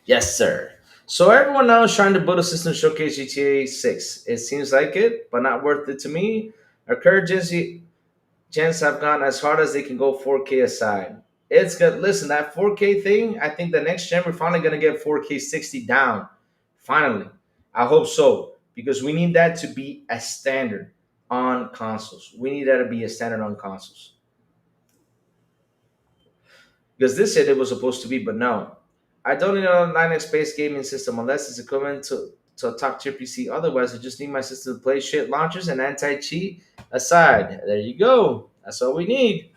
A: Yes, sir. So everyone now is trying to build a system to showcase GTA 6. It seems like it, but not worth it to me. Our current gens have gone as hard as they can go 4K aside. It's good. Listen, that 4K thing, I think the next gen we're finally gonna get 4K 60 down. Finally. I hope so. Because we need that to be a standard on consoles. We need that to be a standard on consoles. Because this said it was supposed to be, but no. I don't need a Linux based gaming system unless it's equivalent to a top tier PC. Otherwise, I just need my system to play shit launchers and anti cheat aside. There you go. That's all we need.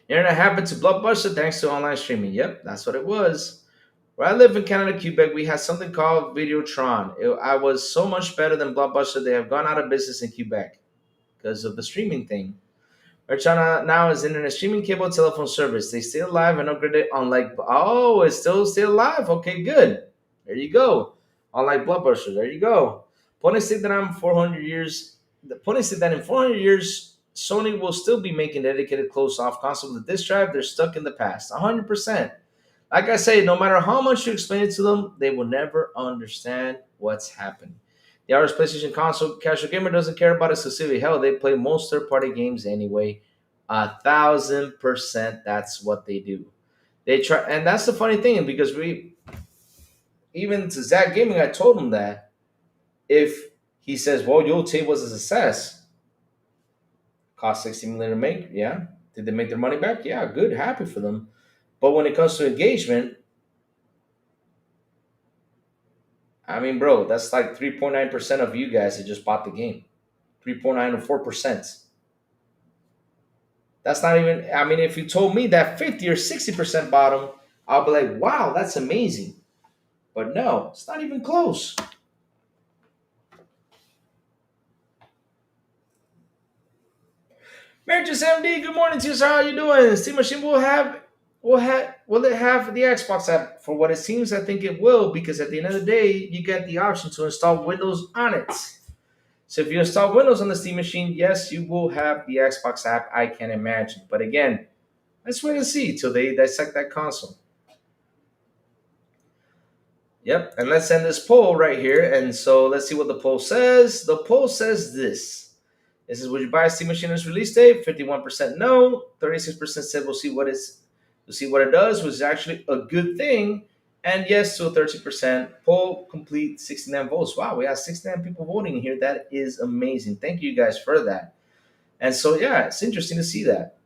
A: Internet happened to Blockbuster thanks to online streaming. Yep, that's what it was. Where I live in Canada, Quebec, we had something called Videotron. I was so much better than Blockbuster. They have gone out of business in Quebec because of the streaming thing. China now is internet streaming cable telephone service. They stay alive and upgraded unlike it's still alive. Okay, good. There you go. Unlike Blockbuster, there you go. Pony said that I'm 400 years. The Pony said that in 400 years, Sony will still be making dedicated closed off console with the disk drive. They're stuck in the past. 100%. Like I say, no matter how much you explain it to them, they will never understand what's happening. The average PlayStation console casual gamer doesn't care about exclusivity. Hell, they play most third-party games anyway. 1,000%, that's what they do. They try, and that's the funny thing because we, even to Zach Gaming, I told him that if he says, "Well, your tape was a success, cost 60 million to make," yeah. Did they make their money back? Yeah, good, happy for them. But when it comes to engagement, I mean, bro, that's like 3.9% of you guys that just bought the game. 3.9 or 4%. That's not even, I mean, if you told me that 50 or 60% bottom, I'll be like, wow, that's amazing. But no, it's not even close. Marriages MD, good morning to you, sir. How you doing? Steam Machine will it have the Xbox app? For what it seems, I think it will, because at the end of the day, you get the option to install Windows on it. So if you install Windows on the Steam Machine, yes, you will have the Xbox app, I can imagine. But again, let's wait and see till they dissect that console. Yep, and let's end this poll right here. And so let's see what the poll says. The poll says this. It says, would you buy a Steam Machine on its release date? 51% no. 36% said we'll see what it does, which is actually a good thing. And yes to a 13%. Poll complete 69 votes. Wow, we have 69 people voting here. That is amazing. Thank you guys for that. And so yeah, it's interesting to see that.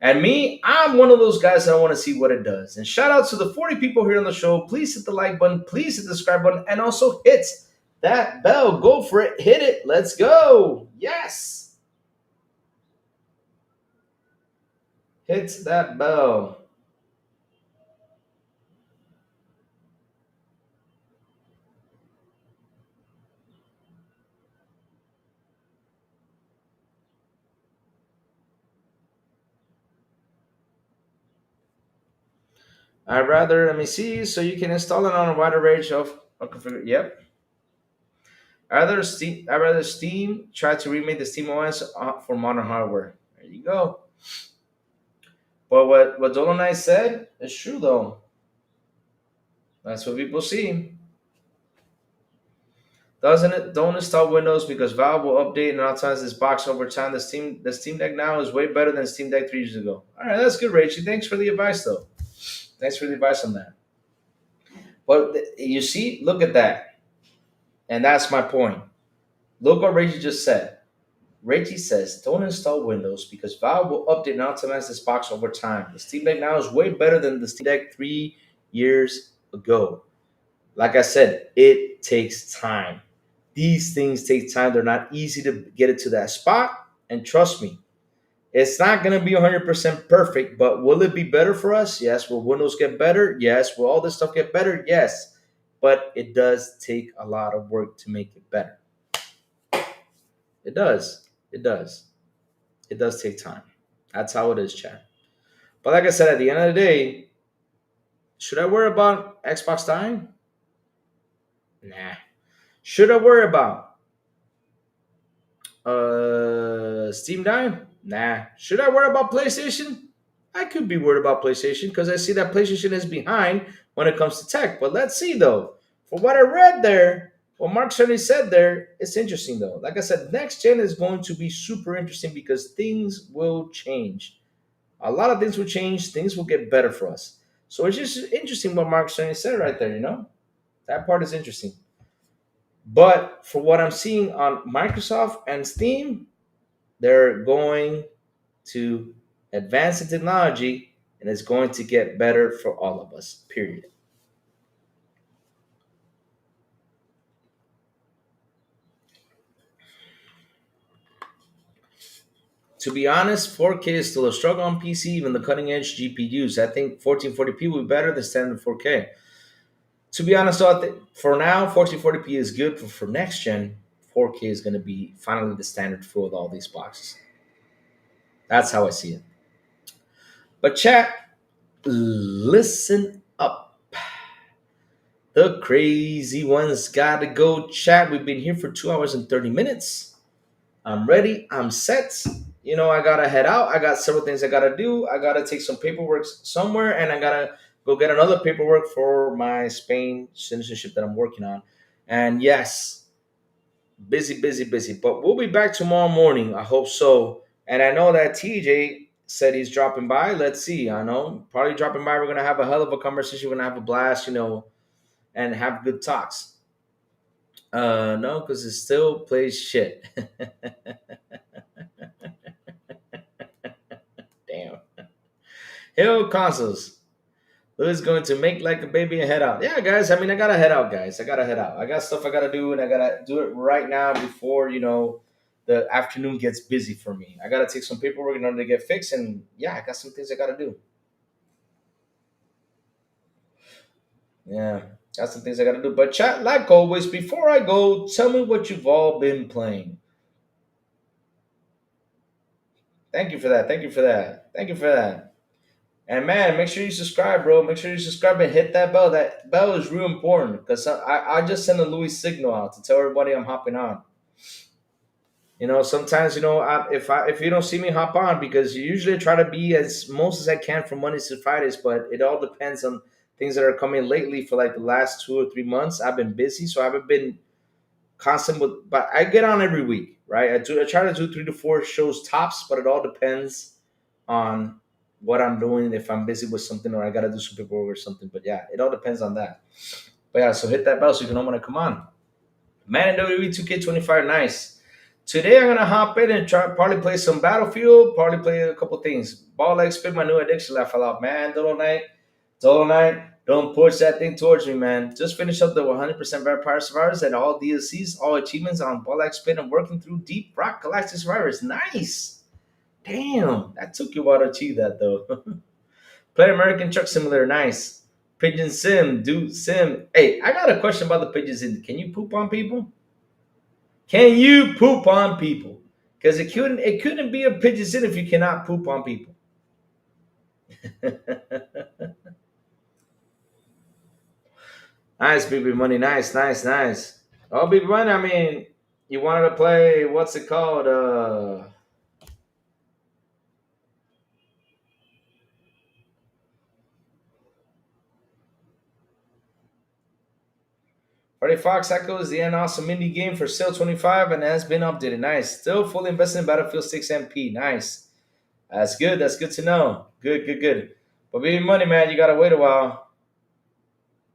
A: And me, I'm one of those guys that want to see what it does. And shout out to the 40 people here on the show. Please hit the like button. Please hit the subscribe button. And also hit that bell. Go for it. Hit it. Let's go. Yes. Hit that bell. I'd rather, let me see, so you can install it on a wider range of configuration. Yep. I'd rather Steam try to remake the Steam OS for modern hardware. There you go. But what Dolomite said is true though. That's what people see. Doesn't it? Don't install Windows because Valve will update and optimize this box over time. The Steam Deck now is way better than Steam Deck 3 years ago. All right, that's good, Rachel. Thanks for the advice though. Thanks for the advice on that. But you see, look at that. And that's my point. Look what Reggie just said. Reggie says, don't install Windows because Valve will update and optimize this box over time. The Steam Deck now is way better than the Steam Deck 3 years ago. Like I said, it takes time. These things take time. They're not easy to get it to that spot. And trust me, it's not going to be 100% perfect, but will it be better for us? Yes. Will Windows get better? Yes. Will all this stuff get better? Yes. But it does take a lot of work to make it better. It does. It does. It does take time. That's how it is, chat. But like I said, at the end of the day, should I worry about Xbox dying? Nah. Should I worry about Steam dying? Nah. Should I worry about PlayStation? I could be worried about PlayStation because I see that PlayStation is behind when it comes to tech. But let's see though. For what I read there, what Mark certainly said there, it's interesting though. Like I said, next gen is going to be super interesting because things will change. A lot of things will change. Things will get better for us. So it's just interesting what Mark certainly said right there. That part is interesting. But for what I'm seeing on Microsoft and Steam, they're going to advance the technology and it's going to get better for all of us, period. To be honest, 4K is still a struggle on PC, even the cutting edge GPUs. I think 1440p will be better than standard 4K. To be honest, though, for now, 1440p is good, but for next gen, 4K is going to be finally the standard for all these boxes. That's how I see it. But chat, listen up. The crazy ones gotta go chat. We've been here for 2 hours and 30 minutes. I'm ready. I'm set. I gotta head out. I got several things I gotta do. I gotta take some paperwork somewhere, and I gotta go get another paperwork for my Spain citizenship that I'm working on. And yes, busy, busy, busy. But we'll be back tomorrow morning. I hope so. And I know that TJ said he's dropping by. Let's see. I know probably dropping by. We're gonna have a hell of a conversation. We're gonna have a blast. And have good talks. No, because it still plays shit. Damn. Hill consoles. Louis going to make like a baby and head out. Yeah, guys. I mean, I gotta head out, guys. I gotta head out. I got stuff I gotta do, and I gotta do it right now before the afternoon gets busy for me. I gotta take some paperwork in order to get fixed, and yeah, I got some things I gotta do. Yeah, got some things I gotta do. But chat, like always, before I go, tell me what you've all been playing. Thank you for that. Thank you for that. Thank you for that. And man, make sure you subscribe, bro. Make sure you subscribe and hit that bell. That bell is real important because I just sent a Louis signal out to tell everybody I'm hopping on. Sometimes if you don't see me hop on because you usually try to be as most as I can from Mondays to Fridays, but it all depends on things that are coming lately. For like the last 2 or 3 months, I've been busy, so I haven't been constant with. But I get on every week, right? I try to do 3 to 4 shows tops, but it all depends on what I'm doing. If I'm busy with something or I gotta do some paperwork or something, but yeah, it all depends on that. But yeah, so hit that bell so you know when I come on. Man in WWE 2K25, nice. Today I'm gonna hop in and try probably play some Battlefield, probably play a couple things. Ball leg spin, my new addiction. I fell out, man. Total night. Don't push that thing towards me, man. Just finish up the 100% Vampire Survivors and all DLCs, all achievements on Ball leg spin and working through Deep Rock Galactic Survivors. Nice. Damn, that took you a while to achieve that though. Play American Truck Simulator, nice. Pigeon Sim, Dude Sim. Hey, I got a question about the Pigeon Sim. Can you poop on people? Can you poop on people? Because it couldn't be a pigeon sin if you cannot poop on people. Nice, BB Money. Nice, nice, nice. Oh, BB Money, I mean, you wanted to play, what's it called? Freddy Fox Echo is the an awesome indie game for sale 25 and has been updated. Nice. Still fully invested in Battlefield 6 MP. Nice. That's good. That's good to know. Good, good, good. But BB Money, man, you gotta wait a while.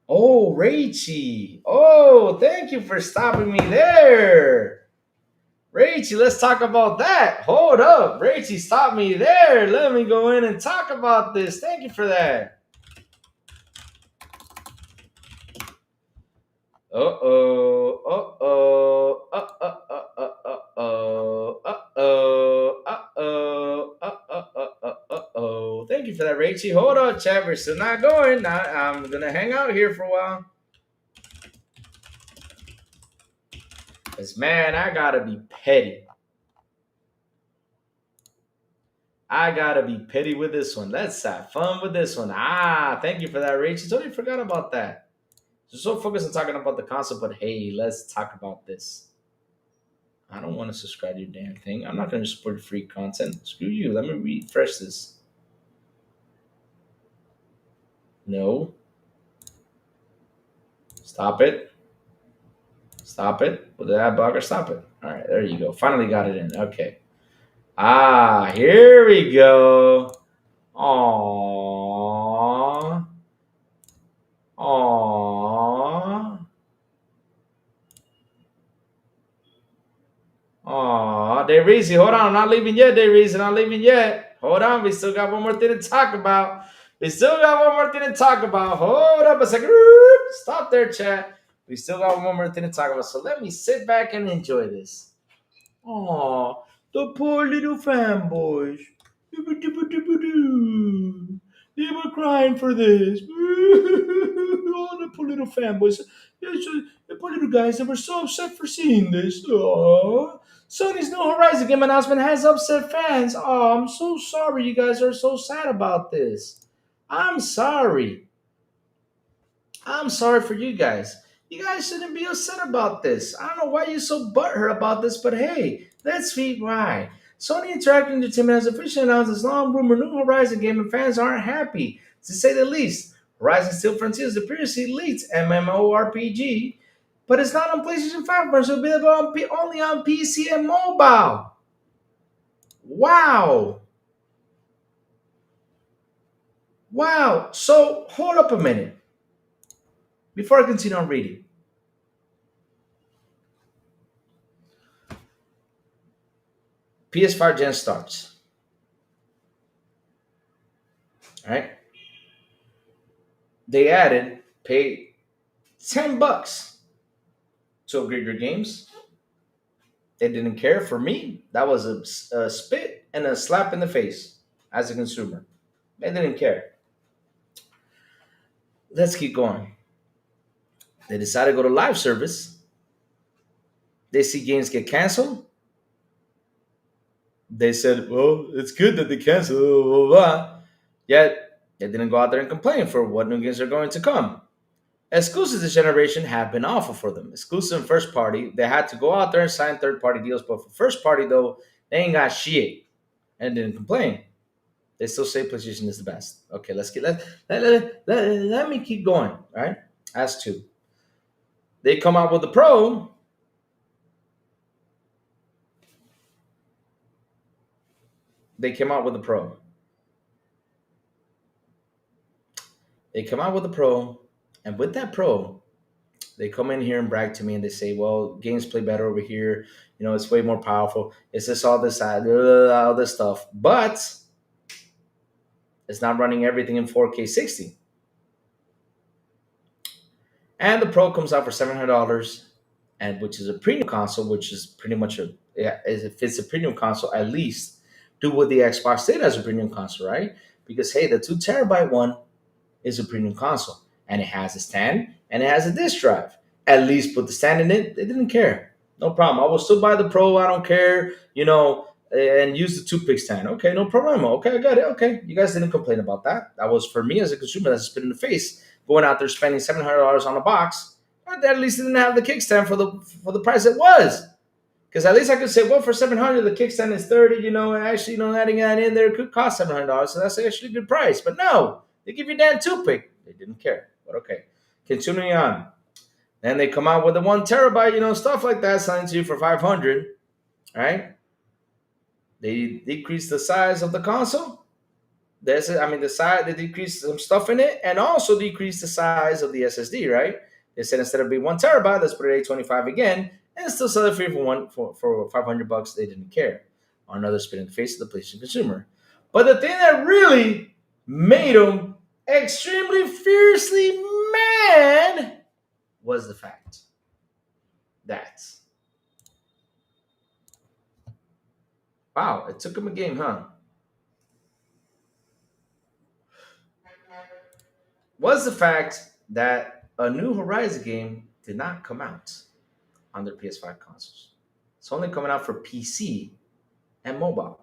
A: Oh, Rachy. Oh, thank you for stopping me there. Rachy, let's talk about that. Hold up. Rachy, stop me there. Let me go in and talk about this. Thank you for that. Uh-oh. Uh-oh. Uh-oh. Uh-oh. Uh-oh. Uh-oh. Thank you for that, Rachie. Hold on, chat. We're still not going. I'm gonna hang out here for a while. Cause man, I gotta be petty. I gotta be petty with this one. Let's have fun with this one. Thank you for that, Rachie. Totally forgot about that. So focused on talking about the concept, but hey, let's talk about this. I don't want to subscribe to your damn thing. I'm not going to support free content. Screw you. Let me refresh this. No. Stop it. Stop it. With the ad blocker, stop it. All right, there you go. Finally got it in. Okay. Here we go. Aww. Aww. Dave Reese, hold on. I'm not leaving yet, Dave Reese. Not leaving yet. Hold on. We still got one more thing to talk about. We still got one more thing to talk about. Hold up a second. Stop there, chat. We still got one more thing to talk about. So let me sit back and enjoy this. Aw, the poor little fanboys. They were crying for this. Oh, the poor little fanboys. The poor little guys that were so upset for seeing this. Aww. Sony's new Horizon game announcement has upset fans. Oh, I'm so sorry you guys are so sad about this. I'm sorry. I'm sorry for you guys. You guys shouldn't be upset about this. I don't know why you're so butthurt about this, but hey, let's be right. Sony Interactive Entertainment has officially announced its long rumored new Horizon game, and fans aren't happy, to say the least. Horizon Steel Frontier is the previously leaked MMORPG, but it's not on PlayStation 5, but it'll be available only on PC and mobile. Wow. Wow. So, hold up a minute. Before I continue on reading, PS5 Gen starts. All right. They added pay $10 to upgrade your games. They didn't care. For me, that was a spit and a slap in the face as a consumer. They didn't care. Let's keep going. They decided to go to live service. They see games get canceled. They said, well, it's good that they canceled, blah, blah, blah. Yet, they didn't go out there and complain for what new games are going to come. Exclusives this generation have been awful for them. Exclusive and first party, they had to go out there and sign third party deals, but for first party, though, they ain't got shit and didn't complain. They still say PlayStation is the best. Okay, let me keep going, right? As to, they come out with the Pro. They came out with the Pro. They come out with the Pro, and with that Pro, they come in here and brag to me and they say, well, games play better over here. You know, it's way more powerful. It's just all this, all this stuff. But it's not running everything in 4K 60. And the Pro comes out for $700, and which is a premium console, which is pretty much if it's a premium console, at least do what the Xbox did as a premium console, right? Because hey, the 2 terabyte one is a premium console, and it has a stand and it has a disc drive. At least put the stand in it. They didn't care. No problem. I will still buy the Pro. I don't care. You know, and use the toothpick stand. Okay, no problem. Okay, I got it. Okay, you guys didn't complain about that. That was for me as a consumer. That's a spit in the face. Going out there spending $700 on a box. But at least they didn't have the kickstand for the price it was. Because at least I could say, well, for $700, the kickstand is $30. You know, and actually, you know, adding that in there could cost $700. So that's actually a good price. But no, they give you a damn toothpick. They didn't care. But okay, continuing on. Then they come out with the 1 terabyte, you know, stuff like that, selling to you for $500. Right? They decrease the size of the console. The size, they decrease some stuff in it, and also decrease the size of the SSD, right? They said instead of being 1 terabyte, let's put it 825 again, and still sell it free for $500. They didn't care. Another spit in the face of the PlayStation consumer. But the thing that really made them extremely fiercely mad was the fact that. Wow, it took him a game, huh? Was the fact that a new Horizon game did not come out on their PS5 consoles. It's only coming out for PC and mobile.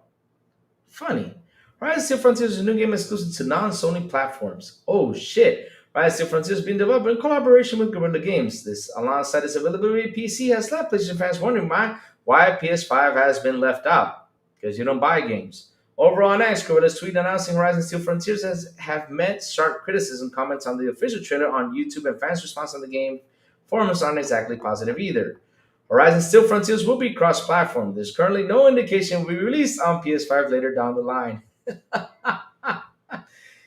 A: Funny. Rise of Steel Frontiers is a new game exclusive to non-Sony platforms. Oh shit. Rise of Steel Frontiers is being developed in collaboration with Guerrilla Games. This, alongside its availability on PC, has left PlayStation fans wondering why PS5 has been left out. Because you don't buy games. Over on X, Guerrilla's tweet announcing Horizon Steel Frontiers have met sharp criticism. Comments on the official trailer on YouTube and fans' response on the game forums aren't exactly positive either. Horizon Steel Frontiers will be cross-platform. There's currently no indication it will be released on PS5 later down the line.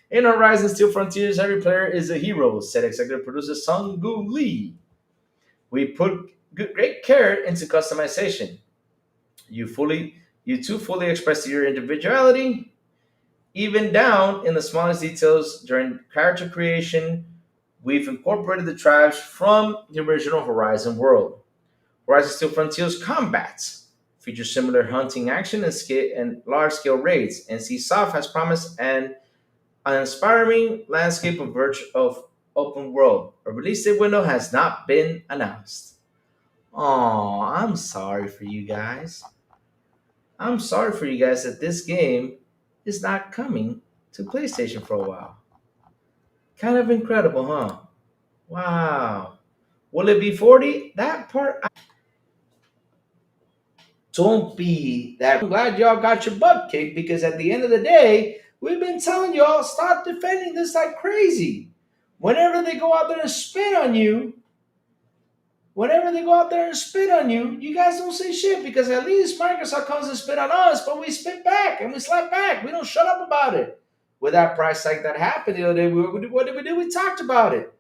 A: In Horizon Steel Frontiers, every player is a hero, said executive producer Sung Gu Lee. We put great care into customization. You fully, you too fully express your individuality, even down in the smallest details during character creation. We've incorporated the tribes from the original Horizon world. Horizon Steel Frontiers combats feature similar hunting action and large-scale raids. NC Soft has promised an inspiring landscape of open world. A release date window has not been announced. Oh, I'm sorry for you guys. I'm sorry for you guys that this game is not coming to PlayStation for a while. Kind of incredible, huh? Wow. Will it be 40? That part, don't be that. I'm glad y'all got your butt kicked because at the end of the day, we've been telling y'all stop defending this like crazy. Whenever they go out there and spit on you, whenever they go out there and spit on you, you guys don't say shit because at least Microsoft comes and spit on us, but we spit back and we slap back. We don't shut up about it. With that price hike that happened the other day, what did we do? We talked about it.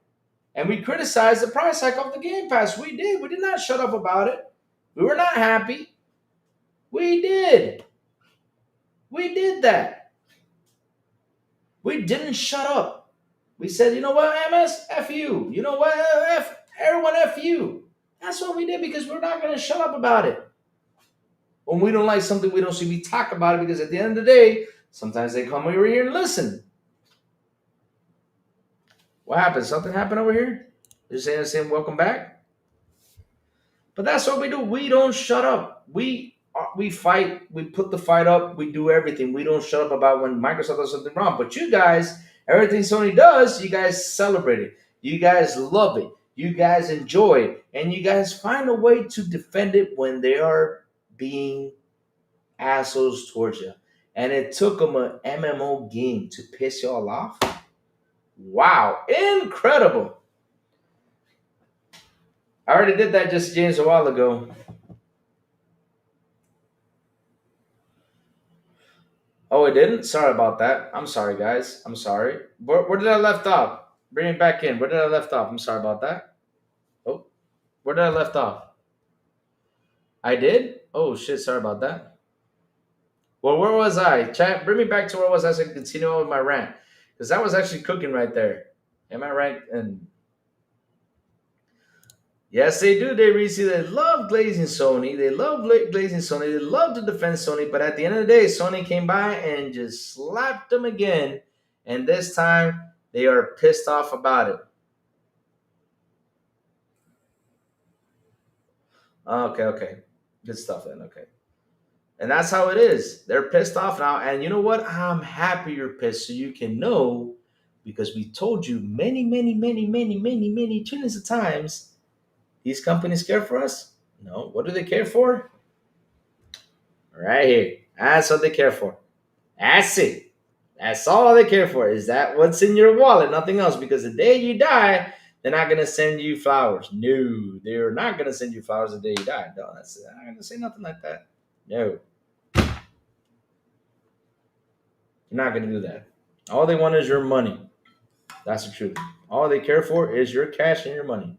A: And we criticized the price hike of the Game Pass. We did. We did not shut up about it. We were not happy. We did. We did that. We didn't shut up. We said, you know what, MS? F you. You know what? Everyone F you. That's what we did because we're not going to shut up about it. When we don't like something, we don't see we talk about it because at the end of the day, sometimes they come over here and listen. What happened? Something happened over here? You're saying welcome back? But that's what we do. We don't shut up. We fight. We put the fight up. We do everything. We don't shut up about when Microsoft does something wrong. But you guys, everything Sony does, you guys celebrate it. You guys love it. You guys enjoy it. And you guys find a way to defend it when they are being assholes towards you. And it took them an MMO game to piss y'all off. Wow. Incredible. I already did that just James a while ago. Oh, it didn't? Sorry about that. I'm sorry, guys. I'm sorry. Where did I left off? Bring it back in. Where did I left off? I'm sorry about that. Oh, where did I left off? I did? Oh, shit. Sorry about that. Well, where was I? Chat, bring me back to where I was as I continue on with my rant. Because that was actually cooking right there. Am I right? And yes, they do. They really see they love glazing Sony. They love glazing Sony. They love to defend Sony. But at the end of the day, Sony came by and just slapped them again. And this time, they are pissed off about it. Okay, okay. Good stuff then. Okay. And that's how it is. They're pissed off now. And you know what? I'm happy you're pissed so you can know because we told you many trillions of times these companies care for us. No. What do they care for? Right here. That's what they care for. That's it. That's all they care for. Is that what's in your wallet? Nothing else. Because the day you die, they're not going to send you flowers. No. They're not going to send you flowers the day you die. No, that's it. I'm not going to say nothing like that. No. You're not going to do that. All they want is your money. That's the truth. All they care for is your cash and your money.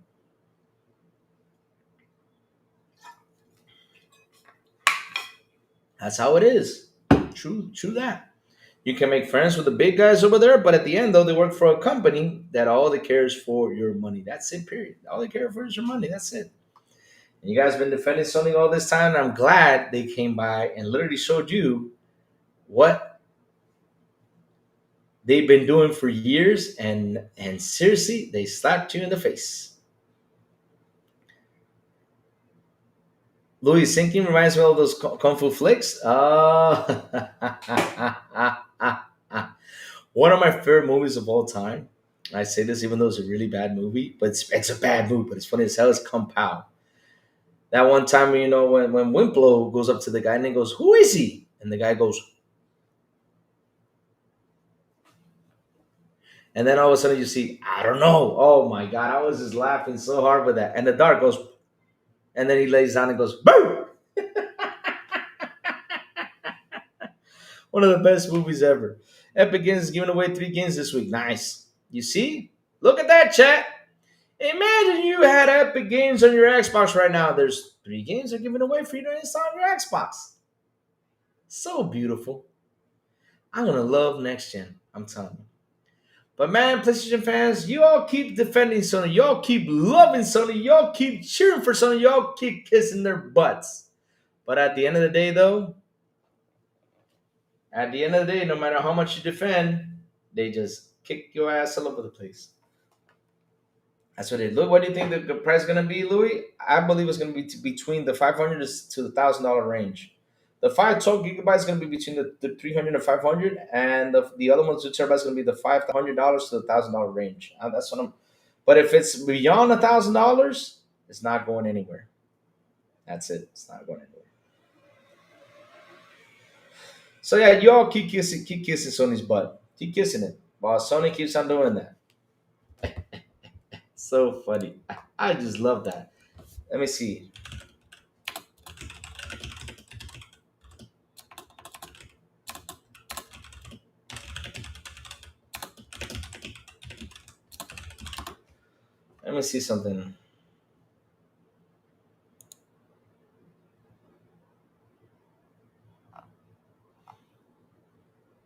A: That's how it is. True that. You can make friends with the big guys over there, but at the end, though, they work for a company that all they care is for your money. That's it, period. All they care for is your money. That's it. And you guys been defending Sony all this time. And I'm glad they came by and literally showed you what they've been doing for years, and seriously, they slapped you in the face. Louis Sinking reminds me of those kung fu flicks. One of my favorite movies of all time. I say this even though it's a really bad movie, but it's a bad movie, but it's funny as hell. It's Kung Pao. That one time, when Wimplo goes up to the guy and he goes, "Who is he?" And the guy goes, and then all of a sudden you see, "I don't know." Oh my god, I was just laughing so hard with that. And the dart goes, and then he lays down and goes, "Boom!" One of the best movies ever. Epic Games is giving away 3 games this week. Nice. You see? Look at that, chat. Imagine you had Epic Games on your Xbox right now. There's 3 games they're giving away for you to install on your Xbox. So beautiful. I'm gonna love next gen. I'm telling you. But man, PlayStation fans, you all keep defending Sony. Y'all keep loving Sony. Y'all keep cheering for Sony. Y'all keep kissing their butts. But at the end of the day, though, at the end of the day, no matter how much you defend, they just kick your ass all over the place. That's what it. Look, what do you think the price is gonna be, Louis? I believe it's gonna be between the 500 to the $1,000 range. The 512 gigabytes is gonna be between the 300 and 500, and the other ones, 2 terabytes, is gonna be the $500 to the $1,000 range. That's what I'm. But if it's beyond $1,000, it's not going anywhere. That's it. It's not going anywhere. So yeah, you all keep kissing Sony's butt. Keep kissing it, while Sony keeps on doing that. So funny. I just love that. Let me see. Let me see something.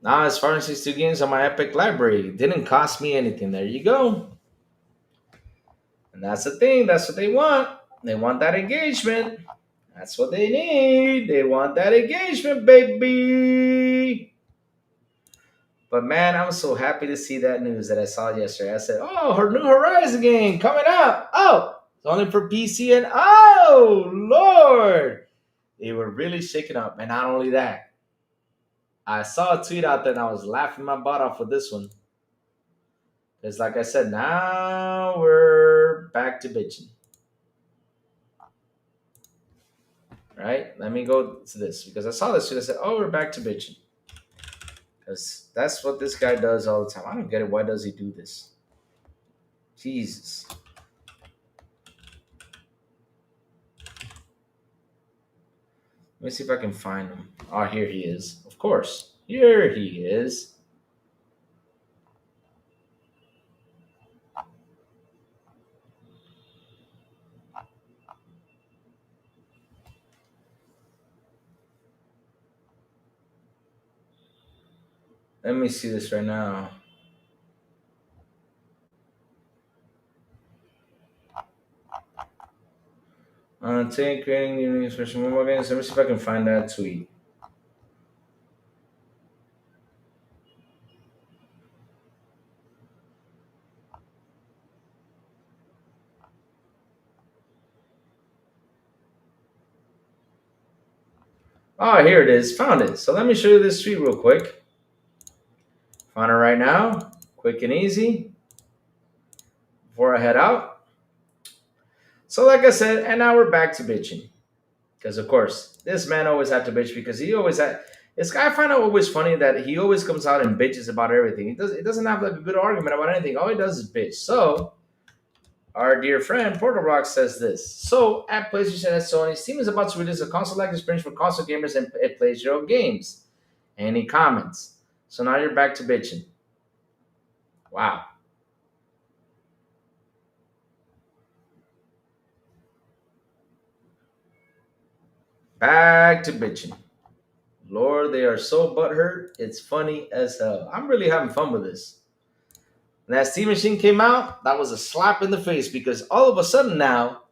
A: Now, as far as 2 games on my Epic library, it didn't cost me anything. There you go. And that's the thing. That's what they want. They want that engagement. That's what they need. They want that engagement, baby. But man, I'm so happy to see that news that I saw yesterday. I said, "Oh, her new Horizon game coming out. Oh, it's only for PC." And oh, Lord, they were really shaking up. And not only that, I saw a tweet out there and I was laughing my butt off with this one. It's like I said, now we're back to bitching. Right? Let me go to this because I saw this tweet. I said, "Oh, we're back to bitching." Because that's what this guy does all the time. I don't get it. Why does he do this? Jesus. Let me see if I can find him. Oh, here he is. Of course. Here he is. Let me see this right now. Take creating new expression mobile games. Let me see if I can find that tweet. Oh, here it is. Found it. So let me show you this tweet real quick. Found it right now. Quick and easy. Before I head out. So like I said, and now we're back to bitching. Because of course, this man always had to bitch because he always had this guy. I find it always funny that he always comes out and bitches about everything. It doesn't have like a good argument about anything. All he does is bitch. So our dear friend Portal Rock says this. So at PlayStation and Sony, Steam is about to release a console-like experience for console gamers and it plays your own games. Any comments? So now you're back to bitching. Wow. Back to bitching. Lord, they are so butthurt. It's funny as hell. I'm really having fun with this. When that Steam Machine came out, that was a slap in the face because all of a sudden now,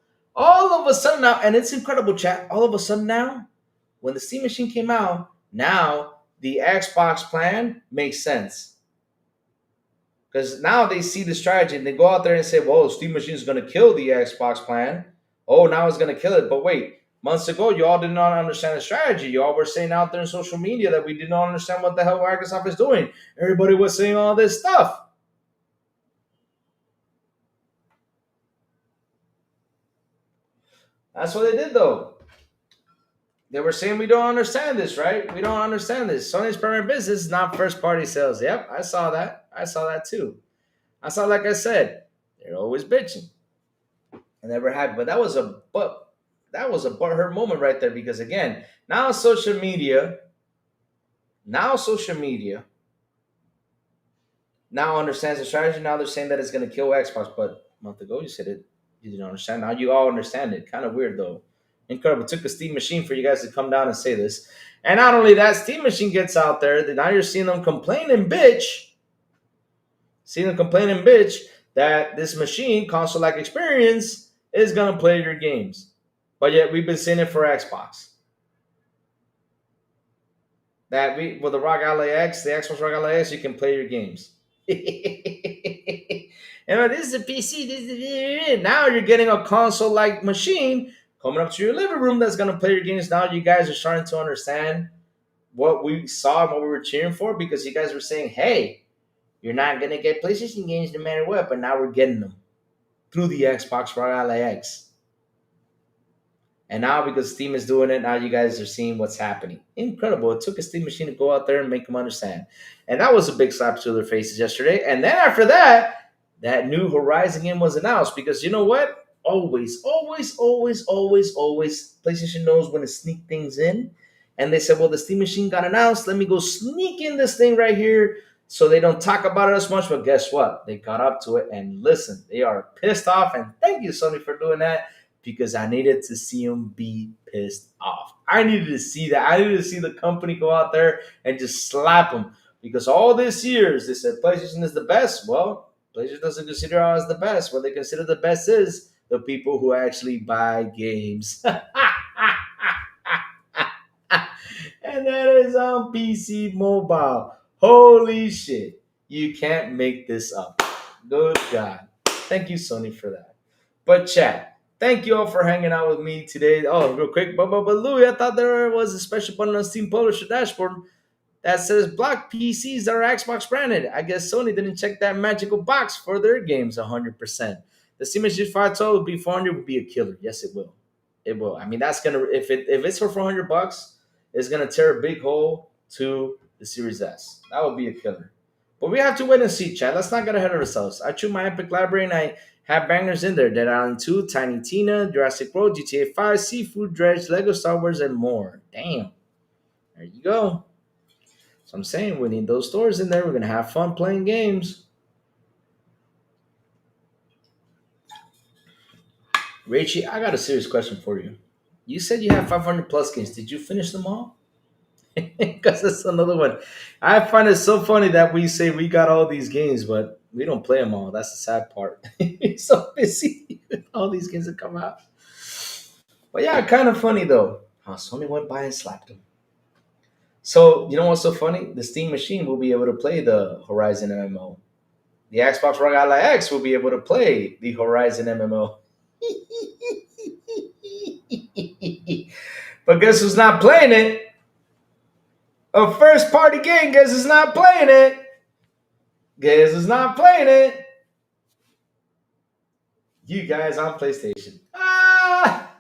A: All of a sudden now, and it's incredible, chat. All of a sudden now, when the Steam Machine came out, now the Xbox plan makes sense. Because now they see the strategy and they go out there and say, "Whoa, Steam Machine is going to kill the Xbox plan. Oh, now it's going to kill it." But wait, months ago, you all did not understand the strategy. You all were saying out there in social media that we did not understand what the hell Microsoft is doing. Everybody was saying all this stuff. That's what they did, though. They were saying we don't understand this, right? We don't understand this. Sony's primary business is not first party sales. Yep, I saw that. I saw that too. I saw, like I said, they're always bitching. I never had, but that was a butthurt moment right there because again, now social media now understands the strategy. Now they're saying that it's going to kill Xbox, but a month ago you said it, you didn't understand. Now you all understand it. Kind of weird though. Incredible. It took a Steam Machine for you guys to come down and say this. And not only that, Steam Machine gets out there. Now you're seeing them complain and bitch. Seeing them complain and bitch that this machine, console like experience, is going to play your games. But yet we've been seeing it for Xbox. That we with the Rock Ally X, the Xbox Rock Ally X, you can play your games. And this is a PC. Now you're getting a console-like machine coming up to your living room that's gonna play your games. Now you guys are starting to understand what we saw and what we were cheering for because you guys were saying, "Hey, you're not gonna get PlayStation games no matter what," but now we're getting them through the Xbox Rock Ally X. And now because Steam is doing it, now you guys are seeing what's happening. Incredible. It took a Steam Machine to go out there and make them understand. And that was a big slap to their faces yesterday. And then after that, that new Horizon game was announced because you know what? Always, always, always, always, always, PlayStation knows when to sneak things in. And they said, well, the Steam Machine got announced. Let me go sneak in this thing right here so they don't talk about it as much. But guess what? They got up to it and listen, they are pissed off. And thank you, Sony, for doing that because I needed to see them be pissed off. I needed to see that. I needed to see the company go out there and just slap them because all these years they said PlayStation is the best. Well, PlayStation doesn't consider us the best. What they consider the best is the people who actually buy games. And that is on PC Mobile. Holy shit. You can't make this up. Good God. Thank you, Sony, for that. But chat, thank you all for hanging out with me today. Oh, real quick, but Louis, I thought there was a special button on Steam Publisher dashboard that says block PCs that are Xbox branded. I guess Sony didn't check that magical box for their games 100%. The Steam Machine 512 would be 400 would be a killer. Yes, it will. It will. I mean, that's gonna if it's for $400, it's gonna tear a big hole to the Series S. That would be a killer. But we have to wait and see, Chad. Let's not get ahead of ourselves. I chew my Epic Library and I have bangers in there. Dead Island 2, Tiny Tina, Jurassic World, GTA 5, Seafood Dredge, Lego Star Wars, and more. Damn. There you go. So I'm saying we need those stores in there. We're going to have fun playing games. Rachie, I got a serious question for you. You said you have 500 plus games. Did you finish them all? Because that's another one. I find it so funny that we say we got all these games, but we don't play them all. That's the sad part. We're so busy with all these games that come out. But yeah, kind of funny though. How Sony went by and slapped them. So you know what's so funny? The Steam Machine will be able to play the Horizon MMO. The Xbox One Ally X will be able to play the Horizon MMO. But guess who's not playing it? A first party game. Guess who's not playing it? Guess who's not playing it? You guys on PlayStation. Ah!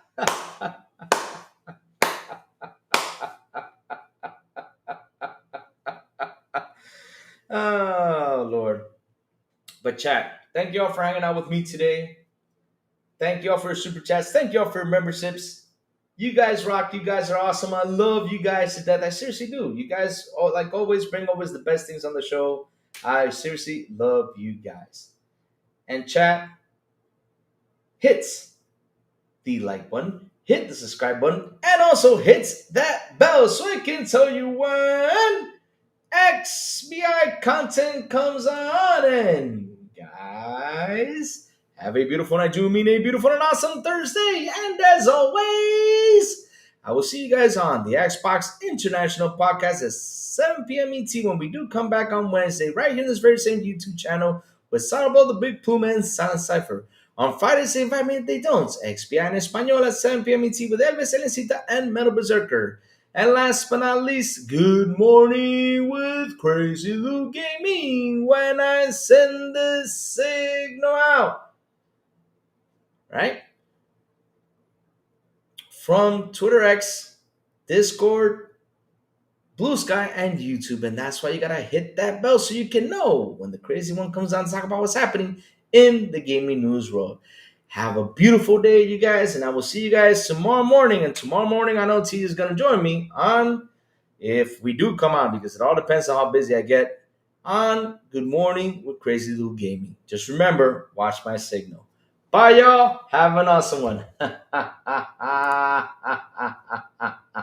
A: Oh, Lord. But chat, thank you all for hanging out with me today. Thank you all for your super chats. Thank you all for your memberships. You guys rock. You guys are awesome. I love you guys to death. I seriously do. You guys, like always, bring always the best things on the show. I seriously love you guys. And chat, hits the like button, hit the subscribe button, and also hits that bell so it can tell you when XBI content comes on. And guys, Have a beautiful night. You mean a beautiful and awesome Thursday. And as always, I will see you guys on the Xbox International Podcast at 7 p.m. ET when we do come back on Wednesday, right here in this very same YouTube channel with Sanabel the Big Plume and Silent Cypher. On Fridays, they invite me if they don't. XPI in Espanol at 7 p.m. ET with Elvis Elencita and Metal Berserker. And last but not least, good morning with Crazy Lou Gaming when I send the signal out. Right? From Twitter X, Discord, Blue Sky, and YouTube. And that's why you gotta hit that bell so you can know when the crazy one comes on to talk about what's happening in the gaming news world. Have a beautiful day, you guys, and I will see you guys tomorrow morning. And tomorrow morning, I know T is gonna join me on, if we do come on, because it all depends on how busy I get, on Good Morning with Crazy Little Gaming. Just remember, watch my signal. Bye, y'all. Have an awesome one.